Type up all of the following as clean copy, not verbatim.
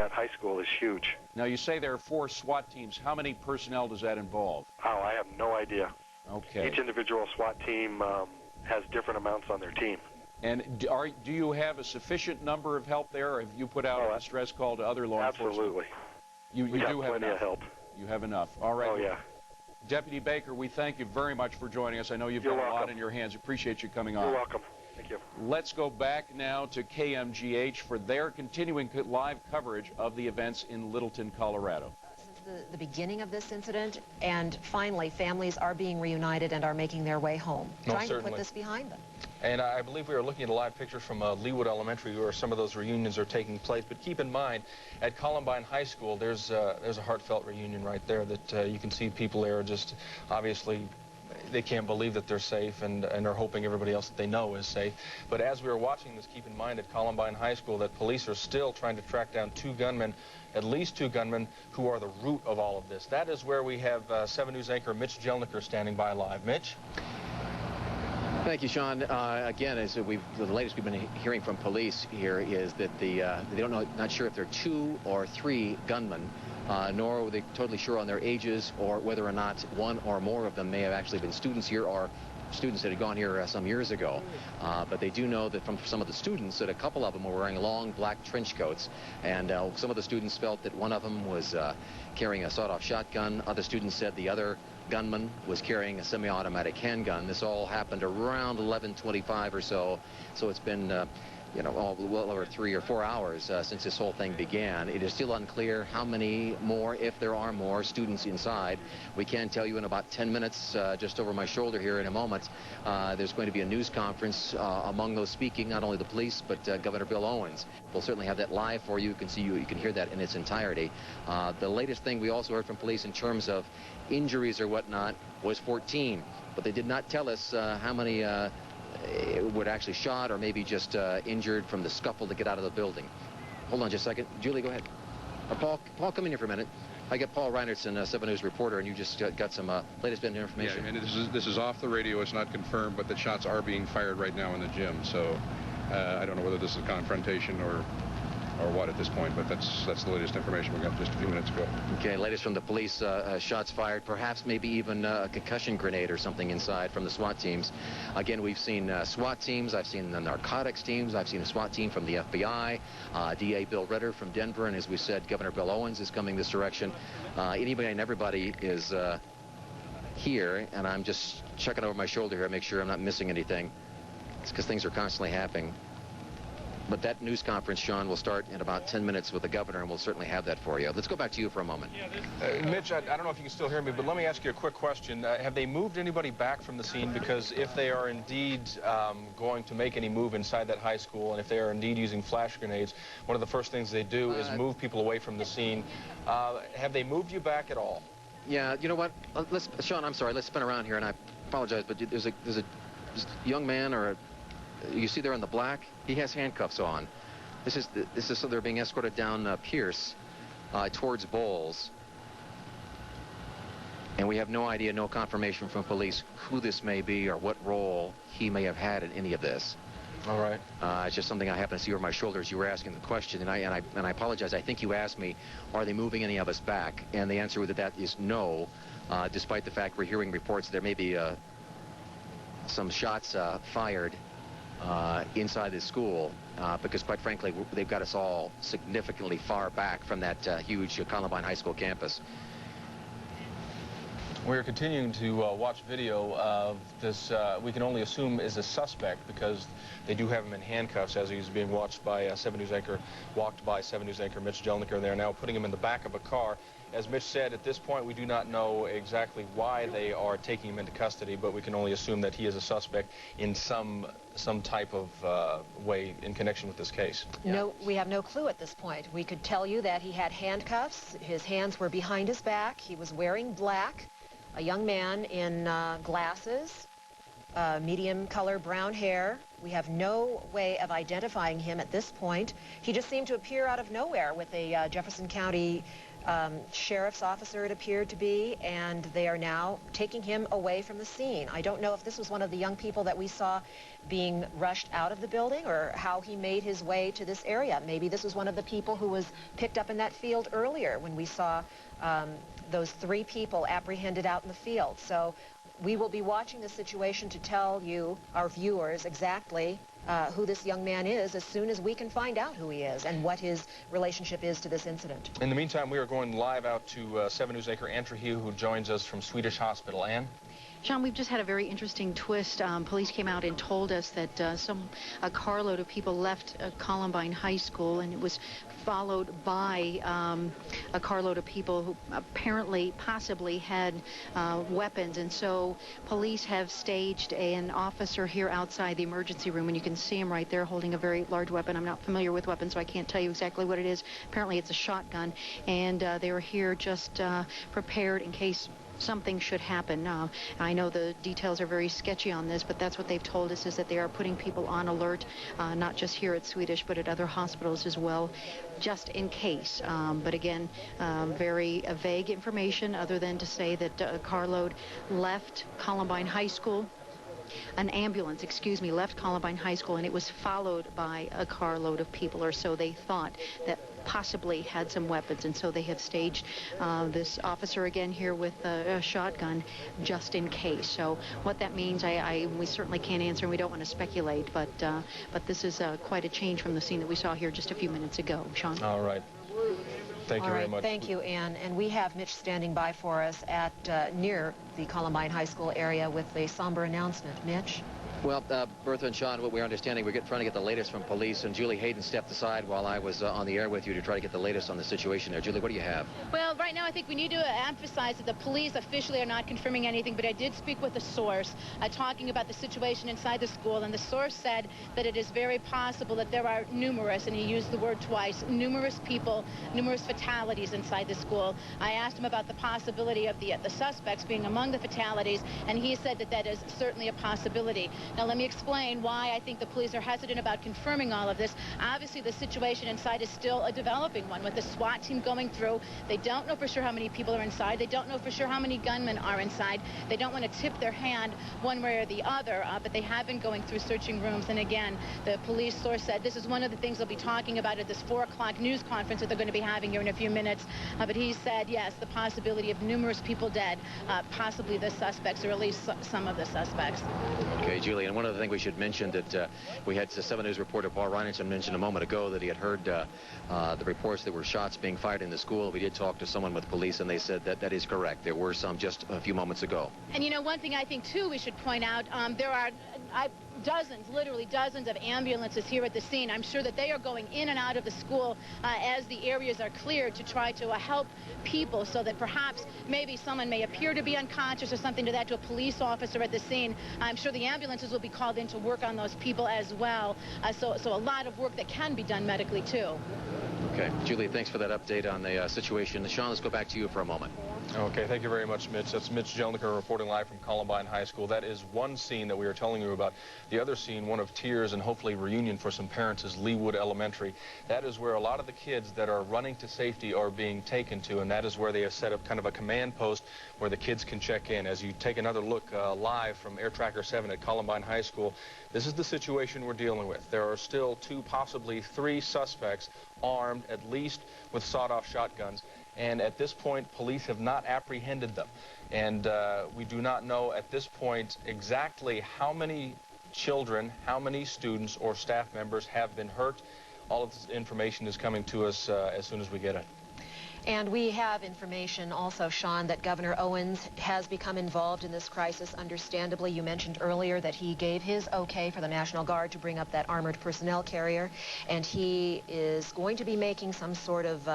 that high school is huge. Now, you say there are 4 SWAT teams. How many personnel does that involve? Oh, I have no idea. Okay. Each individual SWAT team has different amounts on their team. And do you have a sufficient number of help there, or have you put out a distress call to other law enforcement? Absolutely. You we do have plenty enough. Of help. You have enough. All right. Oh, yeah. Deputy Baker, we thank you very much for joining us. I know you've got a lot in your hands. Appreciate you coming on. You're welcome. Thank you. Let's go back now to KMGH for their continuing live coverage of the events in Littleton, Colorado. Since the beginning of this incident, and finally, families are being reunited and are making their way home, trying to put this behind them. And I believe we are looking at a live picture from Leawood Elementary where some of those reunions are taking place. But keep in mind, at Columbine High School, there's a heartfelt reunion right there that you can see people there just obviously they can't believe that they're safe and are hoping everybody else that they know is safe. But as we are watching this, keep in mind at Columbine High School that police are still trying to track down 2 gunmen, at least 2 gunmen, who are the root of all of this. That is where we have 7 News anchor Mitch Jelniker standing by live. Mitch? Thank you, Sean. Again, as the latest we've been hearing from police here is that they don't know, not sure if they're 2 or 3 gunmen, nor are they totally sure on their ages or whether or not 1 or more of them may have actually been students here or students that had gone here some years ago. But they do know that from some of the students that a couple of them were wearing long black trench coats, and some of the students felt that one of them was carrying a sawed-off shotgun. Other students said the other gunman was carrying a semi-automatic handgun. This all happened around 11:25 or so, so it's been you know, well over 3 or 4 hours since this whole thing began. It is still unclear how many more, if there are more, students inside. We can tell you in about 10 minutes, just over my shoulder here in a moment, there's going to be a news conference among those speaking, not only the police, but Governor Bill Owens. We'll certainly have that live for you. You can hear that in its entirety. The latest thing we also heard from police in terms of injuries or whatnot was 14, but they did not tell us how many were actually shot or maybe just injured from the scuffle to get out of the building. Hold on just a second. Julie, go ahead. Paul, come in here for a minute. I get Paul Reinertson, 7 News reporter, and you just got some latest bit of information. Yeah, and this is off the radio. It's not confirmed, but the shots are being fired right now in the gym. So I don't know whether this is a confrontation or what at this point, but that's the latest information we got just a few minutes ago. Okay, latest from the police, shots fired, perhaps maybe even a concussion grenade or something inside from the SWAT teams. Again, we've seen SWAT teams, I've seen the narcotics teams, I've seen a SWAT team from the FBI, DA Bill Ritter from Denver, and as we said, Governor Bill Owens is coming this direction. Anybody and everybody is here, and I'm just checking over my shoulder here to make sure I'm not missing anything. It's because things are constantly happening. But that news conference, Sean, will start in about 10 minutes with the governor, and we'll certainly have that for you. Let's go back to you for a moment. Mitch, I don't know if you can still hear me, but let me ask you a quick question. Have they moved anybody back from the scene? Because if they are indeed going to make any move inside that high school, and if they are indeed using flash grenades, one of the first things they do is move people away from the scene. Have they moved you back at all? Yeah, you know what? Sean, I'm sorry. Let's spin around here, and I apologize, but there's a young man or you see there in the black, he has handcuffs on. This is so they're being escorted down Pierce towards Bowles. And we have no idea, no confirmation from police who this may be or what role he may have had in any of this. All right. It's just something I happen to see over my shoulder as you were asking the question, and I apologize. I think you asked me, are they moving any of us back? And the answer to that is no, despite the fact we're hearing reports there may be some shots fired inside the school, because quite frankly they've got us all significantly far back from that huge Columbine High School campus. We're continuing to watch video of this, we can only assume is a suspect because they do have him in handcuffs as he's being watched by 7 News anchor, walked by 7 News anchor Mitch Jelniker. They're now putting him in the back of a car. As Mitch said, at this point we do not know exactly why they are taking him into custody, but we can only assume that he is a suspect in some type of way in connection with this case. No, we have no clue at this point. We could tell you that he had handcuffs, his hands were behind his back, he was wearing black, a young man in glasses, medium color brown hair. We have no way of identifying him at this point. He just seemed to appear out of nowhere with a Jefferson County sheriff's officer, it appeared to be, and they are now taking him away from the scene. I don't know if this was one of the young people that we saw being rushed out of the building or how he made his way to this area. Maybe this was one of the people who was picked up in that field earlier when we saw those 3 people apprehended out in the field. So we will be watching the situation to tell you, our viewers, exactly who this young man is as soon as we can find out who he is and what his relationship is to this incident. In the meantime, we are going live out to 7 News anchor Ann Trujillo, who joins us from Swedish Hospital. Ann? Sean, we've just had a very interesting twist. Police came out and told us that a carload of people left Columbine High School, and it was followed by a carload of people who apparently, possibly had weapons. And so police have staged an officer here outside the emergency room, and you can see him right there holding a very large weapon. I'm not familiar with weapons, so I can't tell you exactly what it is. Apparently it's a shotgun, and they were here just prepared in case something should happen. I know the details are very sketchy on this, but that's what they've told us, is that they are putting people on alert, not just here at Swedish, but at other hospitals as well, just in case. But again, very vague information, other than to say that a carload left Columbine High School. An ambulance, left Columbine High School, and it was followed by a carload of people, or so they thought, that possibly had some weapons. And so they have staged this officer again here with a shotgun just in case. So what that means, we certainly can't answer, and we don't want to speculate, but this is quite a change from the scene that we saw here just a few minutes ago. Sean? All right. Thank you very much. Thank you, Ann. And we have Mitch standing by for us at near the Columbine High School area with a somber announcement. Mitch? Well, Bertha and Sean, what we're understanding, we're trying to get the latest from police, and Julie Hayden stepped aside while I was on the air with you to try to get the latest on the situation there. Julie, what do you have? Well, right now I think we need to emphasize that the police officially are not confirming anything, but I did speak with a source talking about the situation inside the school, and the source said that it is very possible that there are numerous, and he used the word twice, numerous people, numerous fatalities inside the school. I asked him about the possibility of the suspects being among the fatalities, and he said that that is certainly a possibility. Now, let me explain why I think the police are hesitant about confirming all of this. Obviously, the situation inside is still a developing one with the SWAT team going through. They don't know for sure how many people are inside. They don't know for sure how many gunmen are inside. They don't want to tip their hand one way or the other, but they have been going through searching rooms. And again, the police source said this is one of the things they'll be talking about at this 4 o'clock news conference that they're going to be having here in a few minutes. But he said, yes, the possibility of numerous people dead, possibly the suspects, or at least some of the suspects. Okay, Julie, and one other thing we should mention that we had 7 News reporter Paul Reinertsen mentioned a moment ago that he had heard the reports that were shots being fired in the school. We did talk to someone with police, and they said that that is correct. There were some just a few moments ago. And you know, one thing I think, too, we should point out, there are dozens, literally dozens of ambulances here at the scene. I'm sure that they are going in and out of the school as the areas are cleared to try to help people, so that perhaps maybe someone may appear to be unconscious or something to that to a police officer at the scene. I'm sure the ambulances will be called in to work on those people as well. So a lot of work that can be done medically, too. Okay. Julie, thanks for that update on the situation. Sean, let's go back to you for a moment. Okay, thank you very much, Mitch. That's Mitch Jelniker reporting live from Columbine High School. That is one scene that we are telling you about. The other scene, one of tears and hopefully reunion for some parents, is Leawood Elementary. That is where a lot of the kids that are running to safety are being taken to, and that is where they have set up kind of a command post where the kids can check in. As you take another look live from Air Tracker 7 at Columbine High School, this is the situation we're dealing with. There are still 2, possibly 3 suspects armed, at least with sawed-off shotguns. And at this point, police have not apprehended them. And we do not know at this point exactly how many children, how many students or staff members have been hurt. All of this information is coming to us as soon as we get it. And we have information also, Sean, that Governor Owens has become involved in this crisis. Understandably, you mentioned earlier that he gave his okay for the National Guard to bring up that armored personnel carrier, and he is going to be making some sort of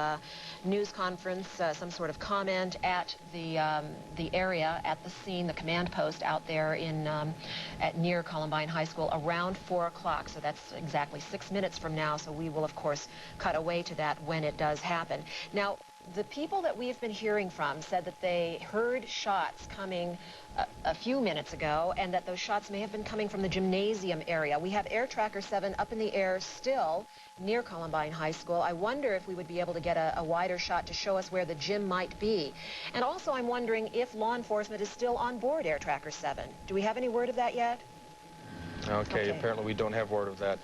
news conference, some sort of comment at the area, at the scene, the command post out there in near Columbine High School around 4 o'clock. So that's exactly 6 minutes from now. So we will, of course, cut away to that when it does happen. Now, The people that we've been hearing from said that they heard shots coming a few minutes ago, and that those shots may have been coming from the gymnasium area. We have Air Tracker 7 up in the air still near Columbine High School. I wonder if we would be able to get a wider shot to show us where the gym might be. And also I'm wondering if law enforcement is still on board Air Tracker 7. Do we have any word of that yet? Okay, apparently we don't have word of that.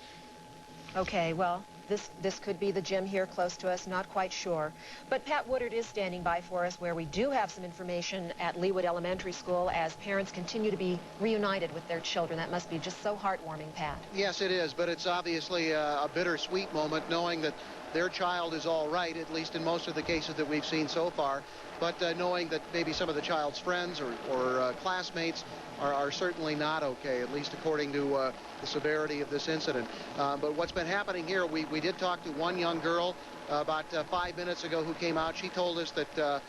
Okay, well, this could be the gym here close to us, not quite sure. But Pat Woodard is standing by for us, where we do have some information at Leawood Elementary School as parents continue to be reunited with their children. That must be just so heartwarming, Pat. Yes, it is, but it's obviously a bittersweet moment knowing that their child is all right, at least in most of the cases that we've seen so far. But knowing that maybe some of the child's friends or classmates are certainly not okay, at least according to the severity of this incident. But what's been happening here, we did talk to one young girl about 5 minutes ago who came out. She told us that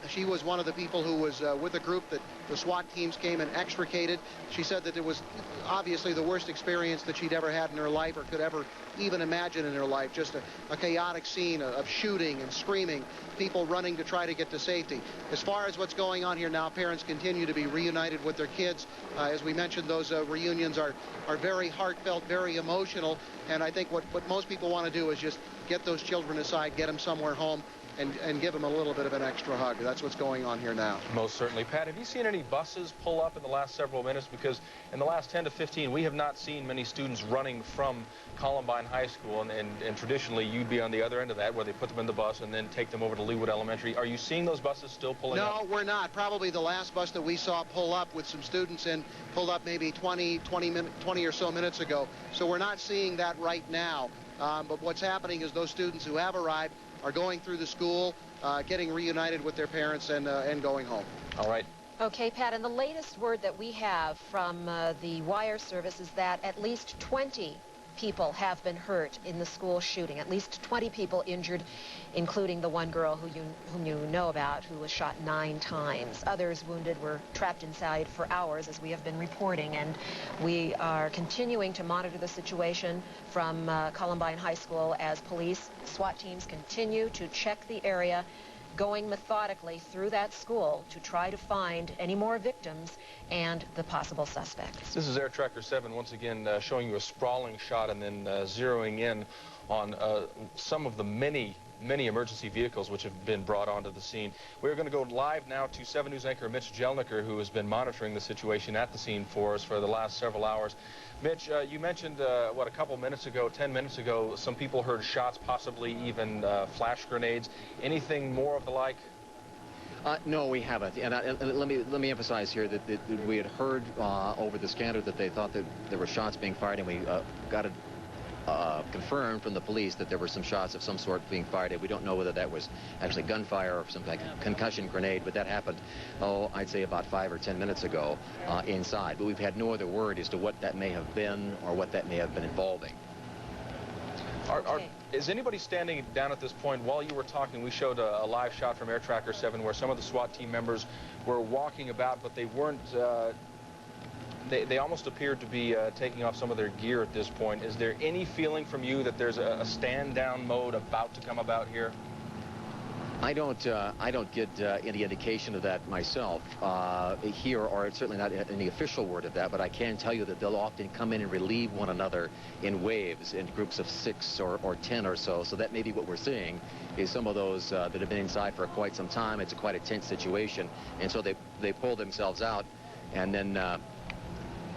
she was one of the people who was with a group that the SWAT teams came and extricated. She said that it was obviously the worst experience that she'd ever had in her life or could ever even imagine in her life. Just a chaotic scene of shooting and screaming, people running to try to get to safety. As far as what's going on here now, parents continue to be reunited with their kids. As we mentioned, those reunions are very heartfelt, very emotional, and I think what most people want to do is just get those children aside, get them somewhere home, and give them a little bit of an extra hug. That's what's going on here now. Most certainly. Pat, have you seen any buses pull up in the last several minutes? Because in the last 10 to 15, we have not seen many students running from Columbine High School, and traditionally you'd be on the other end of that, where they put them in the bus and then take them over to Leawood Elementary. Are you seeing those buses still pulling up? No, we're not. Probably the last bus that we saw pull up with some students in pulled up maybe 20 or so minutes ago. So we're not seeing that right now. But what's happening is those students who have arrived are going through the school, getting reunited with their parents, and going home. All right. Okay, Pat, and the latest word that we have from the wire service is that at least 20 people have been hurt in the school shooting. At least 20 people injured, including the one girl whom you know about, who was shot 9 times. Others wounded were trapped inside for hours, as we have been reporting, and we are continuing to monitor the situation from Columbine High School as police, SWAT teams continue to check the area, going methodically through that school to try to find any more victims and the possible suspects. This is Air Tracker 7 once again showing you a sprawling shot and then zeroing in on some of the many emergency vehicles which have been brought onto the scene. We're going to go live now to 7 News anchor Mitch Jelniker, who has been monitoring the situation at the scene for us for the last several hours. Mitch, you mentioned, a couple minutes ago, 10 minutes ago, some people heard shots, possibly even flash grenades. Anything more of the like? No, we haven't. And let me emphasize here that we had heard over the scanner that they thought that there were shots being fired, and we got it confirmed from the police that there were some shots of some sort being fired. We don't know whether that was actually gunfire or some like concussion grenade, but that happened, I'd say about 5 or 10 minutes ago inside. But we've had no other word as to what that may have been or what that may have been involving. Is anybody standing down at this point? While you were talking, we showed a live shot from Air Tracker 7 where some of the SWAT team members were walking about, but they weren't... They almost appeared to be taking off some of their gear at this point. Is there any feeling from you that there's a stand-down mode about to come about here? I don't get any indication of that myself here, or certainly not any official word of that, but I can tell you that they'll often come in and relieve one another in waves, in groups of 6 or 10 or so. So that may be what we're seeing, is some of those that have been inside for quite some time. It's quite a tense situation, and so they pull themselves out, and then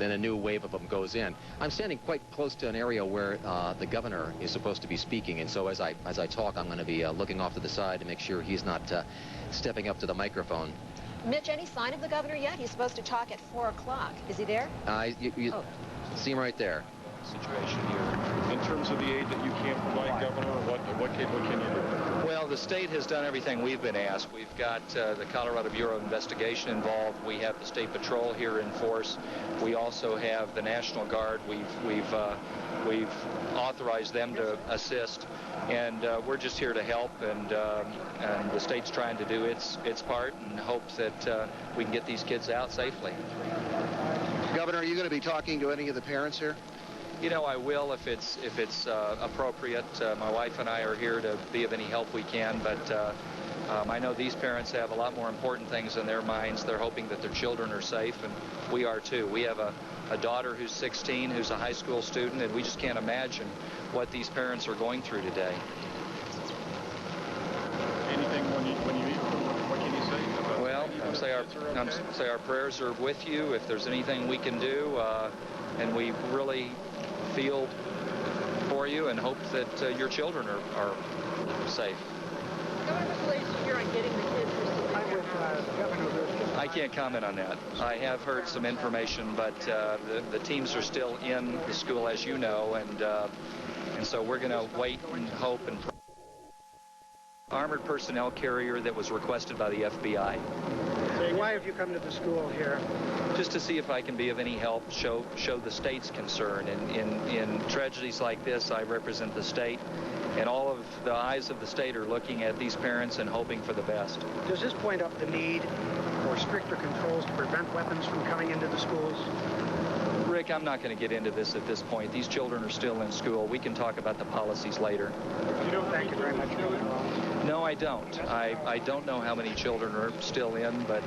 a new wave of them goes in. I'm standing quite close to an area where the governor is supposed to be speaking, and so as I talk, I'm going to be looking off to the side to make sure he's not stepping up to the microphone. Mitch, any sign of the governor yet? He's supposed to talk at 4 o'clock. Is he there? You see him right there. Situation here. In terms of the aid that you can provide, Governor, what can you do? Well, the state has done everything we've been asked. We've got the Colorado Bureau of Investigation involved. We have the State Patrol here in force. We also have the National Guard. We've authorized them to assist, and we're just here to help. And the state's trying to do its part in hopes that we can get these kids out safely. Governor, are you going to be talking to any of the parents here? You know, I will if it's appropriate. My wife and I are here to be of any help we can, but I know these parents have a lot more important things in their minds. They're hoping that their children are safe, and we are too. We have a daughter who's 16, who's a high school student, and we just can't imagine what these parents are going through today. Anything when you meet them, what can you say about Well, say our prayers are with you. If there's anything we can do, and we really feel for you and hope that your children are safe. I can't comment on that. I have heard some information, but the teams are still in the school, as you know, and so we're going to wait and hope and pray. Armored personnel carrier that was requested by the FBI. Why have you come to the school here? Just to see if I can be of any help, show the state's concern. In tragedies like this, I represent the state, and all of the eyes of the state are looking at these parents and hoping for the best. Does this point up the need for stricter controls to prevent weapons from coming into the schools? Rick, I'm not going to get into this at this point. These children are still in school. We can talk about the policies later. You don't thank you very much for coming along. No, I don't. I don't know how many children are still in, but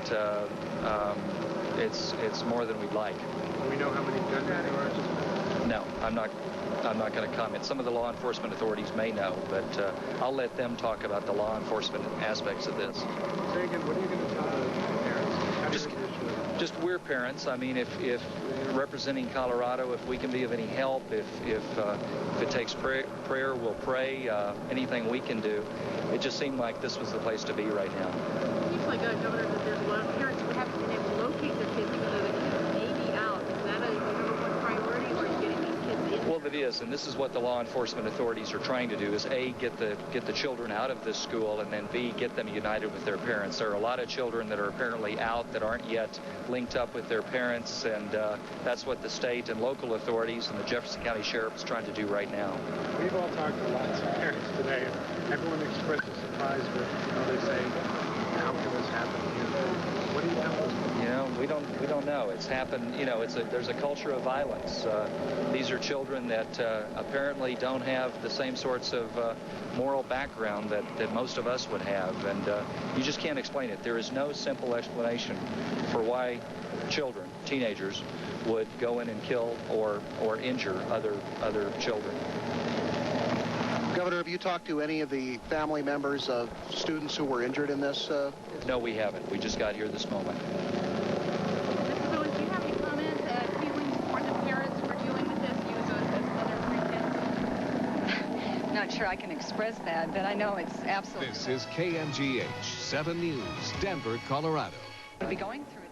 it's more than we'd like. Do we know how many gunmen there are? No, I'm not going to comment. Some of the law enforcement authorities may know, but I'll let them talk about the law enforcement aspects of this. Say again, what are you going to tell the parents? Just we're parents. I mean, if representing Colorado, if we can be of any help, if it takes prayer, we'll pray. Anything we can do. It just seemed like this was the place to be right now. It seems like, Governor, that there's a lot of parents who haven't been able to locate their kids, even though the kids may be out. Is that a number one priority, or getting these kids in? Well, it is, and this is what the law enforcement authorities are trying to do: is A, get the children out of this school, and then B, get them united with their parents. There are a lot of children that are apparently out that aren't yet linked up with their parents, and that's what the state and local authorities and the Jefferson County Sheriff is trying to do right now. We've all talked to lots of parents today, and everyone expresses surprise with, they say, how can this happen? What do you tell them? You know, we don't know. It's happened. You know, there's a culture of violence. These are children that apparently don't have the same sorts of moral background that most of us would have, and you just can't explain it. There is no simple explanation for why children, teenagers, would go in and kill or injure other children. Governor, have you talked to any of the family members of students who were injured in this? No, we haven't. We just got here this moment. Mr. Lewis, do you have any comments, feelings for the parents for dealing with this? You as a mother of 3 kids? Not sure I can express that, but I know it's absolutely. This is KMGH 7 News, Denver, Colorado. We'll be going through.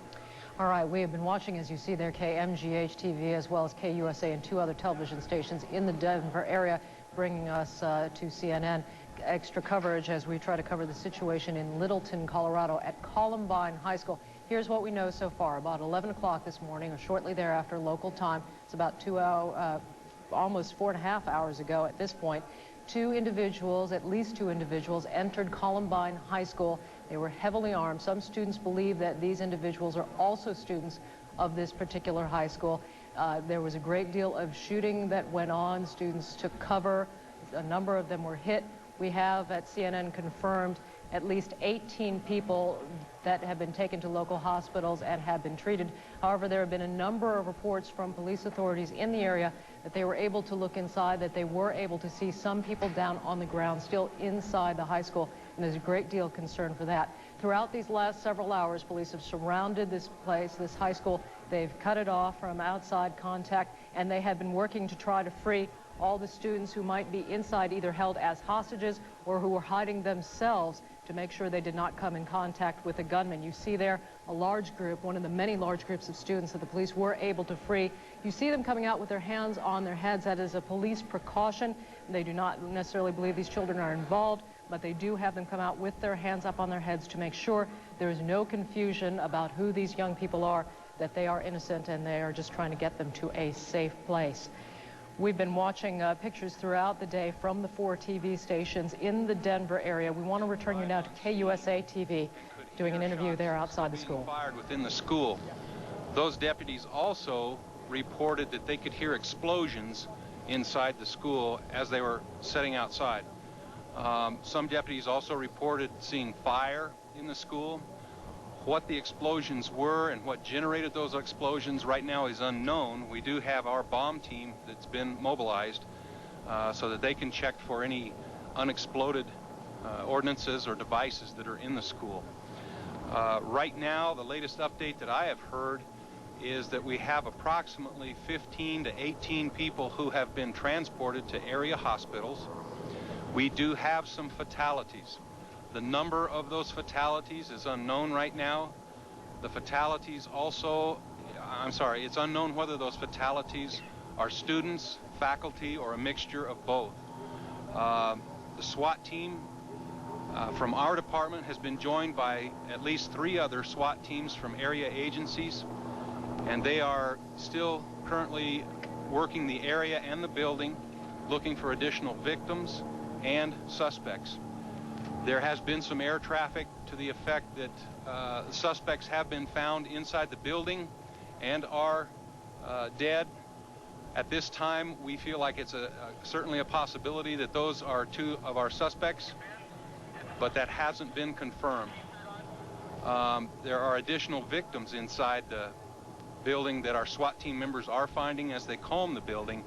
All right, we have been watching, as you see there, KMGH TV as well as KUSA and 2 other television stations in the Denver area, bringing us to CNN extra coverage as we try to cover the situation in Littleton, Colorado at Columbine High School. Here's what we know so far. About 11 o'clock this morning, or shortly thereafter, local time, it's about 2 hours, almost 4.5 hours ago at this point, at least two individuals, entered Columbine High School. They were heavily armed. Some students believe that these individuals are also students of this particular high school. There was a great deal of shooting that went on. Students took cover. A number of them were hit. We have at CNN confirmed at least 18 people that have been taken to local hospitals and have been treated. However, there have been a number of reports from police authorities in the area that they were able to look inside, that they were able to see some people down on the ground still inside the high school, and there's a great deal of concern for that. Throughout these last several hours, police have surrounded this place, this high school. They've cut it off from outside contact, and they have been working to try to free all the students who might be inside, either held as hostages or who were hiding themselves, to make sure they did not come in contact with a gunman. You see there a large group, one of the many large groups of students that the police were able to free. You see them coming out with their hands on their heads. That is a police precaution. They do not necessarily believe these children are involved, but they do have them come out with their hands up on their heads to make sure there is no confusion about who these young people are, that they are innocent, and they are just trying to get them to a safe place. We've been watching pictures throughout the day from the 4 TV stations in the Denver area. We want to return you now to KUSA TV, doing an interview there outside the school. Fired within the school. Those deputies also reported that they could hear explosions inside the school as they were setting outside. Some deputies also reported seeing fire in the school. What the explosions were and what generated those explosions right now is unknown. We do have our bomb team that's been mobilized so that they can check for any unexploded ordinances or devices that are in the school. Right now, the latest update that I have heard is that we have approximately 15 to 18 people who have been transported to area hospitals. We do have some fatalities. The number of those fatalities is unknown right now. The fatalities also, it's unknown whether those fatalities are students, faculty, or a mixture of both. The SWAT team from our department has been joined by at least 3 other SWAT teams from area agencies, and they are still currently working the area and the building, looking for additional victims and suspects. There has been some air traffic to the effect that the suspects have been found inside the building and are dead. At this time, we feel like it's certainly a possibility that those are 2 of our suspects, but that hasn't been confirmed. There are additional victims inside the building that our SWAT team members are finding as they comb the building.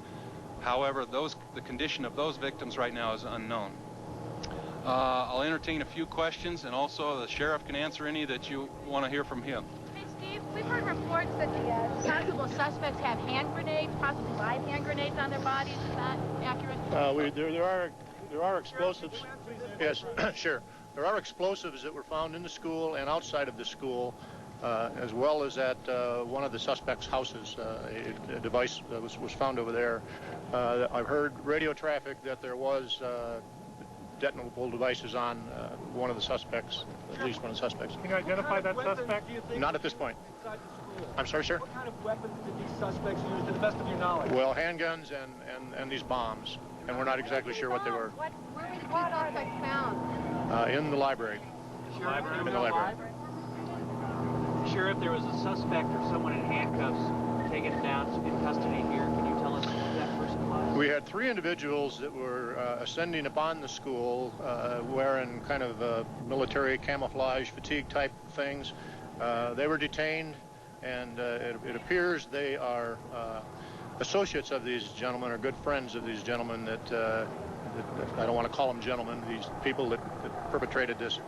However, the condition of those victims right now is unknown. I'll entertain a few questions, and also the sheriff can answer any that you want to hear from him. Hey, Steve, we've heard reports that the possible suspects have hand grenades, possibly live hand grenades on their bodies. Is that accurate? There are explosives. Yes, sure. There are explosives that were found in the school and outside of the school, as well as at one of the suspects' houses. A device was found over there. I've heard radio traffic that there was detonable devices on one of the suspects, at least one of the suspects. Can you identify that suspect? Not at this point. I'm sorry, sir? What kind of weapons did these suspects use, to the best of your knowledge? Well, handguns and these bombs, and we're not exactly sure what they were. Where were the 2 suspects found? In the library. In the library. Sheriff, there was a suspect or someone in handcuffs taken down in custody here. Can you tell us who that person was? We had 3 individuals that were ascending upon the school wearing kind of military camouflage fatigue type things. They were detained, and it appears they are associates of these gentlemen, or good friends of these gentlemen that I don't want to call them gentlemen, these people that perpetrated this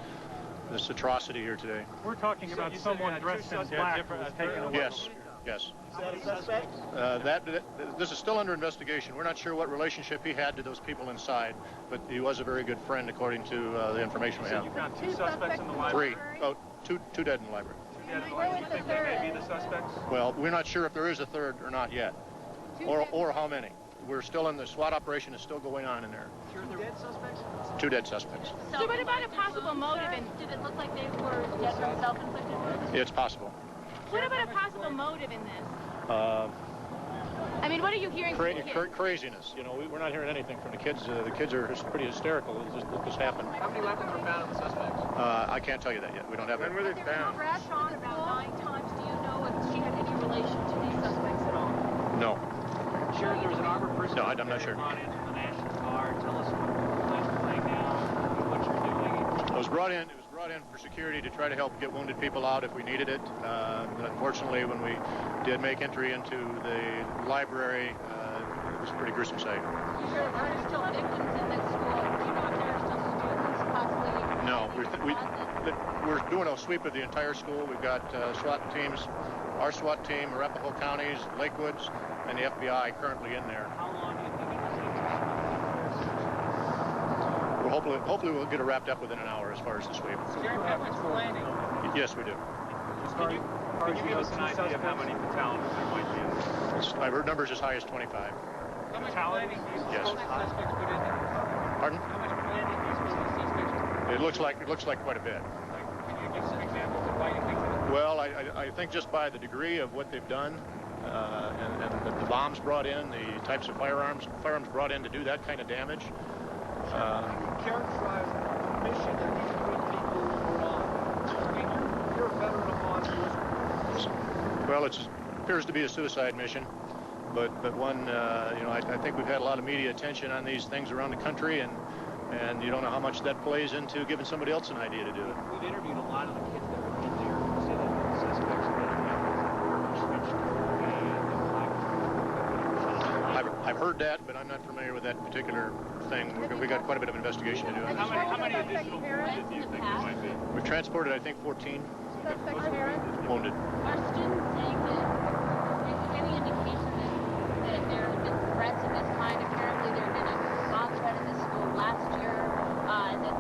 atrocity here today. We're talking about someone dressed in black who was taken away. Yes, yes. Is that a suspect? This is still under investigation. We're not sure what relationship he had to those people inside, but he was a very good friend according to the information we have. So you found 2 suspects in the library? 3. Oh, two dead in the library. Where was the Think third? they may be the suspects? Well, we're not sure if there is a third or not yet, or how many. We're still in the SWAT operation is still going on in there. 2 dead suspects? 2 dead suspects. So what about a possible motive? And did it look like they were dead from self-inflicted wounds? It's possible. What about a possible motive in this? I mean, what are you hearing from the kids? Craziness. You know, we're not hearing anything from the kids. The kids are pretty hysterical. It just happened. How many weapons were found on the suspects? I can't tell you that yet. We don't have that. When were they found? Sean, about 9 times. Do you know if she had any relation to these suspects at all? No. Sheriff, there was an armored person. No, I'm not sure. Brought into the National Guard. Tell us what you're doing now, what you're doing. It was brought in for security to try to help get wounded people out if we needed it. Unfortunately, when we did make entry into the library, it was a pretty gruesome sight. You sure there are still victims in that school? Do you know if there are still students possibly? No, we're doing a sweep of the entire school. We've got SWAT teams, our SWAT team, Arapahoe counties, Lakewoods, and the FBI currently in there. How long do you think it will take? Well, hopefully we'll get it wrapped up within an hour as far as the sweep. Sheriff, how much landing? Yes, we do. Can you give us an idea of how many fatalities there might be in this? I've heard numbers as high as 25. How much planning do you Yes. suspects put in there? Pardon? How much planning do you suppose these suspects put in? It looks like quite a bit. Can you give some examples of why you think that? Well, I think just by the degree of what they've done, and the bombs brought in, the types of firearms brought in to do that kind of damage. Characterize the mission that these 3 people were on. I mean, you're a veteran of law enforcement. Well, it appears to be a suicide mission, but one, you know, I think we've had a lot of media attention on these things around the country, and you don't know how much that plays into giving somebody else an idea to do it. We've interviewed a lot of the kids that were in there who say that the suspects may have switched code and I've heard that, but I'm not familiar with that particular thing. We got quite a bit of investigation to do. How many additional wounded do you think there might be? We've transported, I think, 14 wounded. Are students saying that any indication that there have been threats of this kind? Apparently there had been a bomb threat at this school last year, and that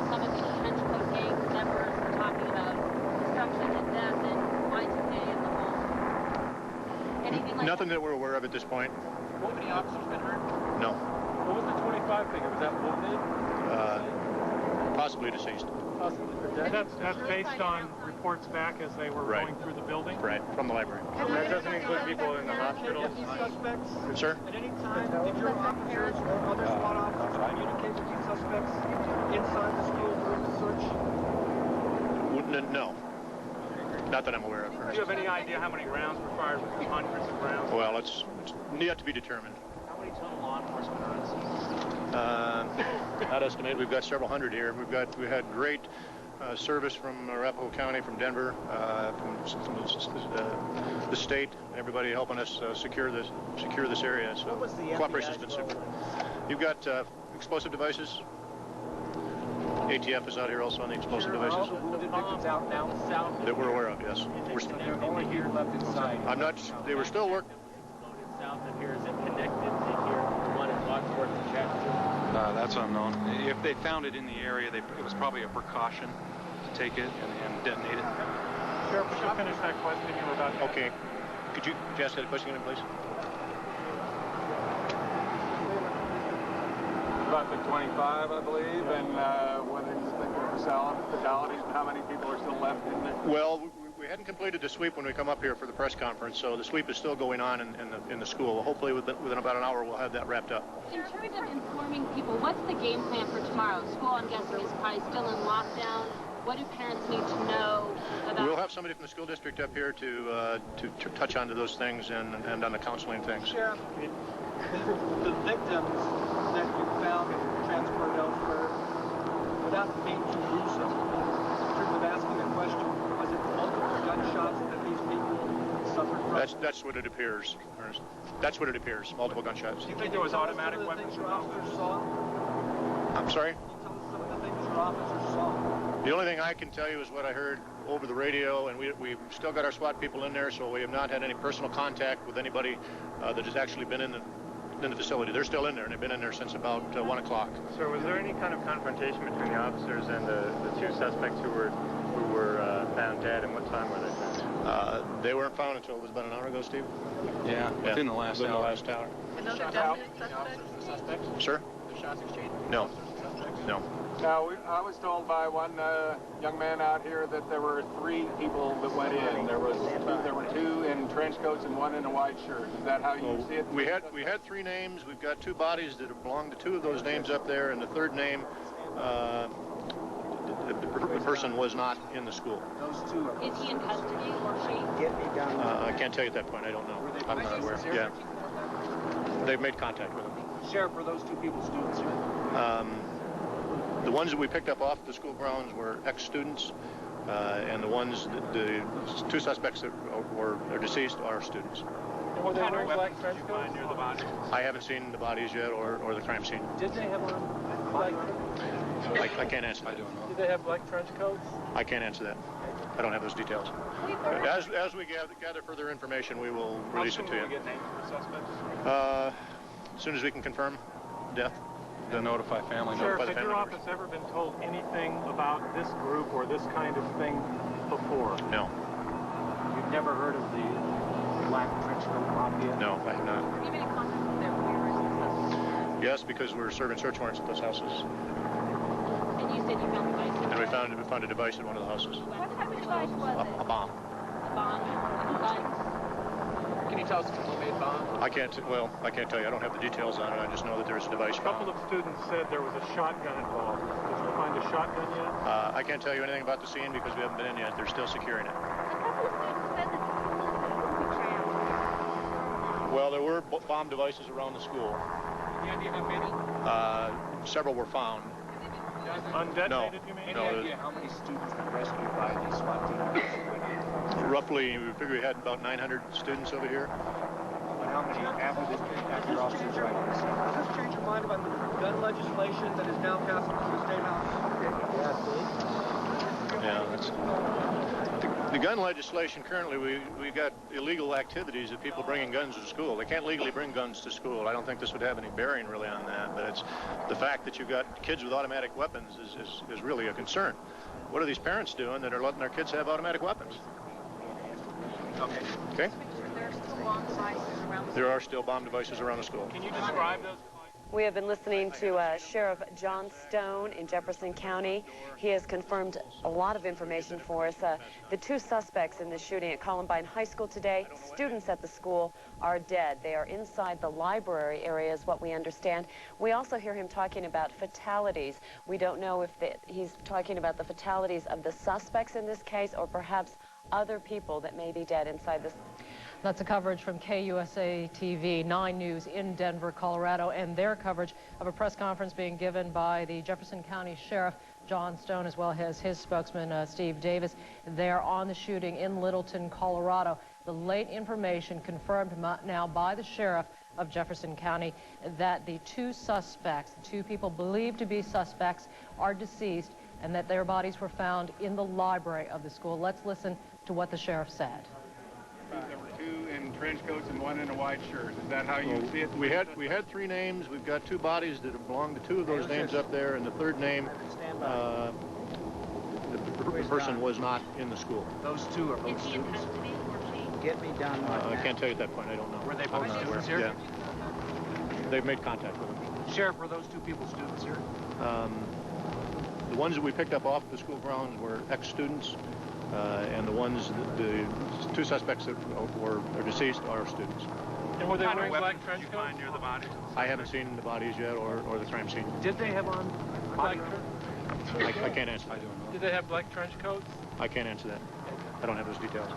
some of these trench coat gang members were talking about destruction and death and Y2K and the whole. Anything like Nothing that we're aware of at this point. What many officers been hurt? No. What was the 25 figure? Was that wounded? Possibly deceased. Possibly. That's based on reports back as they were going through the building? Right, from the library. That doesn't include people in the hospital? Suspects? Sir? At any time, did your officers or other SWAT officers communicate with these suspects inside the school during the search? No. Not that I'm aware of. Do you have any idea how many rounds were fired with the hundreds of rounds? Well, it's yet to be determined. How many total law enforcement are on scene? Not estimated. We've got several hundred here. We had great service from Arapahoe County, from Denver, from the state, everybody helping us secure this area. So cooperation has been super. You've got explosive devices. ATF is out here also on the explosive devices. All the wounded victims out now south? That we're aware of, yes. They're only here left inside. I'm not. They were still working. South of here, is it connected to here, the one in Wadsworth and Chapter? That's unknown. If they found it in the area, it was probably a precaution to take it and detonate it. Sheriff, would you finish that question you were about to ask? Okay. Could you ask that question again, please? About the 25, I believe, and whether he's thinking of fatalities and how many people are still left in there. Well, we hadn't completed the sweep when we come up here for the press conference, so the sweep is still going on in the school. Hopefully within about an hour we'll have that wrapped up. In terms of informing people, what's the game plan for tomorrow? School, I'm guessing, is probably still in lockdown. What do parents need to know about? We'll have somebody from the school district up here to touch onto those things and on the counseling things. Sheriff, the victims that you found and transported elsewhere, without being too gruesome, in terms of asking the question, was it multiple gunshots that these people suffered from? That's what it appears. That's what it appears. Multiple gunshots. Do you think there was automatic weapons your officers saw? I'm sorry? Can you tell us some of the things your officers saw? The only thing I can tell you is what I heard over the radio, and we've still got our SWAT people in there, so we have not had any personal contact with anybody that has actually been in the facility. They're still in there, and they've been in there since about 1 o'clock. Sir, was there any kind of confrontation between the officers and the two suspects who were found dead, and what time were they found? They weren't found until it was about an hour ago, Steve. Yeah, within the last hour. And those are definite suspects? Sir? The shots exchanged? No. No. Now, I was told by one young man out here that there were 3 people that went in. There were 2 in trench coats and 1 in a white shirt. Is that how you see it? We had 3 names. We've got 2 bodies that belong to 2 of those names up there, and the third name, the person was not in the school. Those 2 are... Is he in custody or she? Get me down. I can't tell you at that point. I don't know. I'm not aware. Yeah. They've made contact with him. Sheriff, were those 2 people students here? The ones that we picked up off the school grounds were ex-students, and the 2 suspects that are deceased are students. And were they wearing black trench coats? Near the body? I haven't seen the bodies yet or the crime scene. Did they have on black? I can't answer that. Did they have black trench coats? I can't answer that. I don't have those details. As we gather further information, we will release it to you. How soon will we get names for suspects? As soon as we can confirm death. Then notify family. Sheriff, has your office ever been told anything about this group or this kind of thing before? No. You've never heard of the black trench coat Mafia? No, I have not. Have you been in contact with their lawyers and suspects? Yes, because we're serving search warrants at those houses. And you said you found devices? And we found a device in one of the houses. What type of device was it? A bomb. A bomb? Guns? Can you tell us if it's a homemade bomb? I can't tell you. I don't have the details on it. I just know that there's a device A couple of students said there was a shotgun involved. Did you find a shotgun yet? I can't tell you anything about the scene because we haven't been in yet. They're still securing it. A couple of students said that the school is a booby trap. Well, there were bomb devices around the school. Any idea how many? Several were found. Undetonated, you mean? No. Any idea how many students were rescued by the SWAT team? Roughly, we figure we had about 900 students over here. And how many after officers right on the scene? Does this change your mind about the gun legislation that is now passing through the State House? Yeah, that's... The gun legislation currently, we got illegal activities of people bringing guns to school. They can't legally bring guns to school. I don't think this would have any bearing really on that, but it's the fact that you've got kids with automatic weapons is really a concern. What are these parents doing that are letting their kids have automatic weapons? Okay. Okay. There are still bomb devices around the school. There are still bomb devices around the school. Can you describe those? We have been listening to Sheriff John Stone in Jefferson County. He has confirmed a lot of information for us. The two suspects in the shooting at Columbine High School today, students at the school, are dead. They are inside the library area is what we understand. We also hear him talking about fatalities. We don't know if he's talking about the fatalities of the suspects in this case or perhaps other people that may be dead inside this. That's a coverage from KUSA TV 9 News in Denver, Colorado, and their coverage of a press conference being given by the Jefferson County Sheriff John Stone as well as his spokesman Steve Davis. They're on the shooting in Littleton, Colorado. The late information confirmed now by the sheriff of Jefferson County that the two suspects, the two people believed to be suspects, are deceased and that their bodies were found in the library of the school. Let's listen to what the sheriff said. There were two in trench coats and one in a white shirt. Is that how you see it? We had three names. We've got two bodies that belong to two of those names up there, and the third name, the person was not in the school. Those two are both students. Get me done. I can't tell you at that point. I don't know. Were they both students here? Yeah. They've made contact with them. Sheriff, were those two people students here? The ones that we picked up off the school grounds were ex-students. And the ones, the two suspects that are deceased are students. And were they wearing black trench coats? Near the bodies? I haven't seen the bodies yet or the crime scene. Did they have on black? I can't answer that. Did they have black trench coats? I can't answer that. I don't have those details.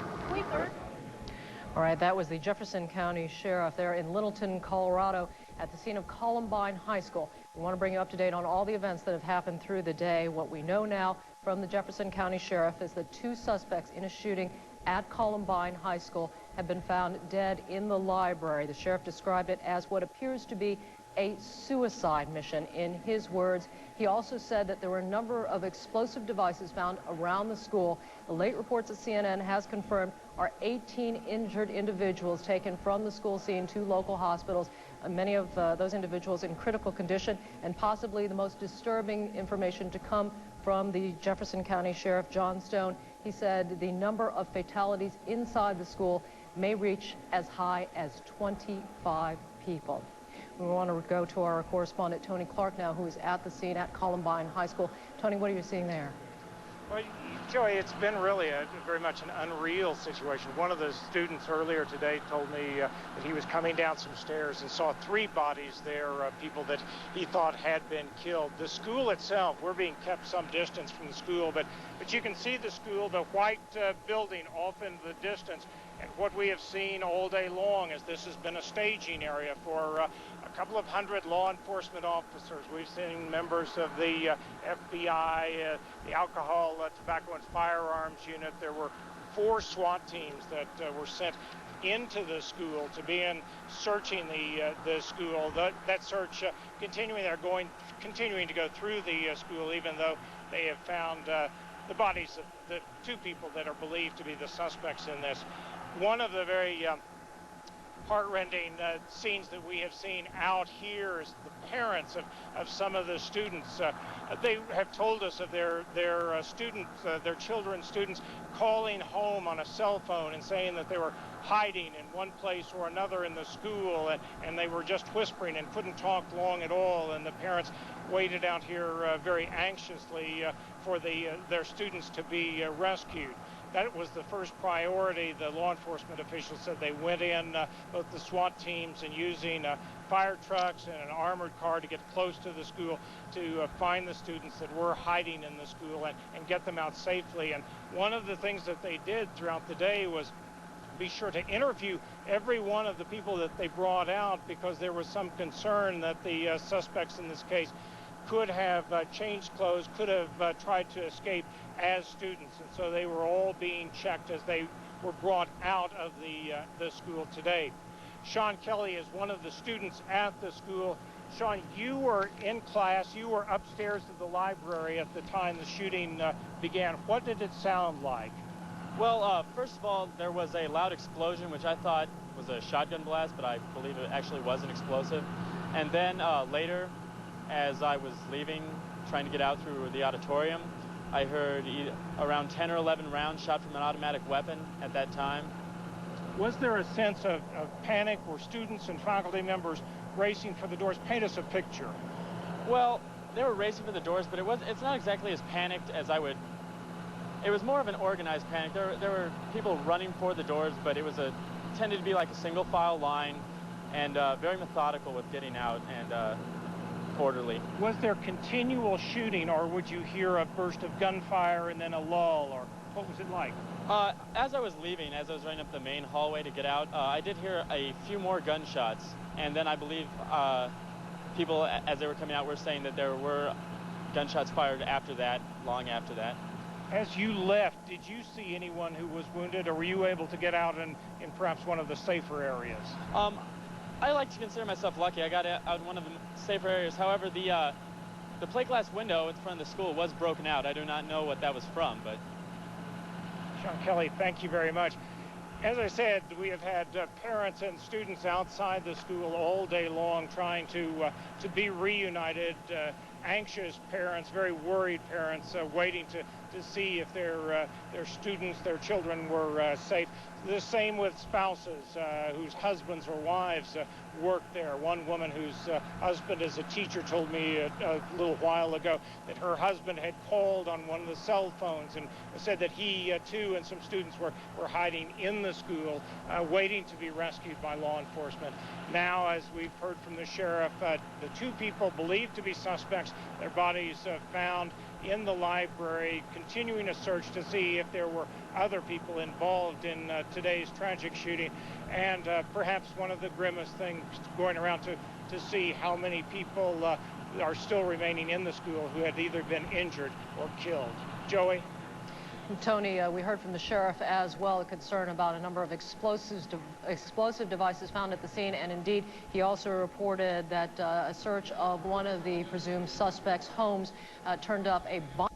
All right, that was the Jefferson County Sheriff there in Littleton, Colorado, at the scene of Columbine High School. We want to bring you up to date on all the events that have happened through the day. What we know now from the Jefferson County Sheriff is that two suspects in a shooting at Columbine High School have been found dead in the library. The sheriff described it as what appears to be a suicide mission, in his words. He also said that there were a number of explosive devices found around the school. The late reports that CNN has confirmed are 18 injured individuals taken from the school scene to local hospitals. Many of those individuals in critical condition, and possibly the most disturbing information to come from the Jefferson County Sheriff John Stone. He said the number of fatalities inside the school may reach as high as 25 people. We want to go to our correspondent Tony Clark now, who is at the scene at Columbine High School. Tony, what are you seeing there? Well, Joey, it's been really very much an unreal situation. One of the students earlier today told me that he was coming down some stairs and saw three bodies there, people that he thought had been killed. The school itself, we're being kept some distance from the school, but you can see the school, the white building off in the distance. And what we have seen all day long is this has been a staging area for a couple of hundred law enforcement officers. We've seen members of the FBI, the Alcohol, Tobacco, and Firearms Unit. There were 4 SWAT teams that were sent into the school to begin searching the school. That search continuing. They're continuing to go through the school, even though they have found the bodies of the 2 people that are believed to be the suspects in this. One of the very heart-rending scenes that we have seen out here is the parents of some of the students. They have told us of their children's students calling home on a cell phone and saying that they were hiding in one place or another in the school, and they were just whispering and couldn't talk long at all, and the parents waited out here very anxiously for their students to be rescued. That was the first priority. The law enforcement officials said they went in, both the SWAT teams, and using fire trucks and an armored car to get close to the school to find the students that were hiding in the school and get them out safely. And one of the things that they did throughout the day was be sure to interview every one of the people that they brought out, because there was some concern that the suspects in this case could have changed clothes, could have tried to escape as students. And so they were all being checked as they were brought out of the school today. Sean Kelly is one of the students at the school. Sean, you were in class, you were upstairs at the library at the time the shooting began. What did it sound like? Well, first of all, there was a loud explosion, which I thought was a shotgun blast, but I believe it actually was an explosive. And then later, as I was leaving, trying to get out through the auditorium, I heard around 10 or 11 rounds shot from an automatic weapon at that time. Was there a sense of panic? Were students and faculty members racing for the doors? Paint us a picture. Well, they were racing for the doors, but it's not exactly as panicked as I would. It was more of an organized panic. There were people running for the doors, but it tended to be like a single file line, and very methodical with getting out and orderly. Was there continual shooting, or would you hear a burst of gunfire and then a lull, or what was it like? As I was leaving, as I was running up the main hallway to get out, I did hear a few more gunshots, and then I believe people, as they were coming out, were saying that there were gunshots fired after that, long after that. As you left, did you see anyone who was wounded, or were you able to get out in perhaps one of the safer areas? I like to consider myself lucky. I got out in one of the safer areas. However, the plate glass window in front of the school was broken out. I do not know what that was from, but... Sean Kelly, thank you very much. As I said, we have had parents and students outside the school all day long trying to be reunited. Anxious parents, very worried parents, waiting to see if their students, their children were safe. The same with spouses whose husbands or wives worked there. One woman whose husband is a teacher told me a little while ago that her husband had called on one of the cell phones and said that he too and some students were hiding in the school, waiting to be rescued by law enforcement. Now, as we've heard from the sheriff, the two people believed to be suspects, their bodies found in the library, continuing a search to see if there were other people involved in today's tragic shooting, and perhaps one of the grimmest things going around to see how many people are still remaining in the school who had either been injured or killed. Joey? Tony, we heard from the sheriff as well, a concern about a number of explosive devices found at the scene, and indeed he also reported that a search of one of the presumed suspects' homes turned up a bomb.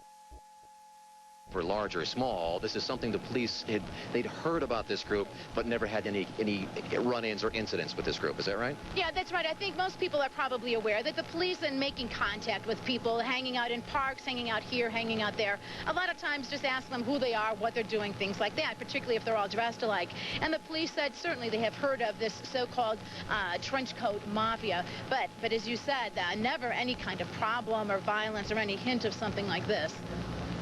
For large or small, this is something the police they'd heard about this group, but never had any run-ins or incidents with this group. Is that right? Yeah, that's right. I think most people are probably aware that the police are making contact with people, hanging out in parks, hanging out here, hanging out there. A lot of times just ask them who they are, what they're doing, things like that, particularly if they're all dressed alike. And the police said certainly they have heard of this so-called trench coat mafia, but as you said, never any kind of problem or violence or any hint of something like this.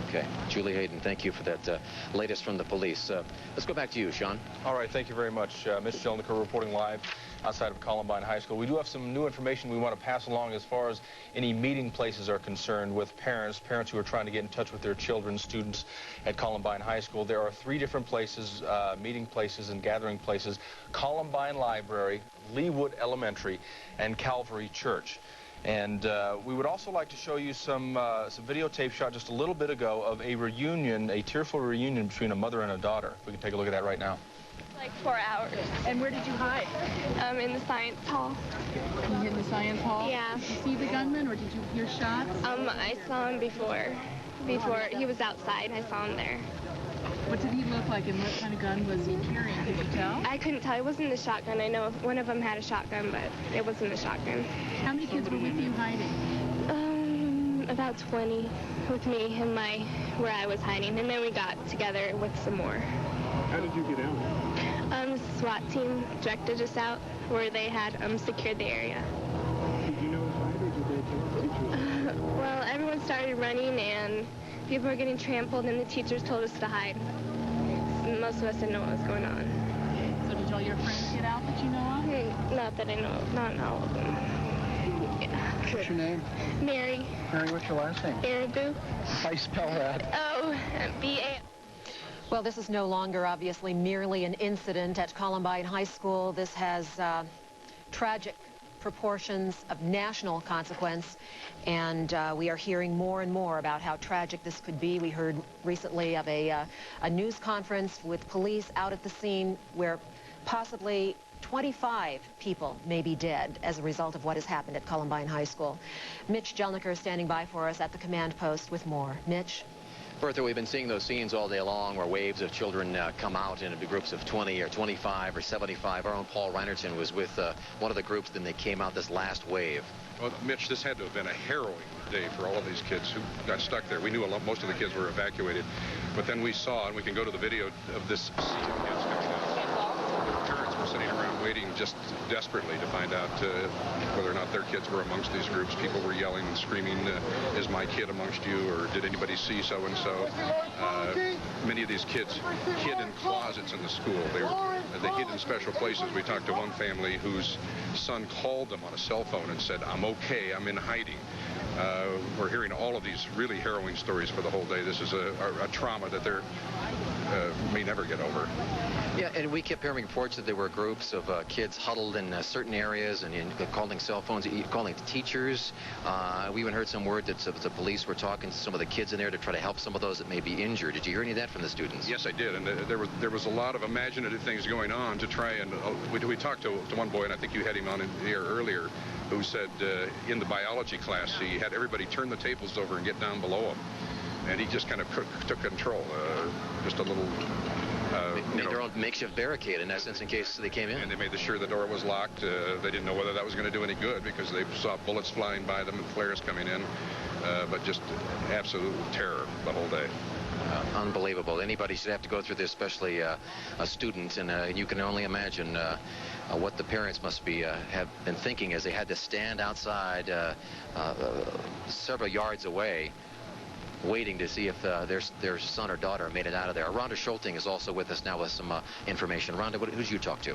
Okay. Julie Hayden, thank you for that latest from the police. Let's go back to you, Sean. All right, thank you very much. Ms. Jelniker reporting live outside of Columbine High School. We do have some new information we want to pass along as far as any meeting places are concerned with parents who are trying to get in touch with their children, students at Columbine High School. There are 3 different places, meeting places and gathering places: Columbine Library, Leawood Elementary, and Calvary Church. And we would also like to show you some videotape shot just a little bit ago of a reunion, a tearful reunion between a mother and a daughter. If we can take a look at that right now. Like 4 hours. And where did you hide? In the science hall. You hid in the science hall? Yeah. Did you see the gunman, or did you hear shots? I saw him before he was outside. I saw him there. What did he look like, and what kind of gun was he carrying? Could you tell? I couldn't tell. It wasn't a shotgun. I know one of them had a shotgun, but it wasn't a shotgun. How many kids were with you hiding? About 20 with me and where I was hiding, and then we got together with some more. How did you get out? The SWAT team directed us out where they had secured the area. Did you know hide, or did they teach you? Well, everyone started running, and people were getting trampled, and the teachers told us to hide. Most of us didn't know what was going on. So did all your friends get out that you know of? Not that I know of. Not all of them. Yeah. What's your name? Mary. Mary, what's your last name? Arabu. How do you spell that? Oh, B-A. Well, this is no longer obviously merely an incident at Columbine High School. This has tragic proportions of national consequence, and we are hearing more and more about how tragic this could be. We heard recently of a news conference with police out at the scene where possibly 25 people may be dead as a result of what has happened at Columbine High School. Mitch Jelniker is standing by for us at the command post with more. Mitch? Bertha, we've been seeing those scenes all day long where waves of children come out in groups of 20 or 25 or 75. Our own Paul Reinerton was with one of the groups, then they came out this last wave. Well, Mitch, this had to have been a harrowing day for all of these kids who got stuck there. We knew most of the kids were evacuated, but then we saw, and we can go to the video of this sea of kids coming out. Parents were sitting around waiting just desperately to find out whether or not their kids were amongst these groups. People were yelling and screaming, is my kid amongst you, or did anybody see so-and-so? Many of these kids hid in closets in the school. They hid in special places. We talked to one family whose son called them on a cell phone and said, I'm okay, I'm in hiding. We're hearing all of these really harrowing stories for the whole day. This is a trauma that they may never get over. Yeah, and we kept hearing reports that there were groups of kids huddled in certain areas and calling cell phones, calling teachers. We even heard some word that the police were talking to some of the kids in there to try to help some of those that may be injured. Did you hear any of that from the students? Yes, I did, and there was a lot of imaginative things going on to try and we talked to one boy, and I think you had him on in the air earlier, who said in the biology class he had everybody turn the tables over and get down below him, and he just kind of took control, just a little. Made their own makeshift barricade, in essence, in case they came in. And they made sure the door was locked. They didn't know whether that was going to do any good because they saw bullets flying by them and flares coming in. But just absolute terror the whole day. Unbelievable. Anybody should have to go through this, especially a student, and you can only imagine what the parents must be have been thinking as they had to stand outside several yards away, waiting to see if their son or daughter made it out of there. Rhonda Schulting is also with us now with some information. Rhonda, who did you talk to?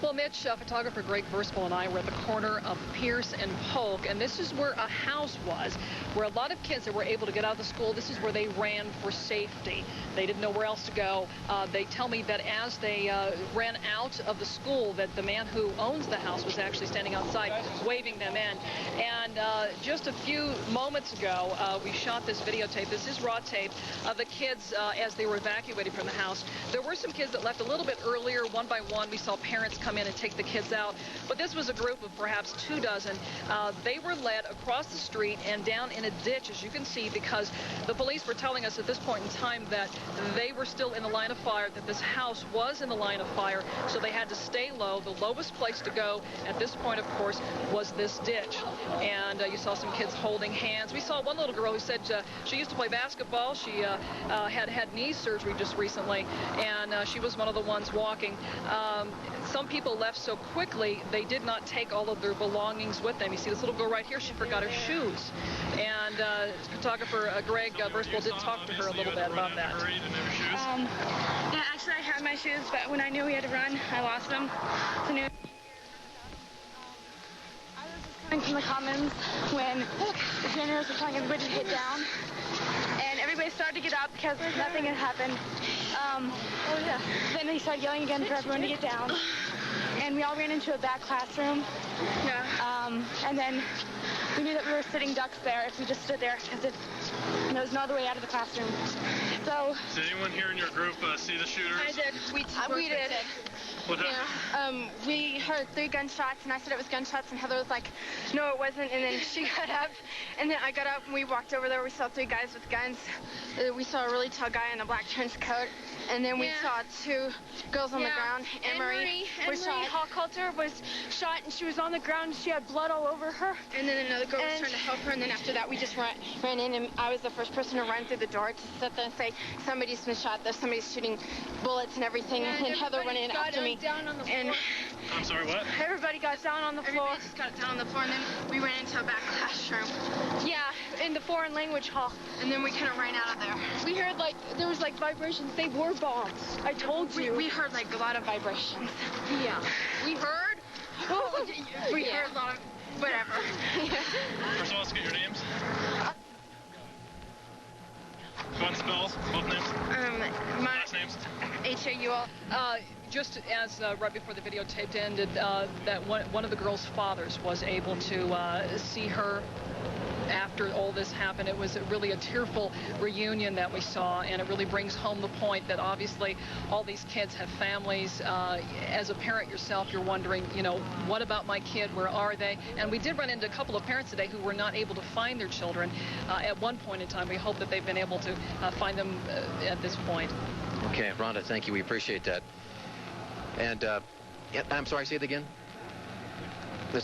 Well, Mitch, photographer Greg Verspel and I were at the corner of Pierce and Polk, and this is where a house was, where a lot of kids that were able to get out of the school, this is where they ran for safety. They didn't know where else to go. They tell me that as they ran out of the school, that the man who owns the house was actually standing outside waving them in. And just a few moments ago, we shot this videotape. This is raw tape of the kids as they were evacuated from the house. There were some kids that left a little bit earlier. One by one, we saw parents come in and take the kids out. But this was a group of perhaps 2 dozen. They were led across the street and down in a ditch, as you can see, because the police were telling us at this point in time that they were still in the line of fire, that this house was in the line of fire, so they had to stay low. The lowest place to go at this point, of course, was this ditch. And you saw some kids holding hands. We saw one little girl who said she used to play basketball. She had knee surgery just recently, and she was one of the ones walking. Some people left so quickly, they did not take all of their belongings with them. You see this little girl right here, she forgot her shoes. And photographer Greg Verspel did talk to her a little bit about that. Yeah, actually I had my shoes, but when I knew we had to run, I lost them. So I was just coming from the Commons when the janitors were telling everybody to get down. And everybody started to get up because nothing had happened. Then they started yelling again for everyone to get down. And we all ran into a back classroom. Yeah. And then we knew that we were sitting ducks there if we just stood there because there was no other way out of the classroom. So. Did anyone here in your group see the shooters? I did. We did. What happened? We heard 3 gunshots, and I said it was gunshots, and Heather was like, no, it wasn't, and then she got up, and then I got up, and we walked over there. We saw 3 guys with guns. We saw a really tall guy in a black trench coat, and then we saw 2 girls on the ground. Emery Hallcoulter was shot, and she was on the ground, and she had blood all over her. And then another girl was trying to help her, and then after that, we just ran in, and I was the first person to run through the door to sit there and say, somebody's been shot, there's somebody's shooting bullets and everything, and Heather ran in after me. And I'm sorry, what? Everybody got down on the floor. Everybody just got down on the floor, and then we ran into a back classroom. Yeah, in the foreign language hall. And then we kind of ran out of there. We heard, there was, vibrations. They were bombs. I told you. We heard, a lot of vibrations. Yeah. We heard? We heard a lot of whatever. First of all, let's get your names. Go and spell both names. My last names? H-A-U-L. Just as right before the videotape ended, that one of the girl's fathers was able to see her after all this happened. It was really a tearful reunion that we saw, and it really brings home the point that obviously all these kids have families. As a parent yourself, you're wondering, you know, what about my kid? Where are they? And we did run into a couple of parents today who were not able to find their children at one point in time. We hope that they've been able to find them at this point. Okay, Rhonda, thank you. We appreciate that. And, yeah, I'm sorry, say it again. I'm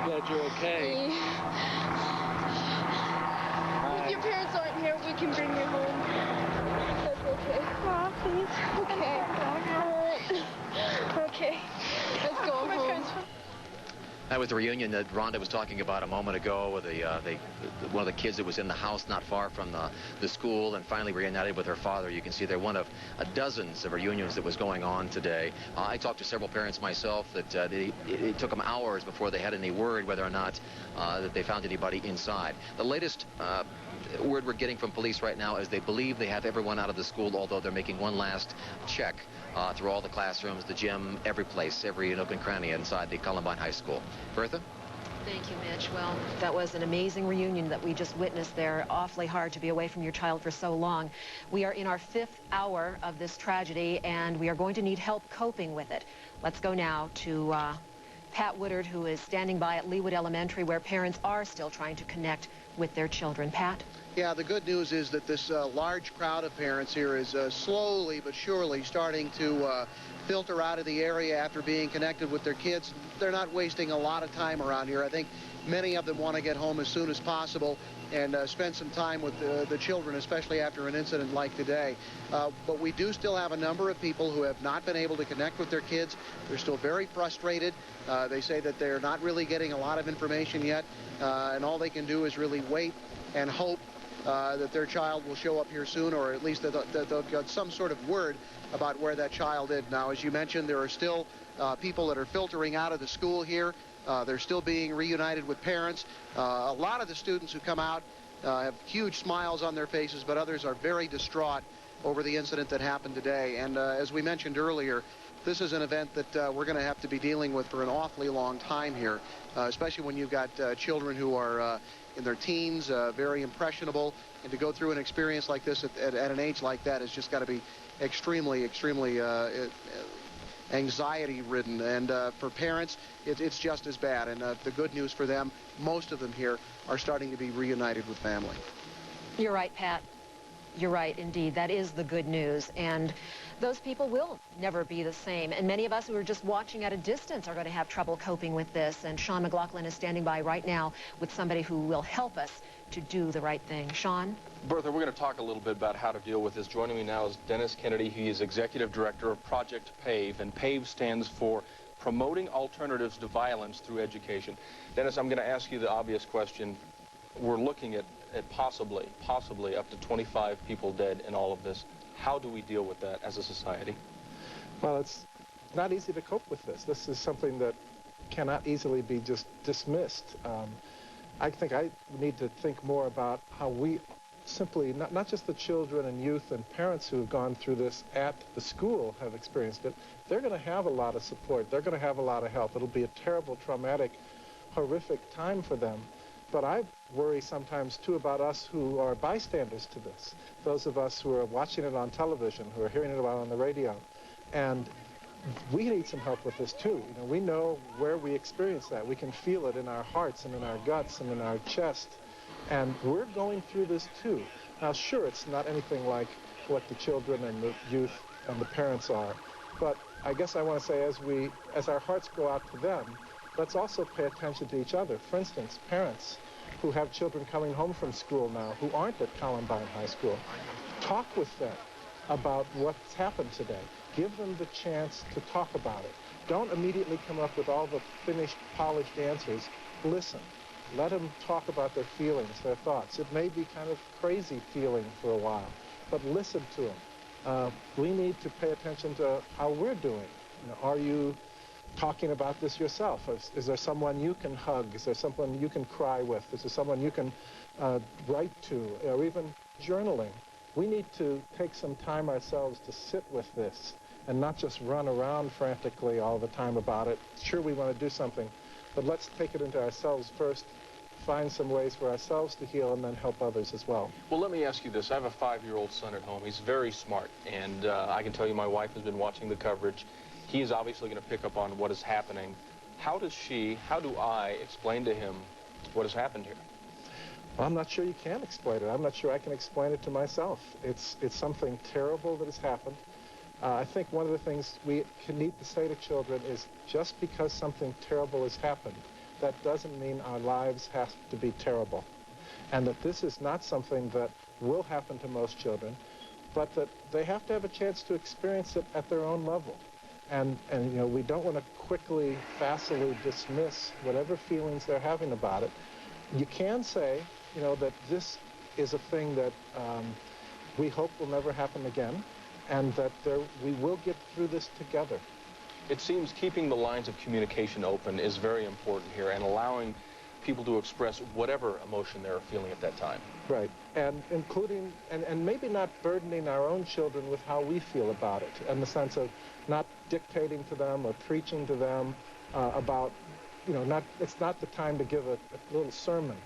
glad you're okay. If your parents aren't here, we can bring you home. That's okay. Mom, please. Okay. Okay. Let's go home. That was the reunion that Rhonda was talking about a moment ago with one of the kids that was in the house not far from the school and finally reunited with her father. You can see they're one of dozens of reunions that was going on today. I talked to several parents myself that it took them hours before they had any word whether or not that they found anybody inside. The latest word we're getting from police right now is they believe they have everyone out of the school, although they're making one last check through all the classrooms, the gym, every place, every nook and cranny inside the Columbine High School. Bertha? Thank you, Mitch. Well, that was an amazing reunion that we just witnessed there. Awfully hard to be away from your child for so long. We are in our 5th hour of this tragedy, and we are going to need help coping with it. Let's go now to Pat Woodard, who is standing by at Leawood Elementary, where parents are still trying to connect with their children. Pat? Yeah, the good news is that this large crowd of parents here is slowly but surely starting to filter out of the area after being connected with their kids. They're not wasting a lot of time around here. I think many of them want to get home as soon as possible and spend some time with the children, especially after an incident like today. But we do still have a number of people who have not been able to connect with their kids. They're still very frustrated. They say that they're not really getting a lot of information yet, and all they can do is really wait and hope that their child will show up here soon, or at least that they'll get some sort of word about where that child is. Now, as you mentioned, there are still people that are filtering out of the school here. They're still being reunited with parents. A lot of the students who come out have huge smiles on their faces, but others are very distraught over the incident that happened today. And as we mentioned earlier, this is an event that we're going to have to be dealing with for an awfully long time here, especially when you've got children who are in their teens, very impressionable, and to go through an experience like this at an age like that has just got to be extremely, extremely anxiety-ridden. And for parents, it's just as bad. And the good news for them, most of them here are starting to be reunited with family. You're right, Pat. You're right, indeed. That is the good news. And those people will never be the same. And many of us who are just watching at a distance are going to have trouble coping with this. And Sean McLaughlin is standing by right now with somebody who will help us to do the right thing. Sean? Bertha, we're going to talk a little bit about how to deal with this. Joining me now is Dennis Kennedy. He is Executive Director of Project PAVE, and PAVE stands for Promoting Alternatives to Violence Through Education. Dennis, I'm going to ask you the obvious question. We're looking at possibly up to 25 people dead in all of this. How do we deal with that as a society? Well, it's not easy to cope with this. This is something that cannot easily be just dismissed. I think I need to think more about how we simply, not just the children and youth and parents who have gone through this at the school have experienced it. They're going to have a lot of support. They're going to have a lot of help. It'll be a terrible, traumatic, horrific time for them. But I worry sometimes, too, about us who are bystanders to this, those of us who are watching it on television, who are hearing it on the radio. And we need some help with this, too. You know, we know where we experience that. We can feel it in our hearts and in our guts and in our chest. And we're going through this, too. Now, sure, it's not anything like what the children and the youth and the parents are. But I guess I want to say as our hearts go out to them, let's also pay attention to each other. For instance, parents who have children coming home from school now who aren't at Columbine High School, talk with them about what's happened today. Give them the chance to talk about it. Don't immediately come up with all the finished, polished answers. Listen. Let them talk about their feelings, their thoughts. It may be kind of crazy feeling for a while, but listen to them. we need to pay attention to how we're doing. You know, are you talking about this yourself? Is there someone you can hug? Is there someone you can cry with? Is there someone you can write to, or even journaling? We need to take some time ourselves to sit with this and not just run around frantically all the time about it. Sure, we want to do something, but let's take it into ourselves first, find some ways for ourselves to heal, and then help others as well. Well, let me ask you this. I have a 5-year-old son at home. He's very smart, and I can tell you my wife has been watching the coverage. He is obviously going to pick up on what is happening. How do I explain to him what has happened here? Well, I'm not sure you can explain it. I'm not sure I can explain it to myself. It's something terrible that has happened. I think one of the things we need to say to children is just because something terrible has happened, that doesn't mean our lives have to be terrible. And that this is not something that will happen to most children, but that they have to have a chance to experience it at their own level. And you know, we don't want to quickly, facilely dismiss whatever feelings they're having about it. You can say, you know, that this is a thing that we hope will never happen again, and that we will get through this together. It seems keeping the lines of communication open is very important here, and allowing people to express whatever emotion they're feeling at that time. Right, and including, and maybe not burdening our own children with how we feel about it, in the sense of not dictating to them or preaching to them about, you know, it's not the time to give a little sermon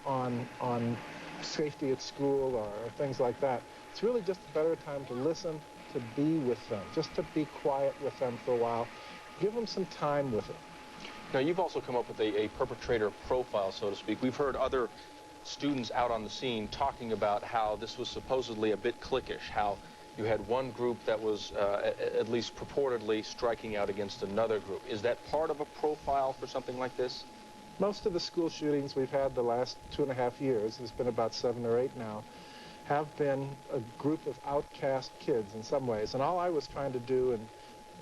on safety at school or things like that. It's really just a better time to listen, to be with them, just to be quiet with them for a while. Give them some time with it. Now, you've also come up with a perpetrator profile, so to speak. We've heard other students out on the scene talking about how this was supposedly a bit cliquish, how you had one group that was at least purportedly striking out against another group. Is that part of a profile for something like this? Most of the school shootings we've had the last 2.5 years, there's been about 7 or 8 now, have been a group of outcast kids in some ways. And all I was trying to do, and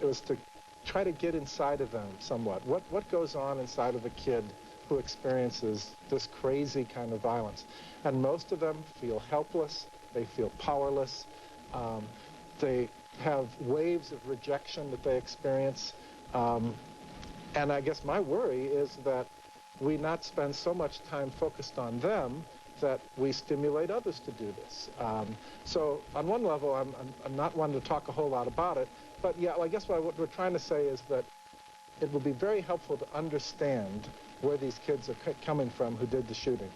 it was to try to get inside of them somewhat. What goes on inside of a kid who experiences this crazy kind of violence? And most of them feel helpless, they feel powerless, they have waves of rejection that they experience. And I guess my worry is that we not spend so much time focused on them that we stimulate others to do this. So on one level, I'm not one to talk a whole lot about it, but yeah, well, I guess what we're trying to say is that it will be very helpful to understand where these kids are coming from who did the shooting.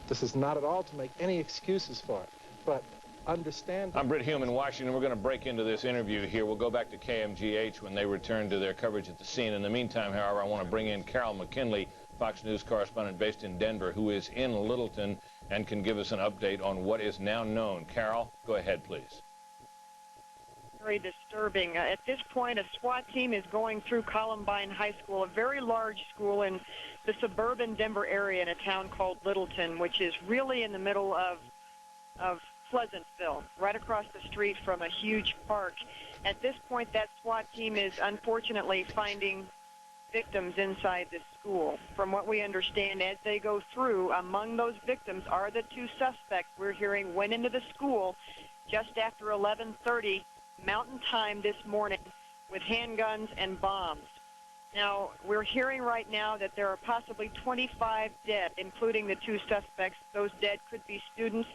This is not at all to make any excuses for it, but understand. I'm Britt Hume in Washington. We're going to break into this interview here. We'll go back to KMGH when they return to their coverage at the scene. In the meantime, however, I want to bring in Carol McKinley, Fox News correspondent based in Denver, who is in Littleton and can give us an update on what is now known. Carol, go ahead, please. Very disturbing. At this point, a SWAT team is going through Columbine High School, a very large school in the suburban Denver area in a town called Littleton, which is really in the middle of Pleasantville, right across the street from a huge park. At this point, that SWAT team is unfortunately finding victims inside the school. From what we understand, as they go through, among those victims are the 2 suspects we're hearing went into the school just after 11:30 Mountain Time this morning with handguns and bombs. Now, we're hearing right now that there are possibly 25 dead, including the 2 suspects. Those dead could be students,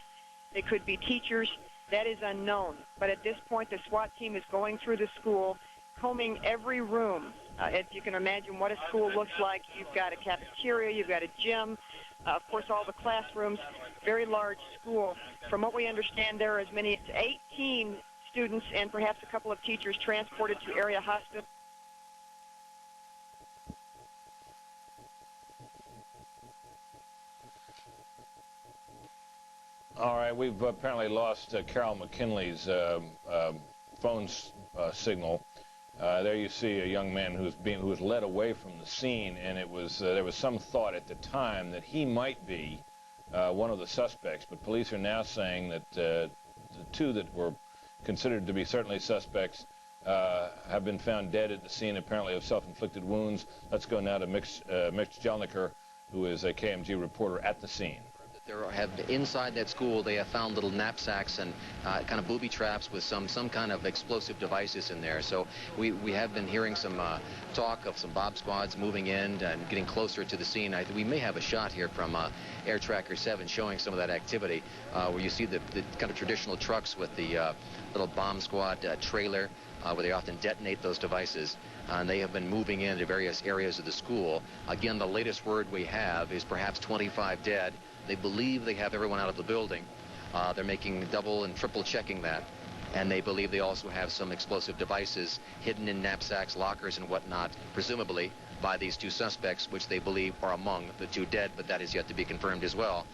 they could be teachers. That is unknown. But at this point, the SWAT team is going through the school, combing every room. If you can imagine what a school looks like, you've got a cafeteria, you've got a gym, of course, all the classrooms, very large school. From what we understand, there are as many as 18 students and perhaps a couple of teachers transported to area hospitals. All right, we've apparently lost Carol McKinley's phone signal. There you see a young man who was led away from the scene, and it was there was some thought at the time that he might be one of the suspects, but police are now saying that the 2 that were considered to be certainly suspects have been found dead at the scene, apparently of self-inflicted wounds. Let's go now to Mitch Jelniker, who is a KMG reporter at the scene. There have, inside that school, they have found little knapsacks and kind of booby traps with some kind of explosive devices in there. So we have been hearing some talk of some Bob squads moving in and getting closer to the scene. We may have a shot here from Air Tracker 7 showing some of that activity, where you see the kind of traditional trucks with the little bomb squad trailer, where they often detonate those devices. And they have been moving into various areas of the school. Again, the latest word we have is perhaps 25 dead. They believe they have everyone out of the building. They're making double and triple checking that. And they believe they also have some explosive devices hidden in knapsacks, lockers, and whatnot, presumably by these two suspects, which they believe are among the two dead, but that is yet to be confirmed as well.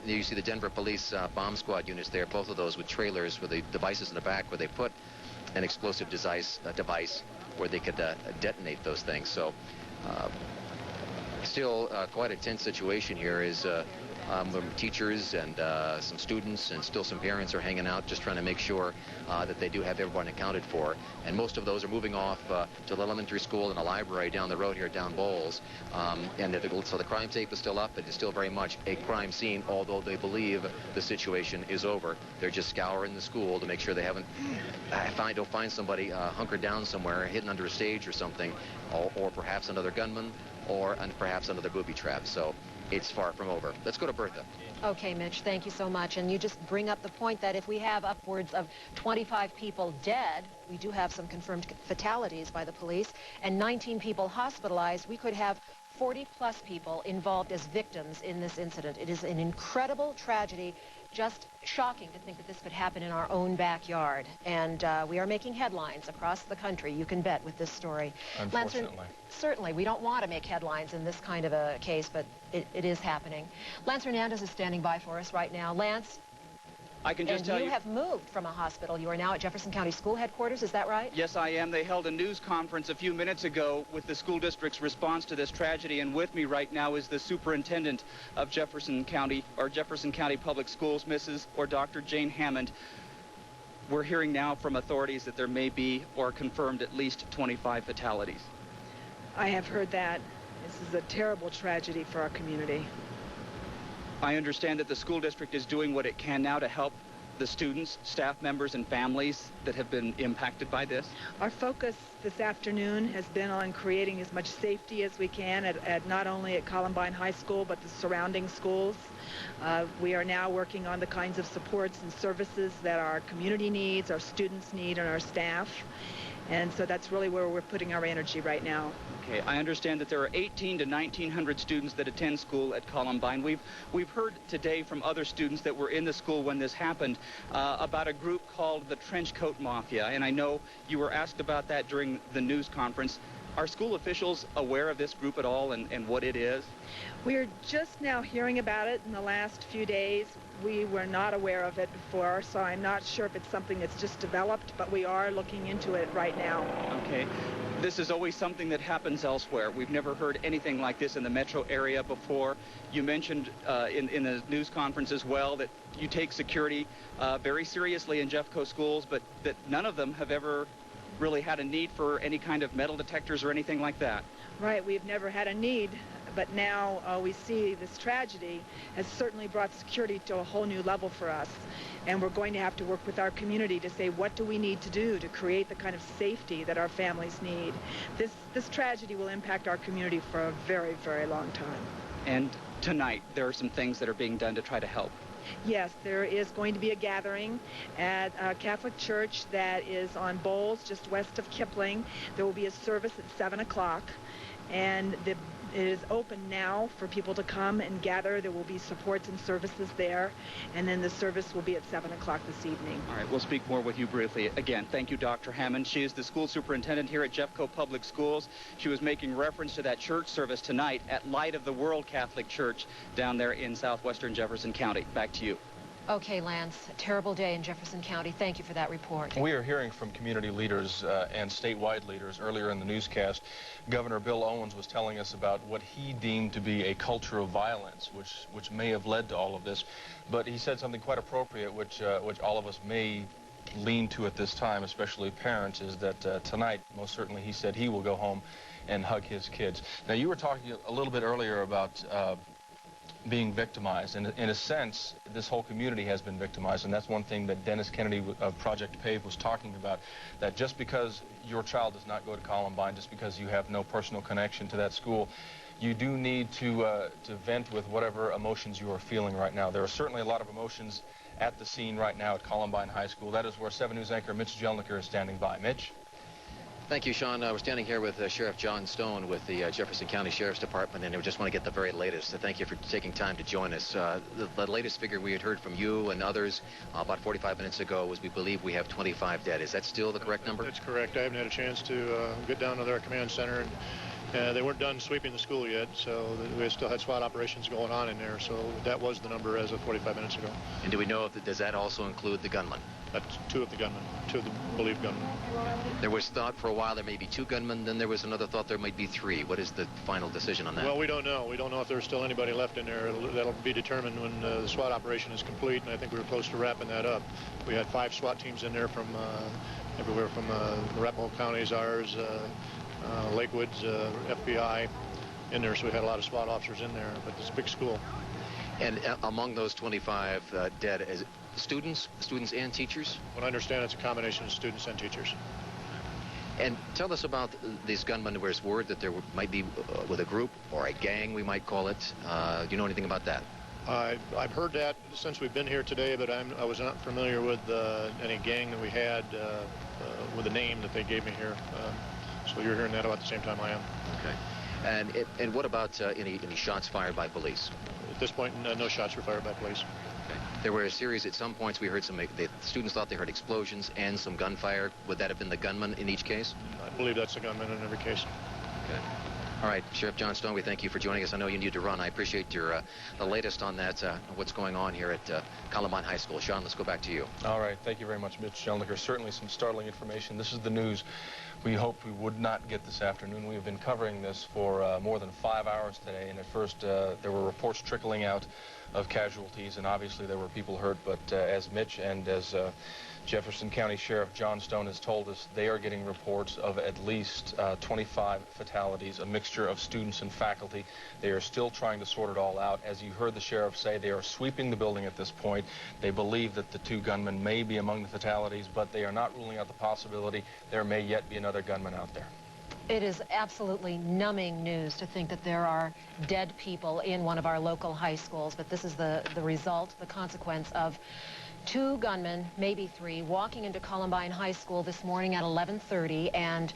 You see the Denver police bomb squad units there, both of those with trailers with the devices in the back where they put an explosive device where they could detonate those things. So still quite a tense situation here. Is teachers and some students and still some parents are hanging out just trying to make sure that they do have everyone accounted for. And most of those are moving off to the elementary school and a library down the road here, down Bowles. So the crime tape is still up. It is still very much a crime scene, although they believe the situation is over. They're just scouring the school to make sure they haven't find somebody hunkered down somewhere, hidden under a stage or something, or perhaps another gunman, and perhaps another booby trap. So it's far from over. Let's go to Bertha. Okay, Mitch, thank you so much. And you just bring up the point that if we have upwards of 25 people dead, we do have some confirmed fatalities by the police, and 19 people hospitalized, we could have 40-plus people involved as victims in this incident. It is an incredible tragedy. Just shocking to think that this could happen in our own backyard. And we are making headlines across the country, you can bet, with this story. Unfortunately. Lance, certainly, we don't want to make headlines in this kind of a case, but it is happening. Lance Hernandez is standing by for us right now. Lance, I can just tell you have moved from a hospital. You are now at Jefferson County School headquarters, is that right? Yes, I am. They held a news conference a few minutes ago with the school district's response to this tragedy, and with me right now is the superintendent of Jefferson County Public Schools, Dr. Jane Hammond. We're hearing now from authorities that there may be, or confirmed, at least 25 fatalities. I have heard that. This is a terrible tragedy for our community. I understand that the school district is doing what it can now to help the students, staff members, and families that have been impacted by this. Our focus this afternoon has been on creating as much safety as we can at not only at Columbine High School, but the surrounding schools. We are now working on the kinds of supports and services that our community needs, our students need, and our staff. And so that's really where we're putting our energy right now. Okay, I understand that there are 1,800 to 1,900 students that attend school at Columbine. We've heard today from other students that were in the school when this happened about a group called the Trenchcoat Mafia, and I know you were asked about that during the news conference. Are school officials aware of this group at all and what it is? We're just now hearing about it in the last few days. We were not aware of it before, so I'm not sure if it's something that's just developed, but we are looking into it right now. Okay. This is always something that happens elsewhere. We've never heard anything like this in the metro area before. You mentioned in the news conference as well that you take security very seriously in Jeffco schools, but that none of them have ever really had a need for any kind of metal detectors or anything like that. Right, we've never had a need, but now we see this tragedy has certainly brought security to a whole new level for us. And we're going to have to work with our community to say, what do we need to do to create the kind of safety that our families need? This tragedy will impact our community for a very, very long time. And tonight, there are some things that are being done to try to help. Yes, there is going to be a gathering at a Catholic church that is on Bowles, just west of Kipling. There will be a service at 7 o'clock, and it is open now for people to come and gather. There will be supports and services there, and then the service will be at 7 o'clock this evening. All right, we'll speak more with you briefly. Again, thank you, Dr. Hammond. She is the school superintendent here at Jeffco Public Schools. She was making reference to that church service tonight at Light of the World Catholic Church down there in southwestern Jefferson County. Back to you. Okay, Lance, a terrible day in Jefferson County. Thank you for that report. We are hearing from community leaders and statewide leaders. Earlier in the newscast, Governor Bill Owens was telling us about what he deemed to be a culture of violence, which may have led to all of this. But he said something quite appropriate, which all of us may lean to at this time, especially parents, is that tonight, most certainly, he said he will go home and hug his kids. Now, you were talking a little bit earlier about being victimized. And in a sense, this whole community has been victimized, and that's one thing that Dennis Kennedy of Project PAVE was talking about, that just because your child does not go to Columbine, just because you have no personal connection to that school, you do need to vent with whatever emotions you are feeling right now. There are certainly a lot of emotions at the scene right now at Columbine High School. That is where 7 News anchor Mitch Jelniker is standing by. Mitch? Thank you, Sean. We're standing here with Sheriff John Stone with the Jefferson County Sheriff's Department, and we just want to get the very latest. So thank you for taking time to join us. The latest figure we had heard from you and others about 45 minutes ago was we believe we have 25 dead. Is that still the correct number? That's correct. I haven't had a chance to get down to their command center, and they weren't done sweeping the school yet, so we still had SWAT operations going on in there, so that was the number as of 45 minutes ago. And do we know if does that also include the gunman? That's 2 of the gunmen, 2 of the believed gunmen. There was thought for a while there may be 2 gunmen, then there was another thought there might be 3. What is the final decision on that? Well, we don't know. We don't know if there's still anybody left in there. That'll be determined when the SWAT operation is complete, and I think we were close to wrapping that up. We had 5 SWAT teams in there from everywhere from Arapahoe counties, ours, Lakewoods, FBI in there, so we had a lot of SWAT officers in there, but it's a big school. And among those 25 dead, is it students and teachers? What I understand, it's a combination of students and teachers. And tell us about these gunmen. There's word that there might be with a group or a gang, we might call it. Do you know anything about that? I've heard that since we've been here today, but I was not familiar with any gang that we had with a name that they gave me here. So you're hearing that about the same time I am. Okay. And what about any shots fired by police? At this point, no shots were fired by police. Okay. There were a series, at some points we heard the students thought they heard explosions and some gunfire. Would that have been the gunman in each case? I believe that's the gunman in every case. Okay. All right, Sheriff John Stone, we thank you for joining us. I know you need to run. I appreciate your the latest on that, what's going on here at Columbine High School. Sean, let's go back to you. All right, thank you very much, Mitch Jelniker. Certainly some startling information. This is the news we hoped we would not get this afternoon. We have been covering this for more than 5 hours today, and at first there were reports trickling out of casualties, and obviously there were people hurt, but as Mitch and as Jefferson County Sheriff John Stone has told us, they are getting reports of at least 25 fatalities, a mixture of students and faculty. They are still trying to sort it all out. As you heard the sheriff say, they are sweeping the building at this point. They believe that the 2 gunmen may be among the fatalities, but they are not ruling out the possibility there may yet be another gunman out there. It is absolutely numbing news to think that there are dead people in one of our local high schools, but this is the result, the consequence of 2 gunmen, maybe 3, walking into Columbine High School this morning at 11:30, and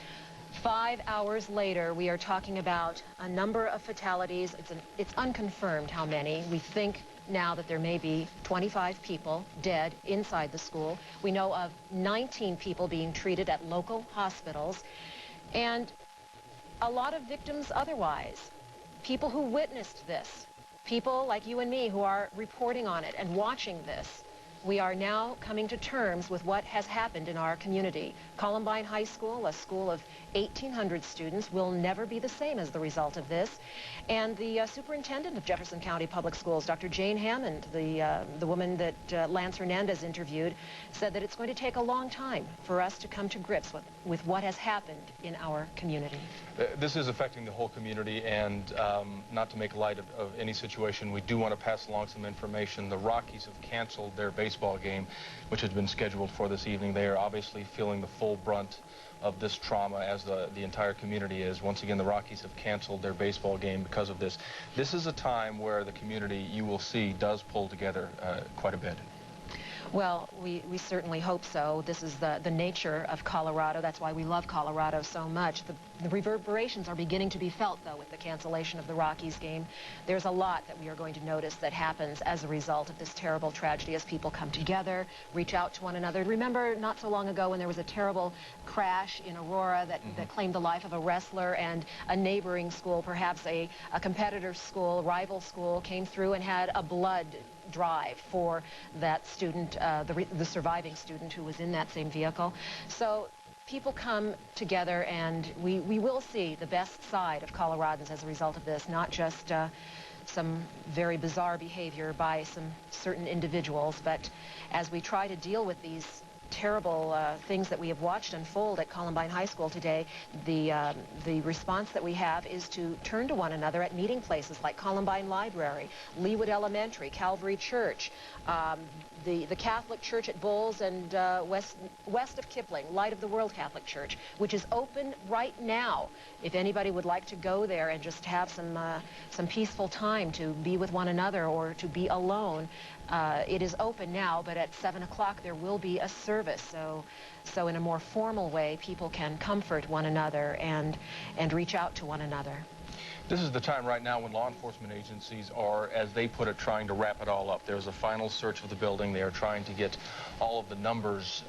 5 hours later, we are talking about a number of fatalities. It's unconfirmed how many. We think now that there may be 25 people dead inside the school. We know of 19 people being treated at local hospitals, and a lot of victims otherwise. People who witnessed this, people like you and me who are reporting on it and watching this. We are now coming to terms with what has happened in our community. Columbine High School, a school of 1,800 students, will never be the same as the result of this. And the superintendent of Jefferson County Public Schools, Dr. Jane Hammond, the woman that Lance Hernandez interviewed, said that it's going to take a long time for us to come to grips with what has happened in our community. This is affecting the whole community, and not to make light of any situation, we do want to pass along some information. The Rockies have canceled their baseball game, which had been scheduled for this evening. They are obviously feeling the full brunt of this trauma, as the entire community is. Once again, the Rockies have canceled their baseball game because of this. This is a time where the community, you will see, does pull together quite a bit. Well, we certainly hope so. This is the nature of Colorado. That's why we love Colorado so much. The reverberations are beginning to be felt, though, with the cancellation of the Rockies game. There's a lot that we are going to notice that happens as a result of this terrible tragedy as people come together, reach out to one another. Remember not so long ago when there was a terrible crash in Aurora that claimed the life of a wrestler, and a neighboring school, perhaps a competitor school, rival school, came through and had a blood drive for that student, the surviving student who was in that same vehicle. So people come together, and we will see the best side of Coloradans as a result of this, not just some very bizarre behavior by some certain individuals, but as we try to deal with these terrible things that we have watched unfold at Columbine High School today, the response that we have is to turn to one another at meeting places like Columbine Library, Leawood Elementary, Calvary Church, the Catholic Church at Bowles and west of Kipling, Light of the World Catholic Church, which is open right now. If anybody would like to go there and just have some peaceful time to be with one another or to be alone, it is open now, but at 7 o'clock there will be a service. So in a more formal way, people can comfort one another and reach out to one another. This is the time right now when law enforcement agencies are, as they put it, trying to wrap it all up. There's a final search of the building. They are trying to get all of the numbers,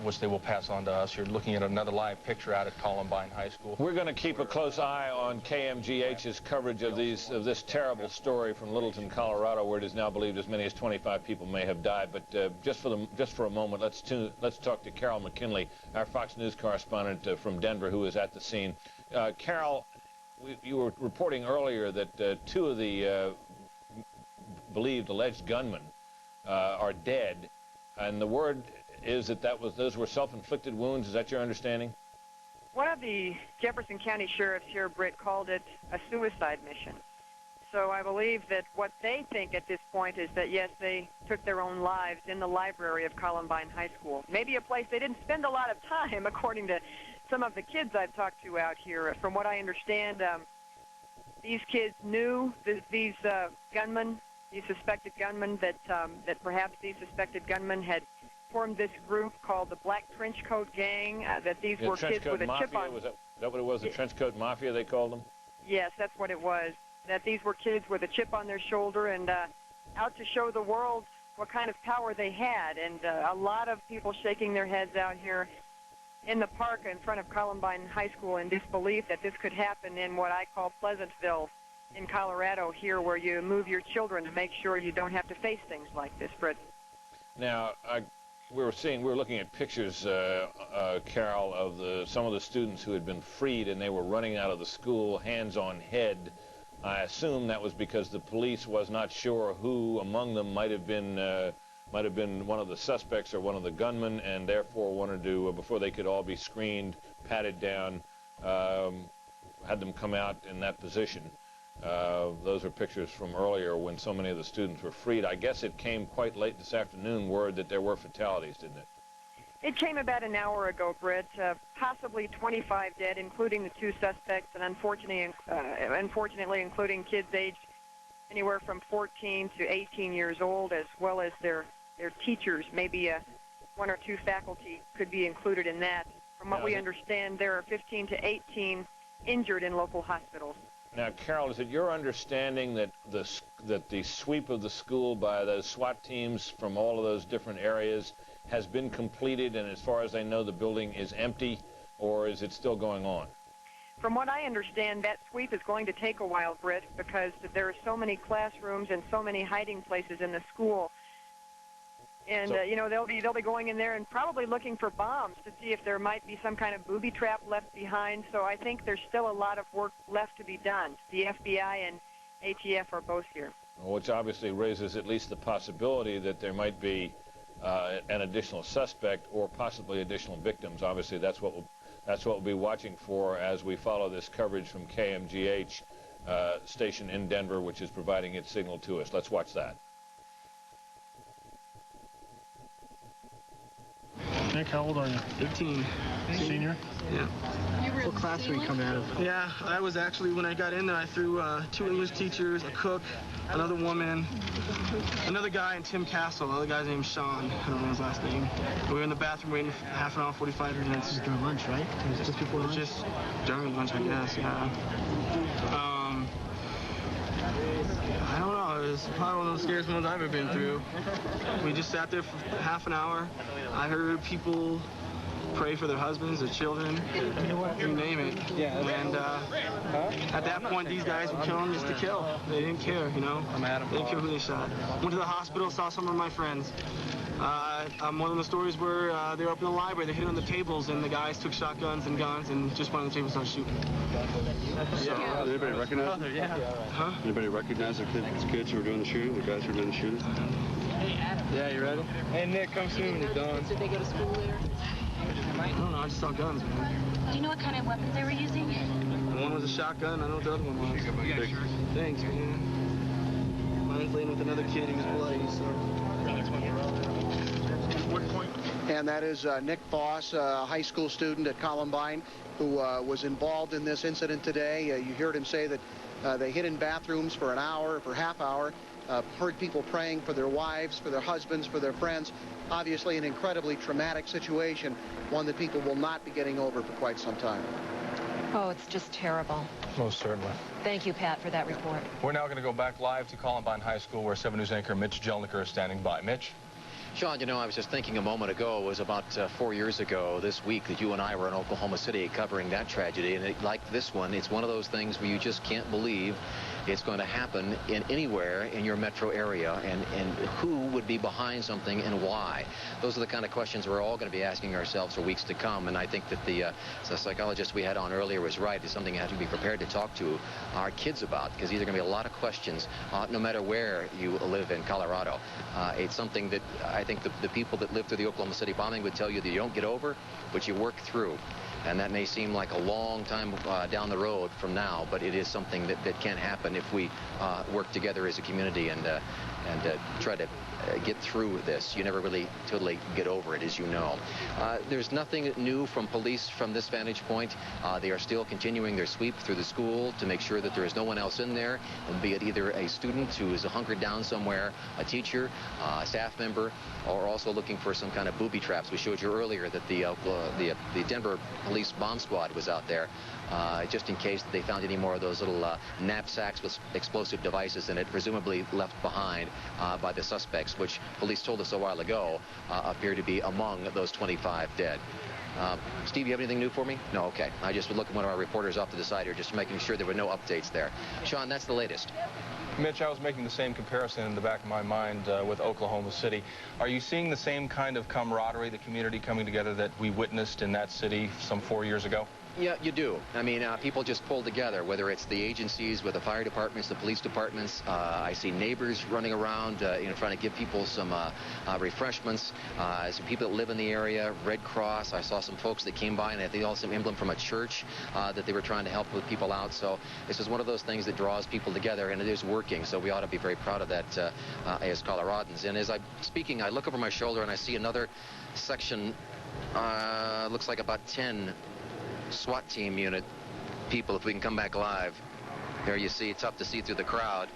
which they will pass on to us. You're looking at another live picture out at Columbine High School. We're going to keep a close eye on KMGH's coverage of this terrible story from Littleton, Colorado, where it is now believed as many as 25 people may have died. But just for a moment, let's talk to Carol McKinley, our Fox News correspondent from Denver, who is at the scene. Carol, you were reporting earlier that two of the believed alleged gunmen are dead, and the word is that those were self-inflicted wounds. Is that your understanding? One of the Jefferson County sheriffs here, Britt, called it a suicide mission. So I believe that what they think at this point is that, yes, they took their own lives in the library of Columbine High School. Maybe a place they didn't spend a lot of time, according to some of the kids I've talked to out here. From what I understand, these kids knew these gunmen, these suspected gunmen, that perhaps these suspected gunmen had formed this group called the Black Trenchcoat Gang, that these were kids with a chip on. Was that what it was, the Trenchcoat Mafia, they called them? Yes, that's what it was. That these were kids with a chip on their shoulder and out to show the world what kind of power they had. And a lot of people shaking their heads out here in the park in front of Columbine High School in disbelief that this could happen in what I call Pleasantville in Colorado, here where you move your children to make sure you don't have to face things like this, Britt. Now, we were looking at pictures, Carol, of some of the students who had been freed, and they were running out of the school, hands on head. I assume that was because the police was not sure who among them might have been one of the suspects or one of the gunmen, and therefore wanted to, before they could all be screened, patted down, had them come out in that position. Those are pictures from earlier when so many of the students were freed. I guess it came quite late this afternoon, word that there were fatalities, didn't it? It came about an hour ago, Britt. Possibly 25 dead, including the two suspects, and unfortunately including kids aged anywhere from 14 to 18 years old, as well as their teachers. Maybe one or two faculty could be included in that. From what we understand, there are 15 to 18 injured in local hospitals. Now, Carol, is it your understanding that the sweep of the school by those SWAT teams from all of those different areas has been completed, and as far as I know, the building is empty, or is it still going on? From what I understand, that sweep is going to take a while, Britt, because there are so many classrooms and so many hiding places in the school. And, they'll be going in there and probably looking for bombs to see if there might be some kind of booby trap left behind. So I think there's still a lot of work left to be done. The FBI and ATF are both here. Which obviously raises at least the possibility that there might be an additional suspect or possibly additional victims. Obviously, that's what we'll be watching for as we follow this coverage from KMGH station in Denver, which is providing its signal to us. Let's watch that. Nick, how old are you? 18. Senior? Yeah. What class were you coming out of? Yeah, I was actually, when I got in there, I threw 2 English teachers, a cook, another woman, another guy, and Tim Castle. The other guy's name is Sean. I don't know his last name. We were in the bathroom waiting for half an hour, 45 minutes. Just during lunch, right? It was just before lunch? Just during lunch, I guess, yeah. I don't know. It was probably one of the scariest ones I've ever been through. We just sat there for half an hour. I heard people pray for their husbands, their children, you name it. And at that point, these guys were killing just to kill. They didn't care, They didn't care who they shot. Went to the hospital, saw some of my friends. One of the stories where they were up in the library, they hit on the tables, and the guys took shotguns and guns and just went on the table and started shooting. Did anybody recognize them? Huh? Anybody recognize the kids who were doing the shooting, the guys who were doing the shooting? Yeah, you ready? Hey, Nick, come see me when you're done. Did they go to school there? I don't know, I just saw guns, man. Do you know what kind of weapons they were using? One was a shotgun, I know what the other one was. Thanks, man. Mine's laying with another kid, he was bloody, so... And that is Nick Voss, a high school student at Columbine, who was involved in this incident today. You heard him say that they hid in bathrooms for an hour, for half hour, heard people praying for their wives, for their husbands, for their friends. Obviously an incredibly traumatic situation, one that people will not be getting over for quite some time. Oh, it's just terrible. Most certainly. Thank you, Pat, for that report. We're now going to go back live to Columbine High School, where 7 News anchor Mitch Jelniker is standing by. Mitch? Sean, you know, I was just thinking a moment ago, it was about 4 years ago this week that you and I were in Oklahoma City covering that tragedy. And like this one, it's one of those things where you just can't believe it's going to happen in anywhere in your metro area, and who would be behind something and why. Those are the kind of questions we're all going to be asking ourselves for weeks to come, and I think that the psychologist we had on earlier was right. It's something you have to be prepared to talk to our kids about, because these are going to be a lot of questions no matter where you live in Colorado. It's something that I think the people that lived through the Oklahoma City bombing would tell you that you don't get over, but you work through. And that may seem like a long time down the road from now, but it is something that can happen if we work together as a community and try to get through this. You never really totally get over it, as you know. There's nothing new from police from this vantage point. They are still continuing their sweep through the school to make sure that there is no one else in there, be it either a student who is hunkered down somewhere, a teacher, a staff member, or also looking for some kind of booby traps. We showed you earlier that the Denver police bomb squad was out there just in case they found any more of those little knapsacks with explosive devices in it, presumably left behind by the suspects, which police told us a while ago appear to be among those 25 dead. Steve, you have anything new for me? No, okay. I just would look at one of our reporters off to the side here, just making sure there were no updates there. Sean, that's the latest. Mitch, I was making the same comparison in the back of my mind with Oklahoma City. Are you seeing the same kind of camaraderie, the community coming together that we witnessed in that city some 4 years ago? Yeah, you do. I mean, people just pull together, whether it's the agencies with the fire departments, the police departments. I see neighbors running around, trying to give people some refreshments. Some people that live in the area, Red Cross. I saw some folks that came by and they all some emblem from a church that they were trying to help with people out. So this is one of those things that draws people together, and it is working. So we ought to be very proud of that as Coloradans. And as I'm speaking, I look over my shoulder and I see another section, looks like about 10 SWAT team unit people. If we can come back live. There you see, it's tough to see through the crowd.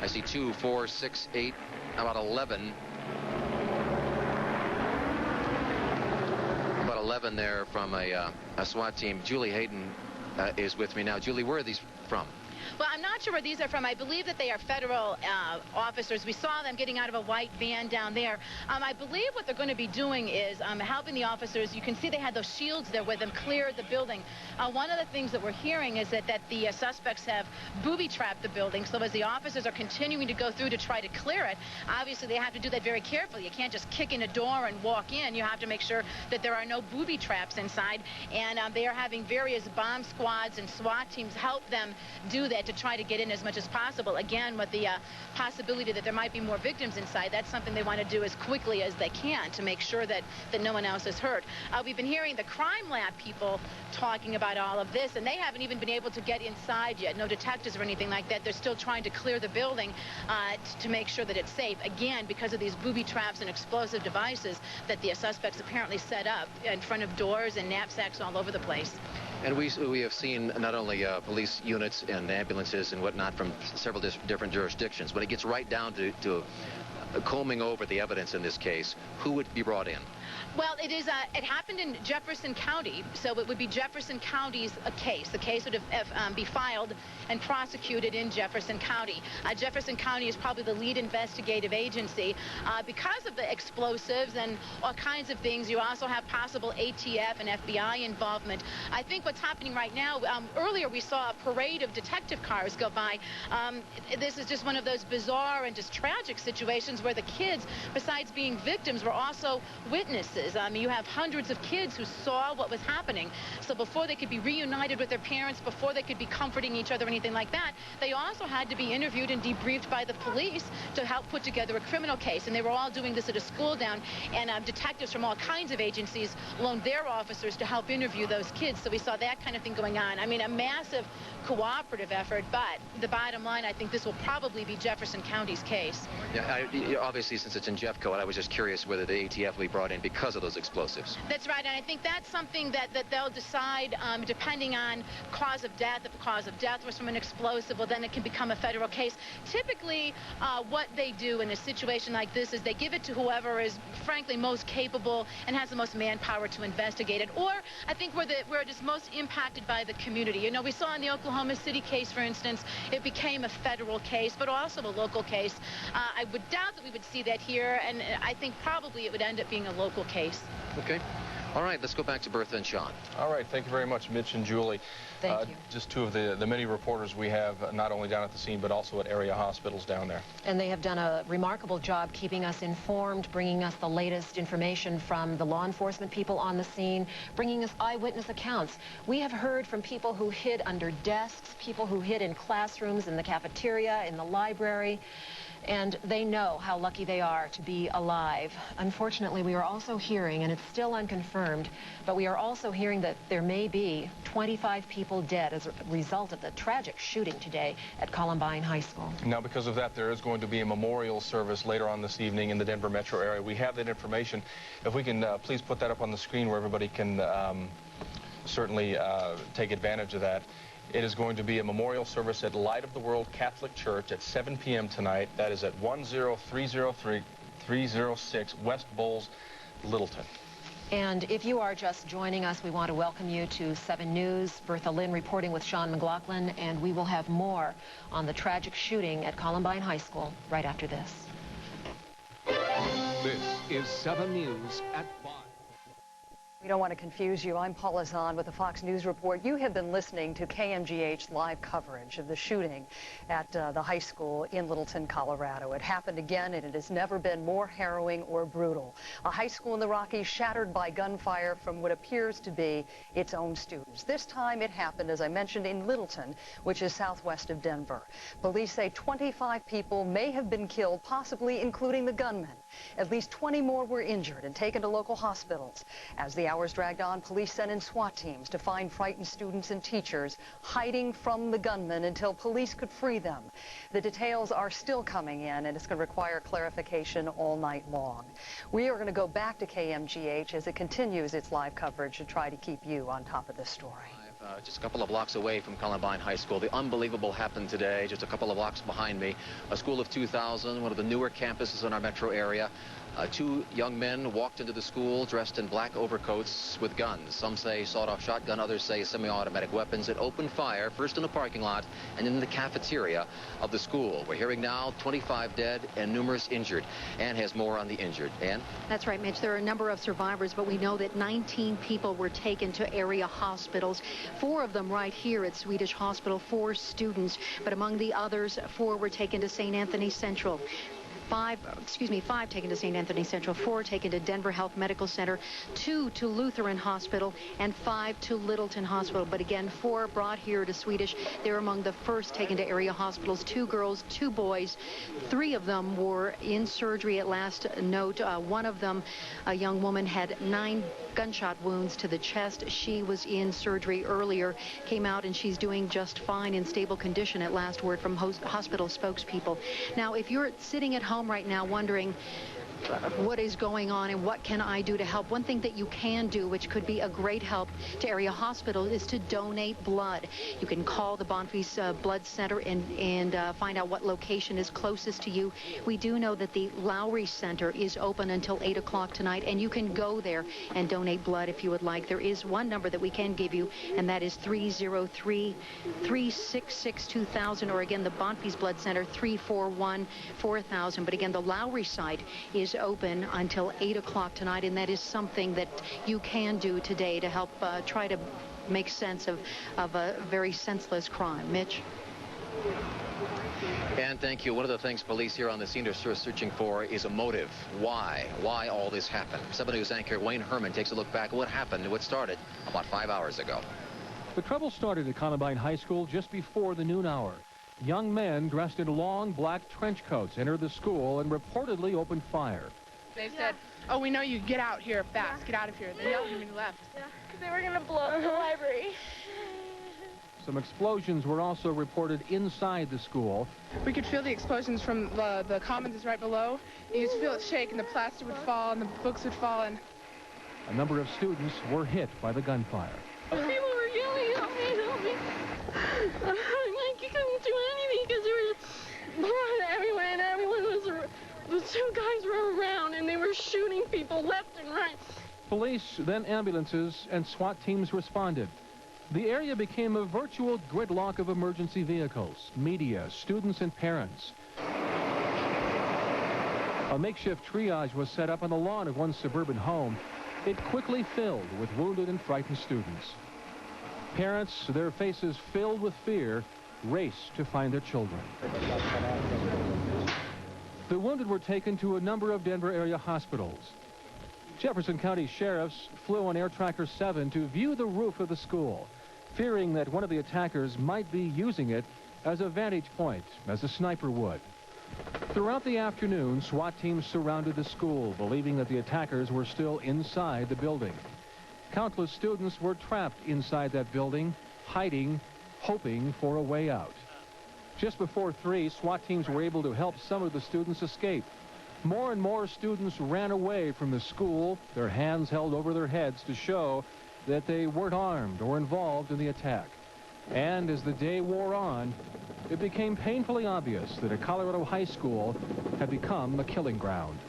I see 2, 4, 6, 8, about 11. About 11 there from a SWAT team. Julie Hayden is with me now. Julie, where are these from? Well, I'm not sure where these are from. I believe that they are federal officers. We saw them getting out of a white van down there. I believe what they're going to be doing is helping the officers. You can see they had those shields there with them clear the building. One of the things that we're hearing is that the suspects have booby-trapped the building. So as the officers are continuing to go through to try to clear it, obviously they have to do that very carefully. You can't just kick in a door and walk in. You have to make sure that there are no booby traps inside. And they are having various bomb squads and SWAT teams help them do that, to try to get in as much as possible. Again, with the possibility that there might be more victims inside, that's something they want to do as quickly as they can to make sure that no one else is hurt. We've been hearing the crime lab people talking about all of this, and they haven't even been able to get inside yet. No detectives or anything like that. They're still trying to clear the building to make sure that it's safe. Again, because of these booby traps and explosive devices that the suspects apparently set up in front of doors and knapsacks all over the place. And we have seen not only police units and ambulances and whatnot from several different jurisdictions. When it gets right down to combing over the evidence in this case, who would be brought in? Well, it happened in Jefferson County, so it would be Jefferson County's case. The case would be filed and prosecuted in Jefferson County. Jefferson County is probably the lead investigative agency. Because of the explosives and all kinds of things, you also have possible ATF and FBI involvement. I think what's happening right now, earlier we saw a parade of detective cars go by. This is just one of those bizarre and just tragic situations where the kids, besides being victims, were also witnesses. explosives. I mean, you have hundreds of kids who saw what was happening. So before they could be reunited with their parents, before they could be comforting each other or anything like that, they also had to be interviewed and debriefed by the police to help put together a criminal case. And they were all doing this at a school down, and detectives from all kinds of agencies loaned their officers to help interview those kids. So we saw that kind of thing going on. I mean, a massive cooperative effort, but the bottom line, I think this will probably be Jefferson County's case. Yeah, obviously, since it's in Jeffco, I was just curious whether the ATF will be brought in because of those explosives. That's right, and I think that's something that they'll decide depending on cause of death. If the cause of death was from an explosive, well, then it can become a federal case. Typically, what they do in a situation like this is they give it to whoever is, frankly, most capable and has the most manpower to investigate it. Or I think where it is most impacted by the community. You know, we saw in the Oklahoma City case, for instance, it became a federal case, but also a local case. I would doubt that we would see that here, and I think probably it would end up being a local case. Okay. All right, let's go back to Bertha and Sean. All right, thank you very much, Mitch and Julie. Thank you. Just two of the many reporters we have, not only down at the scene, but also at area hospitals down there. And they have done a remarkable job keeping us informed, bringing us the latest information from the law enforcement people on the scene, bringing us eyewitness accounts. We have heard from people who hid under desks, people who hid in classrooms, in the cafeteria, in the library. And they know how lucky they are to be alive. Unfortunately, we are also hearing, and it's still unconfirmed, but we are also hearing that there may be 25 people dead as a result of the tragic shooting today at Columbine High School. Now, because of that, there is going to be a memorial service later on this evening in the Denver metro area. We have that information. If we can please put that up on the screen where everybody can certainly take advantage of that. It is going to be a memorial service at Light of the World Catholic Church at 7 p.m. tonight. That is at 10306 West Bowles, Littleton. And if you are just joining us, we want to welcome you to 7 News. Bertha Lynn reporting with Sean McLaughlin, and we will have more on the tragic shooting at Columbine High School right after this. This is 7 News at 5. We don't want to confuse you. I'm Paula Zahn with the Fox News Report. You have been listening to KMGH live coverage of the shooting at the high school in Littleton, Colorado. It happened again, and it has never been more harrowing or brutal. A high school in the Rockies shattered by gunfire from what appears to be its own students. This time it happened, as I mentioned, in Littleton, which is southwest of Denver. Police say 25 people may have been killed, possibly including the gunman. At least 20 more were injured and taken to local hospitals. As the hours dragged on, police sent in SWAT teams to find frightened students and teachers hiding from the gunman until police could free them. The details are still coming in, and it's going to require clarification all night long. We are going to go back to KMGH as it continues its live coverage to try to keep you on top of this story. Just a couple of blocks away from Columbine High School. The unbelievable happened today, just a couple of blocks behind me. A school of 2,000, one of the newer campuses in our metro area. 2 young men walked into the school dressed in black overcoats with guns. Some say sawed-off shotgun, others say semi-automatic weapons. It opened fire, first in the parking lot and in the cafeteria of the school. We're hearing now 25 dead and numerous injured. Ann has more on the injured. Ann? That's right, Mitch. There are a number of survivors, but we know that 19 people were taken to area hospitals. 4 of them right here at Swedish Hospital, 4 students, but among the others, 4 were taken to St. Anthony Central. 5 taken to St. Anthony Central, 4 taken to Denver Health Medical Center, 2 to Lutheran Hospital, and 5 to Littleton Hospital. But again, 4 brought here to Swedish. They're among the first taken to area hospitals. 2 girls, 2 boys. 3 of them were in surgery at last note. One of them, a young woman, had 9 gunshot wounds to the chest. She was in surgery earlier, came out, and she's doing just fine, in stable condition at last word from hospital spokespeople. Now, if you're sitting at home right now wondering what is going on and what can I do to help, one thing that you can do, which could be a great help to area hospital, is to donate blood. You can call the Bonfils Blood Center and find out what location is closest to you. We do know that the Lowry Center is open until 8 o'clock tonight, and you can go there and donate blood if you would like. There is one number that we can give you, and that is 303-366-2000, or again, the Bonfils Blood Center, 341-4000. But again, the Lowry site is open until 8 o'clock tonight, and that is something that you can do today to help try to make sense of a very senseless crime. Mitch? And thank you. One of the things police here on the scene are searching for is a motive. Why? Why all this happened? 7 News anchor Wayne Herman takes a look back at what happened and what started about 5 hours ago. The trouble started at Columbine High School just before the noon hour. Young men dressed in long black trench coats entered the school and reportedly opened fire. They said, "Oh, we know you. Get out here fast. Get out of here." They yelled when we left. Yeah, because they were going to blow up the library. Some explosions were also reported inside the school. We could feel the explosions from the commons is right below. You just feel it shake, and the plaster would fall, and the books would fall, and... A number of students were hit by the gunfire. People were yelling, "Help me, help me." You couldn't do anything because there was blood everywhere, and everyone was... The two guys were around, and they were shooting people left and right. Police, then ambulances, and SWAT teams responded. The area became a virtual gridlock of emergency vehicles, media, students, and parents. A makeshift triage was set up on the lawn of one suburban home. It quickly filled with wounded and frightened students. Parents, their faces filled with fear, raced to find their children. The wounded were taken to a number of Denver area hospitals. Jefferson County sheriffs flew on Air Tracker 7 to view the roof of the school, fearing that one of the attackers might be using it as a vantage point, as a sniper would. Throughout the afternoon, SWAT teams surrounded the school, believing that the attackers were still inside the building. Countless students were trapped inside that building, hiding, hoping for a way out. Just before 3, SWAT teams were able to help some of the students escape. More and more students ran away from the school, their hands held over their heads to show that they weren't armed or involved in the attack. And as the day wore on, it became painfully obvious that a Colorado high school had become a killing ground.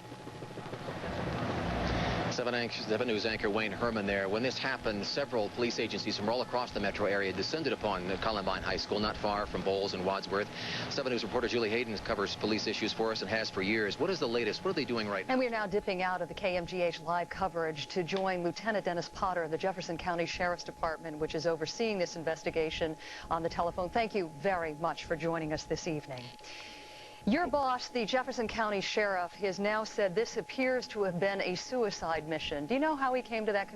7 News anchor Wayne Herman there. When this happened, several police agencies from all across the metro area descended upon Columbine High School, not far from Bowles and Wadsworth. 7 News reporter Julie Hayden covers police issues for us and has for years. What is the latest? What are they doing right now? And we are now dipping out of the KMGH live coverage to join Lieutenant Dennis Potter of the Jefferson County Sheriff's Department, which is overseeing this investigation, on the telephone. Thank you very much for joining us this evening. Your boss, the Jefferson County Sheriff, has now said this appears to have been a suicide mission. Do you know how he came to that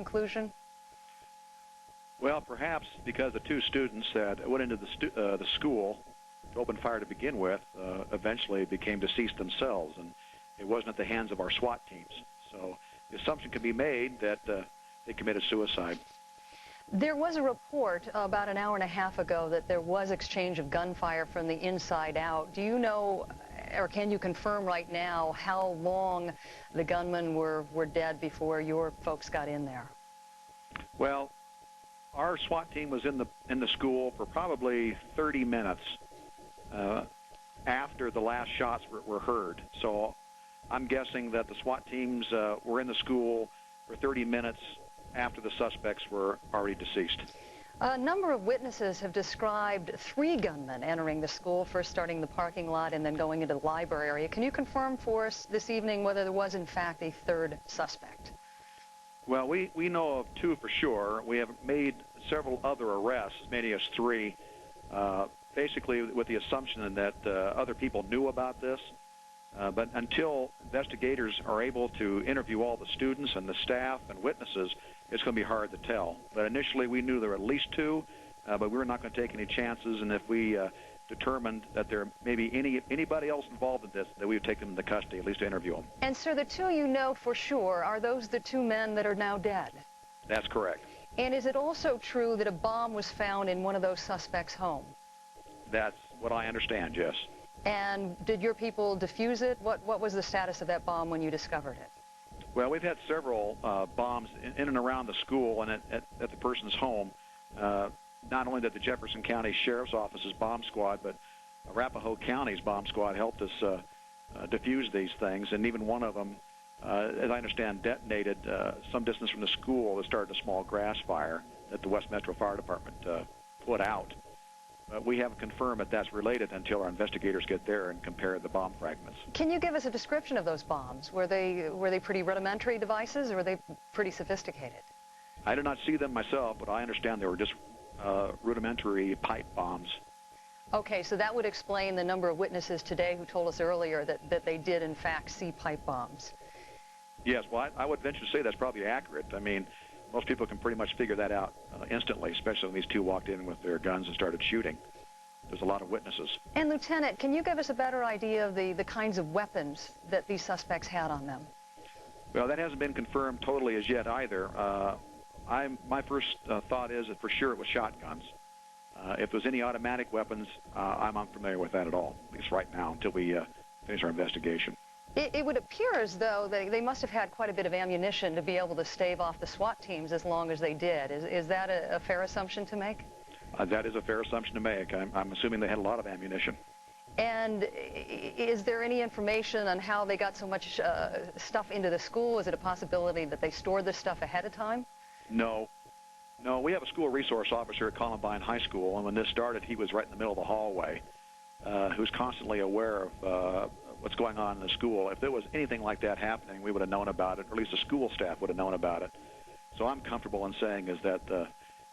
Well, perhaps because the two students that went into the school to open fire to begin with eventually became deceased themselves, and it wasn't at the hands of our SWAT teams. So the assumption can be made that they committed suicide. There was a report about an hour and a half ago that there was exchange of gunfire from the inside out. Do you know, or can you confirm right now, how long the gunmen were dead before your folks got in there? Well, our SWAT team was in the school for probably 30 minutes after the last shots were heard. So I'm guessing that the SWAT teams were in the school for 30 minutes after the suspects were already deceased. A number of witnesses have described 3 gunmen entering the school, first starting the parking lot and then going into the library area. Can you confirm for us this evening whether there was in fact a 3rd suspect? Well, we know of 2 for sure. We have made several other arrests, as many as 3, basically with the assumption that other people knew about this. But until investigators are able to interview all the students and the staff and witnesses, it's going to be hard to tell. But initially we knew there were at least 2, but we were not going to take any chances. And if we determined that there may be anybody else involved in this, that we would take them into custody, at least to interview them. And sir, the 2 you know for sure, are those the 2 men that are now dead? That's correct. And is it also true that a bomb was found in one of those suspects' home? That's what I understand, yes. And did your people defuse it? What was the status of that bomb when you discovered it? Well, we've had several bombs in and around the school and at the person's home. Not only did the Jefferson County Sheriff's Office's bomb squad, but Arapahoe County's bomb squad helped us defuse these things. And even one of them, as I understand, detonated some distance from the school that started a small grass fire that the West Metro Fire Department put out. We haven't confirmed that that's related until our investigators get there and compare the bomb fragments. Can you give us a description of those bombs? Were they pretty rudimentary devices, or were they pretty sophisticated? I did not see them myself, but I understand they were just rudimentary pipe bombs. Okay, so that would explain the number of witnesses today who told us earlier that they did, in fact, see pipe bombs. Yes, well, I would venture to say that's probably accurate. I mean, most people can pretty much figure that out instantly, especially when these two walked in with their guns and started shooting. There's a lot of witnesses. And, Lieutenant, can you give us a better idea of the kinds of weapons that these suspects had on them? Well, that hasn't been confirmed totally as yet either. My first thought is that for sure it was shotguns. If there's any automatic weapons, I'm unfamiliar with that at all, at least right now, until we finish our investigation. It would appear as though they must have had quite a bit of ammunition to be able to stave off the SWAT teams as long as they did. Is that a fair assumption to make? That is a fair assumption to make. I'm assuming they had a lot of ammunition. And is there any information on how they got so much stuff into the school? Is it a possibility that they stored this stuff ahead of time? No. No, we have a school resource officer at Columbine High School, and when this started, he was right in the middle of the hallway, who's constantly aware of what's going on in the school. If there was anything like that happening, we would have known about it, or at least the school staff would have known about it. So I'm comfortable in saying is that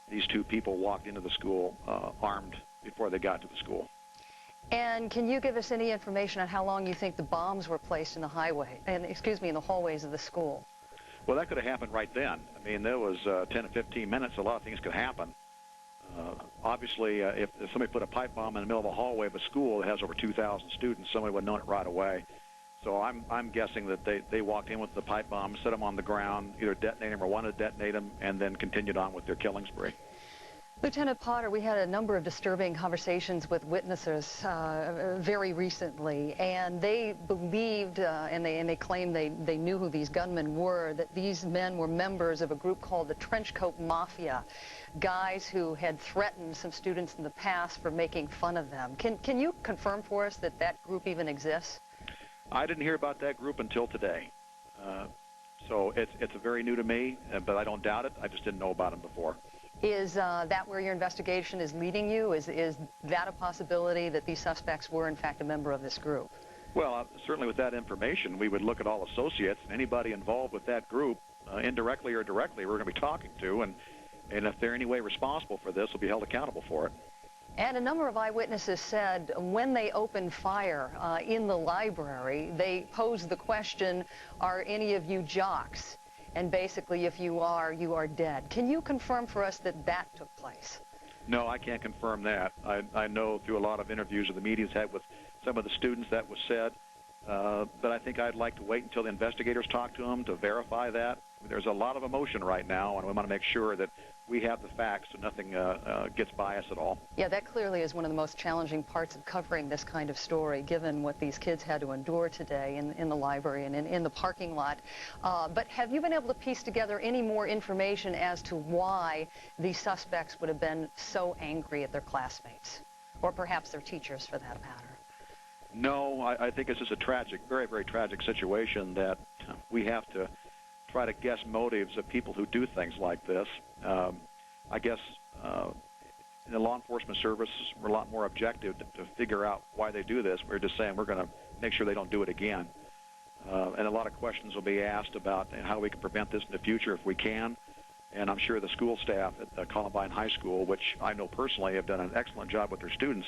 these two people walked into the school armed before they got to the school. And can you give us any information on how long you think the bombs were placed in the in the hallways of the school? Well, that could have happened right then. I mean, there was 10 to 15 minutes. A lot of things could happen. Obviously, if somebody put a pipe bomb in the middle of a hallway of a school that has over 2,000 students, somebody would have known it right away. So I'm guessing that they walked in with the pipe bomb, set them on the ground, either detonate them or wanted to detonate them, and then continued on with their killing spree. Lieutenant Potter, we had a number of disturbing conversations with witnesses very recently, and they believed and they claimed they knew who these gunmen were, that these men were members of a group called the Trenchcoat Mafia, guys who had threatened some students in the past for making fun of them. Can you confirm for us that that group even exists? I didn't hear about that group until today. So it's very new to me, but I don't doubt it. I just didn't know about them before. Is that where your investigation is leading you? Is that a possibility that these suspects were, in fact, a member of this group? Well, certainly with that information, we would look at all associates, anybody involved with that group, indirectly or directly, we're going to be talking to, and if they're any way responsible for this, will be held accountable for it. And a number of eyewitnesses said when they opened fire in the library, they posed the question, are any of you jocks? And basically, if you are dead. Can you confirm for us that that took place? No, I can't confirm that. I know through a lot of interviews that the media's had with some of the students that was said, but I think I'd like to wait until the investigators talk to them to verify that. There's a lot of emotion right now, and we want to make sure that we have the facts so nothing gets biased at all. Yeah, that clearly is one of the most challenging parts of covering this kind of story, given what these kids had to endure today in the library and in the parking lot. But have you been able to piece together any more information as to why these suspects would have been so angry at their classmates, or perhaps their teachers for that matter? No, I think it's just a tragic, very, very tragic situation that we have to try to guess motives of people who do things like this. I guess in the law enforcement service, we're a lot more objective to figure out why they do this. We're just saying we're going to make sure they don't do it again. And a lot of questions will be asked about how we can prevent this in the future if we can. And I'm sure the school staff at Columbine High School, which I know personally have done an excellent job with their students,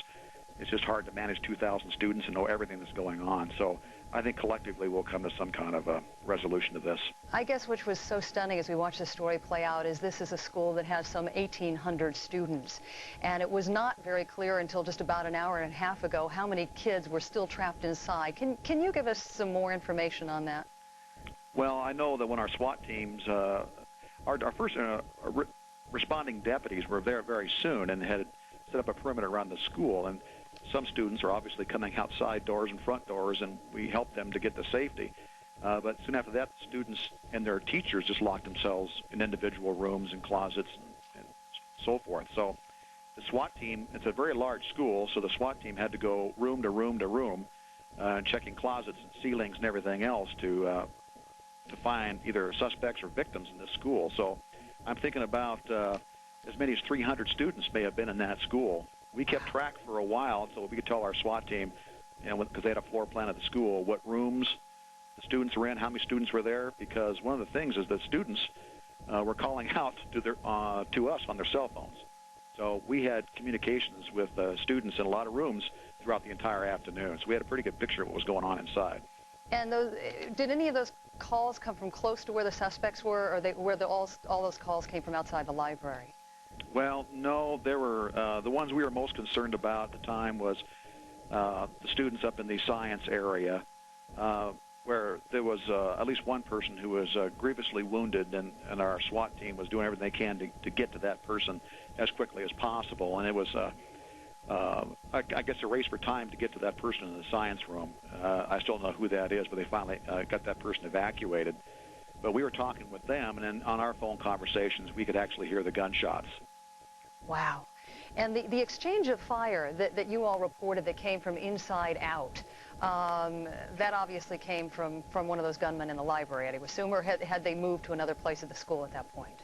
it's just hard to manage 2,000 students and know everything that's going on. So I think collectively we'll come to some kind of a resolution to this. I guess which was so stunning as we watched the story play out is this is a school that has some 1,800 students. And it was not very clear until just about an hour and a half ago how many kids were still trapped inside. Can you give us some more information on that? Well, I know that when our SWAT teams, our first responding deputies were there very soon and had set up a perimeter around the school. And some students are obviously coming outside doors and front doors, and we help them to get to safety. But soon after that, students and their teachers just locked themselves in individual rooms and closets and so forth. So the SWAT team, it's a very large school, so the SWAT team had to go room to room to room, checking closets and ceilings and everything else to find either suspects or victims in this school. So I'm thinking about as many as 300 students may have been in that school. We kept track for a while so we could tell our SWAT team, because they had a floor plan of the school, what rooms the students were in, how many students were there, because one of the things is that students were calling out to us on their cell phones. So we had communications with students in a lot of rooms throughout the entire afternoon. So we had a pretty good picture of what was going on inside. And did any of those calls come from close to where the suspects were, or all those calls came from outside the library? Well, no, there were the ones we were most concerned about at the time was the students up in the science area, where there was at least one person who was grievously wounded, and our SWAT team was doing everything they can to get to that person as quickly as possible. And it was, I guess, a race for time to get to that person in the science room. I still don't know who that is, but they finally got that person evacuated. But we were talking with them, and then on our phone conversations, we could actually hear the gunshots. Wow. And the exchange of fire that you all reported that came from inside out, that obviously came from one of those gunmen in the library, I'd assume, or had they moved to another place at the school at that point?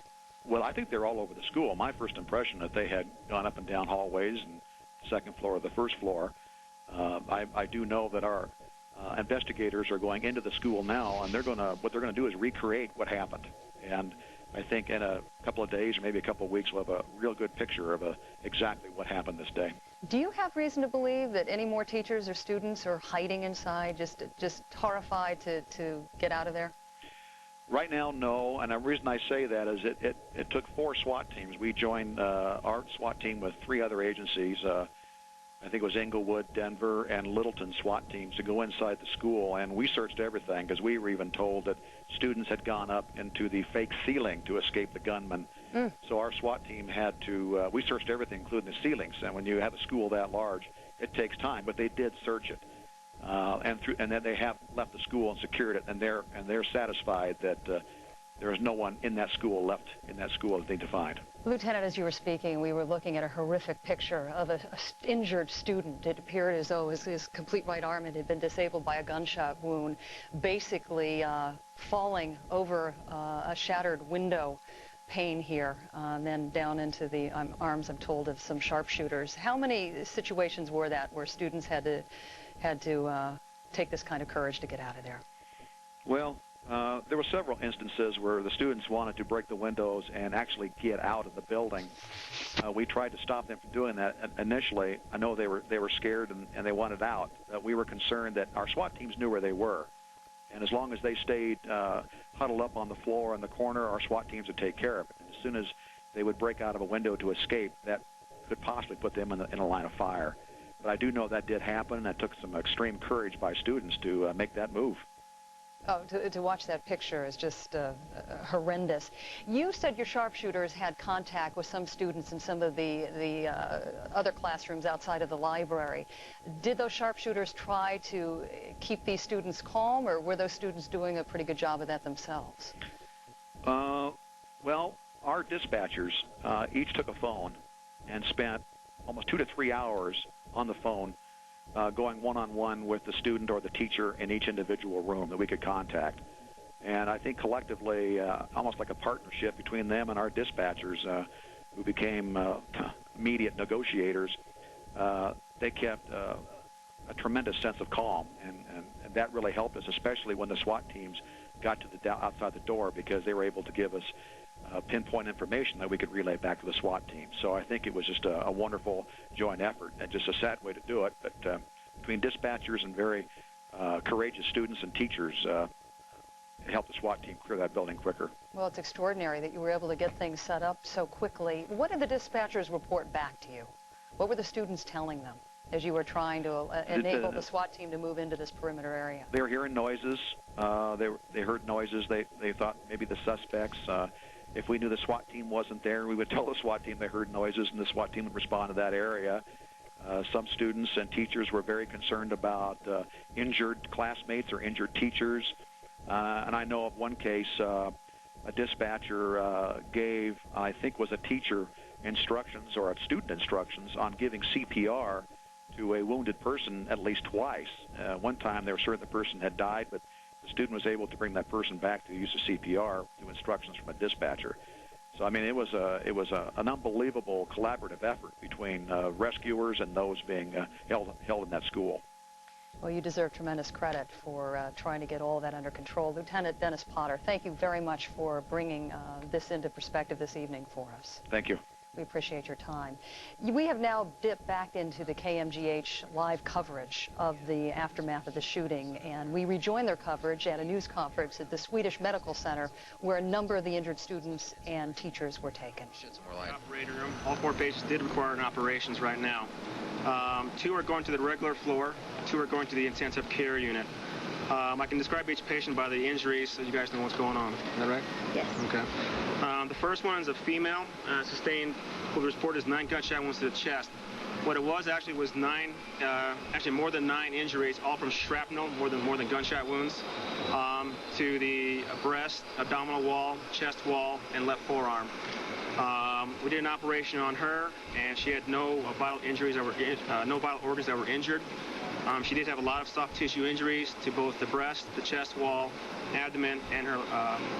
Well, I think they're all over the school. My first impression that they had gone up and down hallways and second floor or the first floor. I do know that our investigators are going into the school now, and what they're gonna do is recreate what happened. And I think in a couple of days or maybe a couple of weeks we'll have a real good picture of exactly what happened this day. Do you have reason to believe that any more teachers or students are hiding inside, just horrified to get out of there? Right now, no, and the reason I say that is it took 4 SWAT teams. We joined our SWAT team with 3 other agencies. I think it was Inglewood, Denver, and Littleton SWAT teams to go inside the school, and we searched everything because we were even told that students had gone up into the fake ceiling to escape the gunman. So our SWAT team had to, we searched everything, including the ceilings, and when you have a school that large, it takes time, but they did search it. And then they have left the school and secured it, and they're satisfied that there is no one in that school left in that school that they need to find. Lieutenant, as you were speaking, we were looking at a horrific picture of an injured student. It appeared as though his complete right arm had been disabled by a gunshot wound, basically falling over a shattered window pane here, and then down into the arms, I'm told, of some sharpshooters. How many situations were that where students had to take this kind of courage to get out of there? Well, there were several instances where the students wanted to break the windows and actually get out of the building. We tried to stop them from doing that initially. I know they were scared and they wanted out. We were concerned that our SWAT teams knew where they were. And as long as they stayed huddled up on the floor in the corner, our SWAT teams would take care of it. And as soon as they would break out of a window to escape, that could possibly put them in a line of fire. But I do know that did happen, and that took some extreme courage by students to make that move. Oh, to watch that picture is just horrendous. You said your sharpshooters had contact with some students in some of the other classrooms outside of the library. Did those sharpshooters try to keep these students calm, or were those students doing a pretty good job of that themselves? Well, our dispatchers each took a phone and spent almost 2 to 3 hours on the phone going one-on-one with the student or the teacher in each individual room that we could contact. And I think collectively, almost like a partnership between them and our dispatchers, who became immediate negotiators, they kept a tremendous sense of calm, and that really helped us, especially when the SWAT teams got to outside the door, because they were able to give us pinpoint information that we could relay back to the SWAT team. So I think it was just a wonderful joint effort, and just a sad way to do it, but between dispatchers and very courageous students and teachers, it helped the SWAT team clear that building quicker. Well, it's extraordinary that you were able to get things set up so quickly. What did the dispatchers report back to you? What were the students telling them as you were trying to enable the SWAT team to move into this perimeter area? They were hearing noises. They heard noises. They thought maybe the suspects. If we knew the SWAT team wasn't there, we would tell the SWAT team they heard noises, and the SWAT team would respond to that area. Some students and teachers were very concerned about injured classmates or injured teachers. And I know of one case, a dispatcher gave, I think was a teacher, instructions or a student instructions on giving CPR to a wounded person at least twice. One time they were certain the person had died, but the student was able to bring that person back to the use of CPR through instructions from a dispatcher. So I mean, it was an unbelievable collaborative effort between rescuers and those being held in that school. Well, you deserve tremendous credit for trying to get all of that under control. Lieutenant Dennis Potter, thank you very much for bringing this into perspective this evening for us. Thank you. We appreciate your time. We have now dipped back into the KMGH live coverage of the aftermath of the shooting, and we rejoin their coverage at a news conference at the Swedish Medical Center, where a number of the injured students and teachers were taken. Operating room. All 4 patients did require an operations right now. 2 are going to the regular floor. 2 are going to the intensive care unit. I can describe each patient by the injuries so you guys know what's going on. Is that right? Yes. Okay. The first one is a female, sustained what was reported as 9 gunshot wounds to the chest. What it was actually was more than 9 injuries, all from shrapnel, more than gunshot wounds, to the breast, abdominal wall, chest wall, and left forearm. We did an operation on her, and she had no vital injuries no vital organs that were injured. She did have a lot of soft tissue injuries to both the breast, the chest wall, abdomen, and her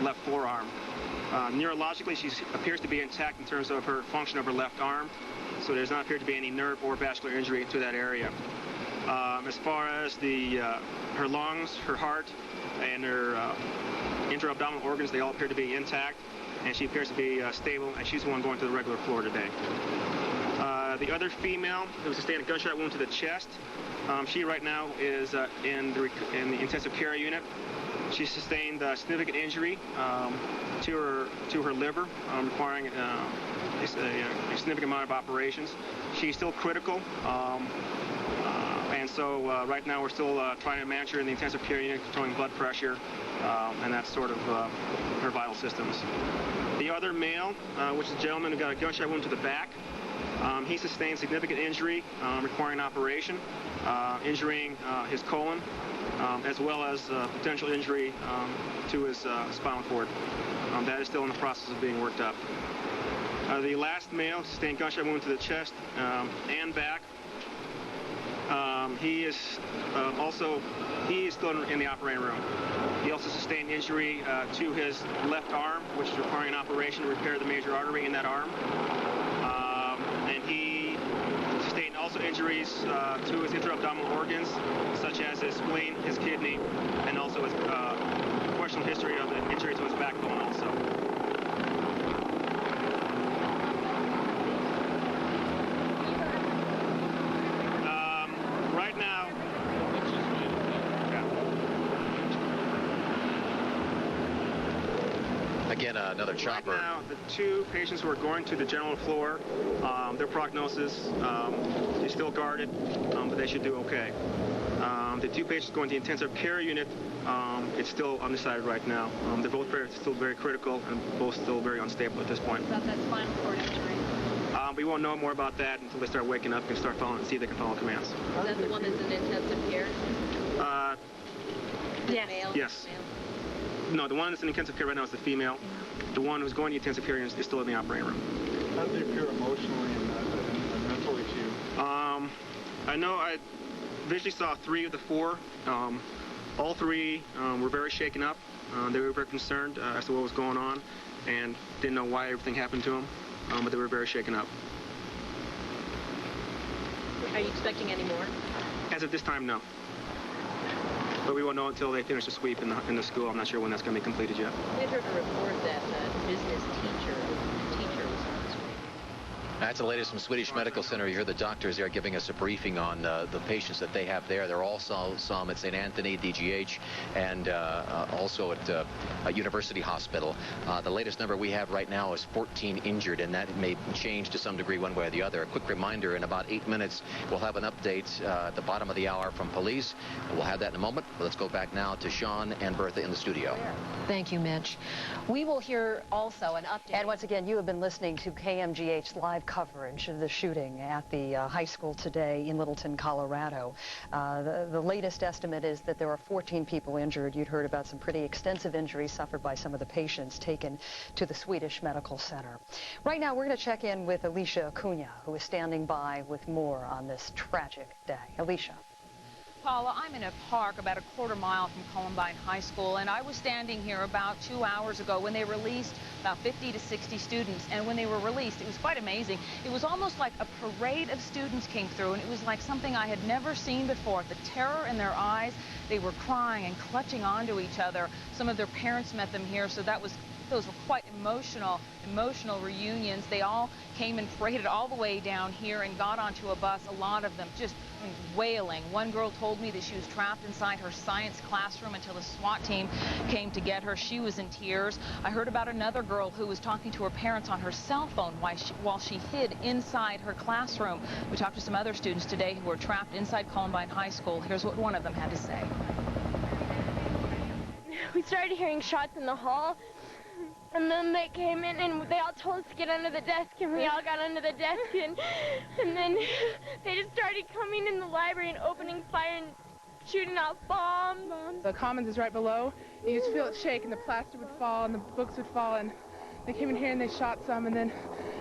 left forearm. Neurologically, she appears to be intact in terms of her function of her left arm, so there does not appear to be any nerve or vascular injury to that area. As far as her lungs, her heart, and her intra-abdominal organs, they all appear to be intact, and she appears to be stable, and she's the one going to the regular floor today. The other female, who sustained a gunshot wound to the chest, she right now is in the intensive care unit. She sustained a significant injury to her liver, requiring a significant amount of operations. She's still critical, and so right now we're still trying to manage her in the intensive care unit, controlling blood pressure, and that's sort of her vital systems. The other male, which is a gentleman who got a gunshot wound to the back, he sustained significant injury requiring operation, injuring his colon, as well as potential injury to his spinal cord. That is still in the process of being worked up. The last male sustained gunshot wound to the chest and back. He is still in the operating room. He also sustained injury to his left arm, which is requiring an operation to repair the major artery in that arm. And he sustained also injuries to his intra-abdominal organs, such as his spleen, his kidney, and also his questionable history of an injury to his backbone also. Right now, Again, another chopper. Right now, the 2 patients who are going to the general floor, their prognosis is still guarded, but they should do okay. The 2 patients going to the intensive care unit, it's still undecided right now. They're both still very critical and both still very unstable at this point. About that spinal cord injury. We won't know more about that until they start waking up and start following, see if they can follow commands. Is that the one that's in intensive care? Yes. No, the one that's in intensive care right now is the female. The one who's going to intensive care is still in the operating room. How do they appear emotionally and mentally to you? I know I visually saw 3 of the 4. All 3 were very shaken up. They were very concerned as to what was going on and didn't know why everything happened to them, but they were very shaken up. Are you expecting any more? As of this time, no. But we won't know until they finish the sweep in the school. I'm not sure when that's going to be completed yet. We heard a report that business teacher was on the sweep. That's the latest from Swedish Medical Center. You heard the doctors there giving us a briefing on the patients that they have there. They're also some at St. Anthony, DGH, and also at University Hospital. The latest number we have right now is 14 injured, and that may change to some degree one way or the other. A quick reminder, in about 8 minutes, we'll have an update at the bottom of the hour from police. We'll have that in a moment. But let's go back now to Sean and Bertha in the studio. Thank you, Mitch. We will hear also an update. And once again, you have been listening to KMGH live coverage of the shooting at the high school today in Littleton, Colorado. The latest estimate is that there are 14 people injured. You'd heard about some pretty extensive injuries suffered by some of the patients taken to the Swedish Medical Center. Right now, we're going to check in with Alicia Acuna, who is standing by with more on this tragic day. Alicia. Paula, I'm in a park about a quarter mile from Columbine High School, and I was standing here about 2 hours ago when they released about 50 to 60 students. And when they were released, it was quite amazing. It was almost like a parade of students came through, and it was like something I had never seen before. The terror in their eyes, they were crying and clutching onto each other. Some of their parents met them here, so that was Those were quite emotional reunions. They all came and paraded all the way down here and got onto a bus, a lot of them just wailing. One girl told me that she was trapped inside her science classroom until the SWAT team came to get her. She was in tears. I heard about another girl who was talking to her parents on her cell phone while she hid inside her classroom. We talked to some other students today who were trapped inside Columbine High School. Here's what one of them had to say. We started hearing shots in the hall, and then they came in and they all told us to get under the desk, and we all got under the desk, and then they just started coming in the library and opening fire and shooting off bombs. The commons is right below. You just feel it shake, and the plaster would fall, and the books would fall, and they came in here and they shot some, and then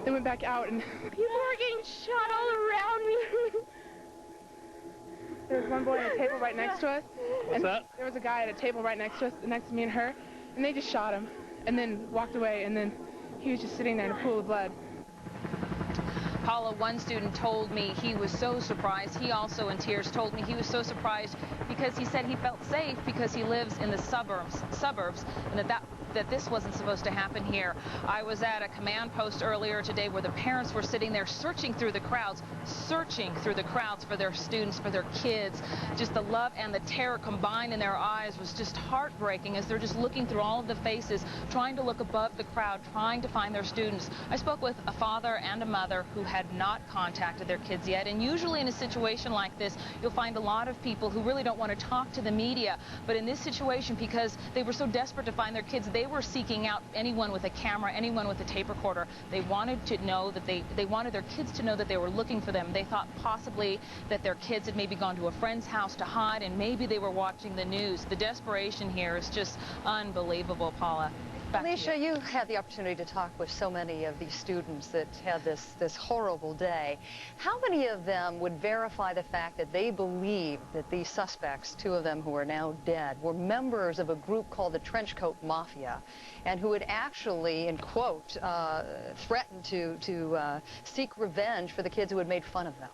they went back out, and people were getting shot all around me. There was one boy at a table right next to us. What's that? There was a guy at a table right next to us, next to me and her, and they just shot him, and then walked away, and then he was just sitting there in a pool of blood. Paula, one student told me he was so surprised. He also, in tears, told me he was so surprised because he said he felt safe because he lives in the suburbs, and that this wasn't supposed to happen here. I was at a command post earlier today where the parents were sitting there searching through the crowds for their students, for their kids. Just the love and the terror combined in their eyes was just heartbreaking as they're just looking through all of the faces, trying to look above the crowd, trying to find their students. I spoke with a father and a mother who had not contacted their kids yet, and usually in a situation like this, you'll find a lot of people who really don't want to talk to the media, but in this situation, because they were so desperate to find their kids, they were seeking out anyone with a camera, anyone with a tape recorder. They wanted to know that they wanted their kids to know that they were looking for them. They thought possibly that their kids had maybe gone to a friend's house to hide, and maybe they were watching the news. The desperation here is just unbelievable, Paula. Alicia, you had the opportunity to talk with so many of these students that had this horrible day. How many of them would verify the fact that they believe that these suspects, two of them who are now dead, were members of a group called the Trenchcoat Mafia, and who had actually, in quote, threatened to seek revenge for the kids who had made fun of them?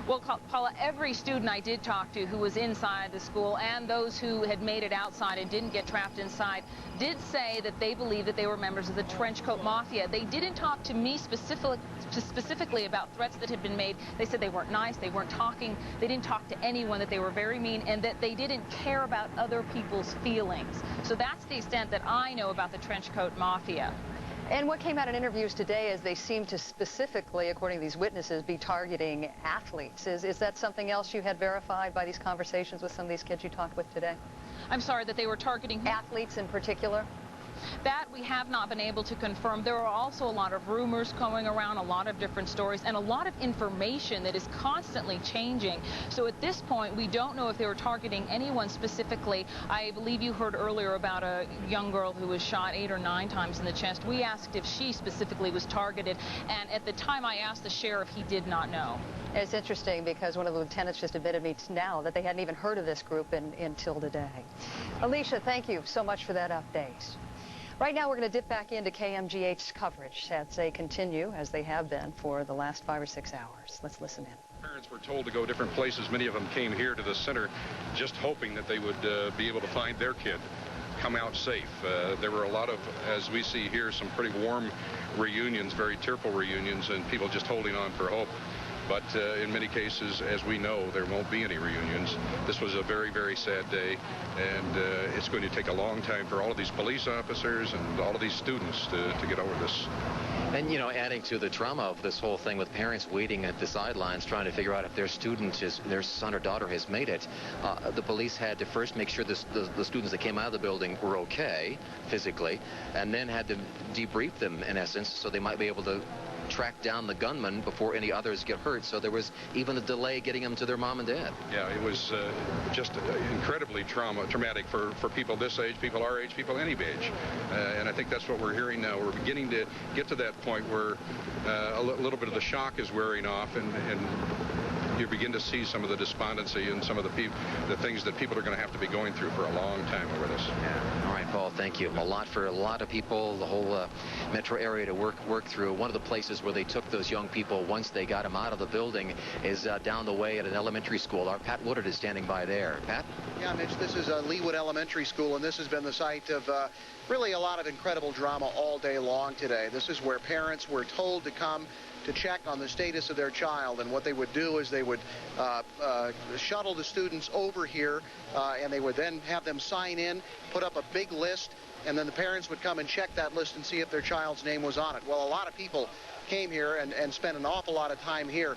Well, Paula, every student I did talk to who was inside the school and those who had made it outside and didn't get trapped inside did say that they believed that they were members of the Trenchcoat Mafia. They didn't talk to me specifically about threats that had been made. They said they weren't nice, they weren't talking, they didn't talk to anyone, that they were very mean, and that they didn't care about other people's feelings. So that's the extent that I know about the Trenchcoat Mafia. And what came out in interviews today is they seem to specifically, according to these witnesses, be targeting athletes. Is that something else you had verified by these conversations with some of these kids you talked with today? I'm sorry, that they were targeting who? Athletes in particular? That we have not been able to confirm. There are also a lot of rumors going around, a lot of different stories, and a lot of information that is constantly changing. So at this point, we don't know if they were targeting anyone specifically. I believe you heard earlier about a young girl who was shot 8 or 9 times in the chest. We asked if she specifically was targeted, and at the time I asked the sheriff, he did not know. It's interesting because one of the lieutenants just admitted me now that they hadn't even heard of this group until today. Alicia, thank you so much for that update. Right now, we're going to dip back into KMGH's coverage as they continue, as they have been for the last 5 or 6 hours. Let's listen in. Parents were told to go different places. Many of them came here to the center just hoping that they would be able to find their kid, come out safe. There were a lot of, as we see here, some pretty warm reunions, very tearful reunions, and people just holding on for hope. But in many cases, as we know, there won't be any reunions. This was a very, very sad day, and it's going to take a long time for all of these police officers and all of these students to get over this. And, you know, adding to the trauma of this whole thing with parents waiting at the sidelines trying to figure out if their student, their son or daughter has made it, the police had to first make sure the students that came out of the building were okay physically, and then had to debrief them, in essence, so they might be able to track down the gunman before any others get hurt. So there was even a delay getting them to their mom and dad. Yeah, it was just incredibly traumatic for people this age, people our age, people any age. And I think that's what we're hearing now. We're beginning to get to that point where a little bit of the shock is wearing off, and you begin to see some of the despondency and some of the things that people are going to have to be going through for a long time over this. Yeah. All right, Paul, thank you. A lot for a lot of people, the whole metro area to work through. One of the places where they took those young people once they got them out of the building is down the way at an elementary school. Our Pat Woodard is standing by there. Pat? Yeah, Mitch, this is Leawood Elementary School, and this has been the site of really a lot of incredible drama all day long today. This is where parents were told to come to check on the status of their child, and what they would do is they would shuttle the students over here, and they would then have them sign in, put up a big list, and then the parents would come and check that list and see if their child's name was on it. Well, a lot of people came here and spent an awful lot of time here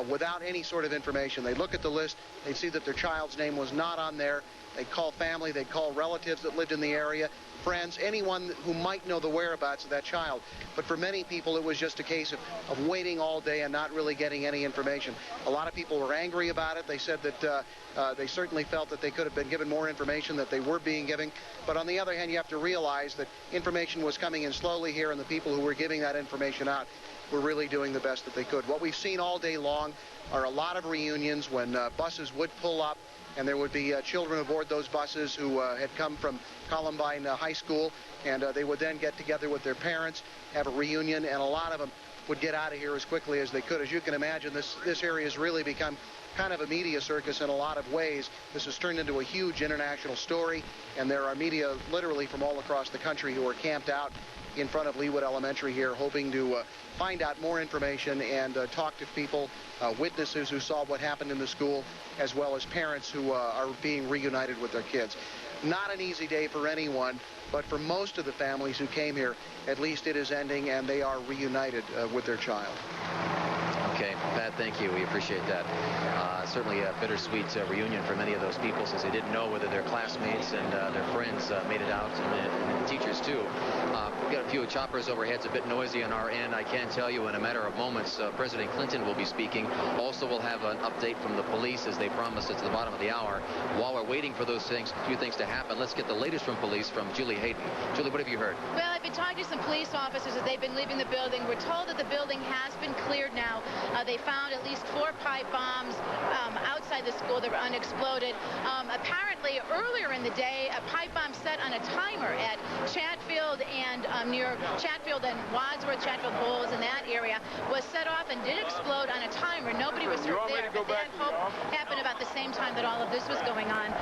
without any sort of information. They'd look at the list, they'd see that their child's name was not on there. They'd call family, they'd call relatives that lived in the area, friends, anyone who might know the whereabouts of that child. But for many people, it was just a case of waiting all day and not really getting any information. A lot of people were angry about it. They said that they certainly felt that they could have been given more information that they were being given. But on the other hand, you have to realize that information was coming in slowly here, and the people who were giving that information out were really doing the best that they could. What we've seen all day long are a lot of reunions when buses would pull up, and there would be children aboard those buses who had come from Columbine High School, and they would then get together with their parents, have a reunion, and a lot of them would get out of here as quickly as they could. As you can imagine, this area has really become kind of a media circus in a lot of ways. This has turned into a huge international story, and there are media literally from all across the country who are camped out in front of Leawood Elementary here, hoping to find out more information and talk to people, witnesses who saw what happened in the school, as well as parents who are being reunited with their kids. Not an easy day for anyone, but for most of the families who came here, at least it is ending, and they are reunited with their child. Okay, Pat, thank you. We appreciate that. Certainly a bittersweet reunion for many of those people, since they didn't know whether their classmates and their friends made it out, and the teachers too. We've got a few choppers overhead. It's a bit noisy on our end. I can tell you in a matter of moments, President Clinton will be speaking. Also, we'll have an update from the police, as they promised at the bottom of the hour. While we're waiting for those few things to happen, let's get the latest from police from Julie Hayden. Julie, what have you heard? Well, I've been talking to some police officers as they've been leaving the building. We're told that the building has been cleared now. They found at least 4 pipe bombs outside the school that were unexploded. Apparently, earlier in the day, a pipe bomb set on a timer at Chatfield and near Chatfield and Wadsworth, Chatfield Bowles in that area, was set off and did explode on a timer. Nobody was hurt there, but that happened about the same time that all of this was going on.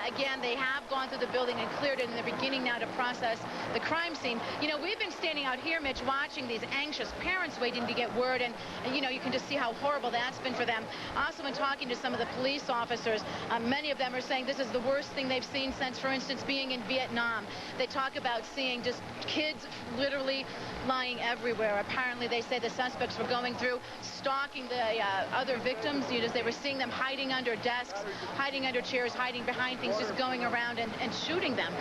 Again, they have gone through the building and cleared it, and they're beginning now to process the crime scene. You know, we've been standing out here, Mitch, watching these anxious parents waiting to get word, and you know, you can just see how horrible that's been for them. Also, when talking to some of the police officers, many of them are saying this is the worst thing they've seen since, for instance, being in Vietnam. They talk about seeing just kids literally lying everywhere. Apparently, they say the suspects were going through, stalking the other victims. You know, they were seeing them hiding under desks, hiding under chairs, hiding behind things, just going around and shooting them.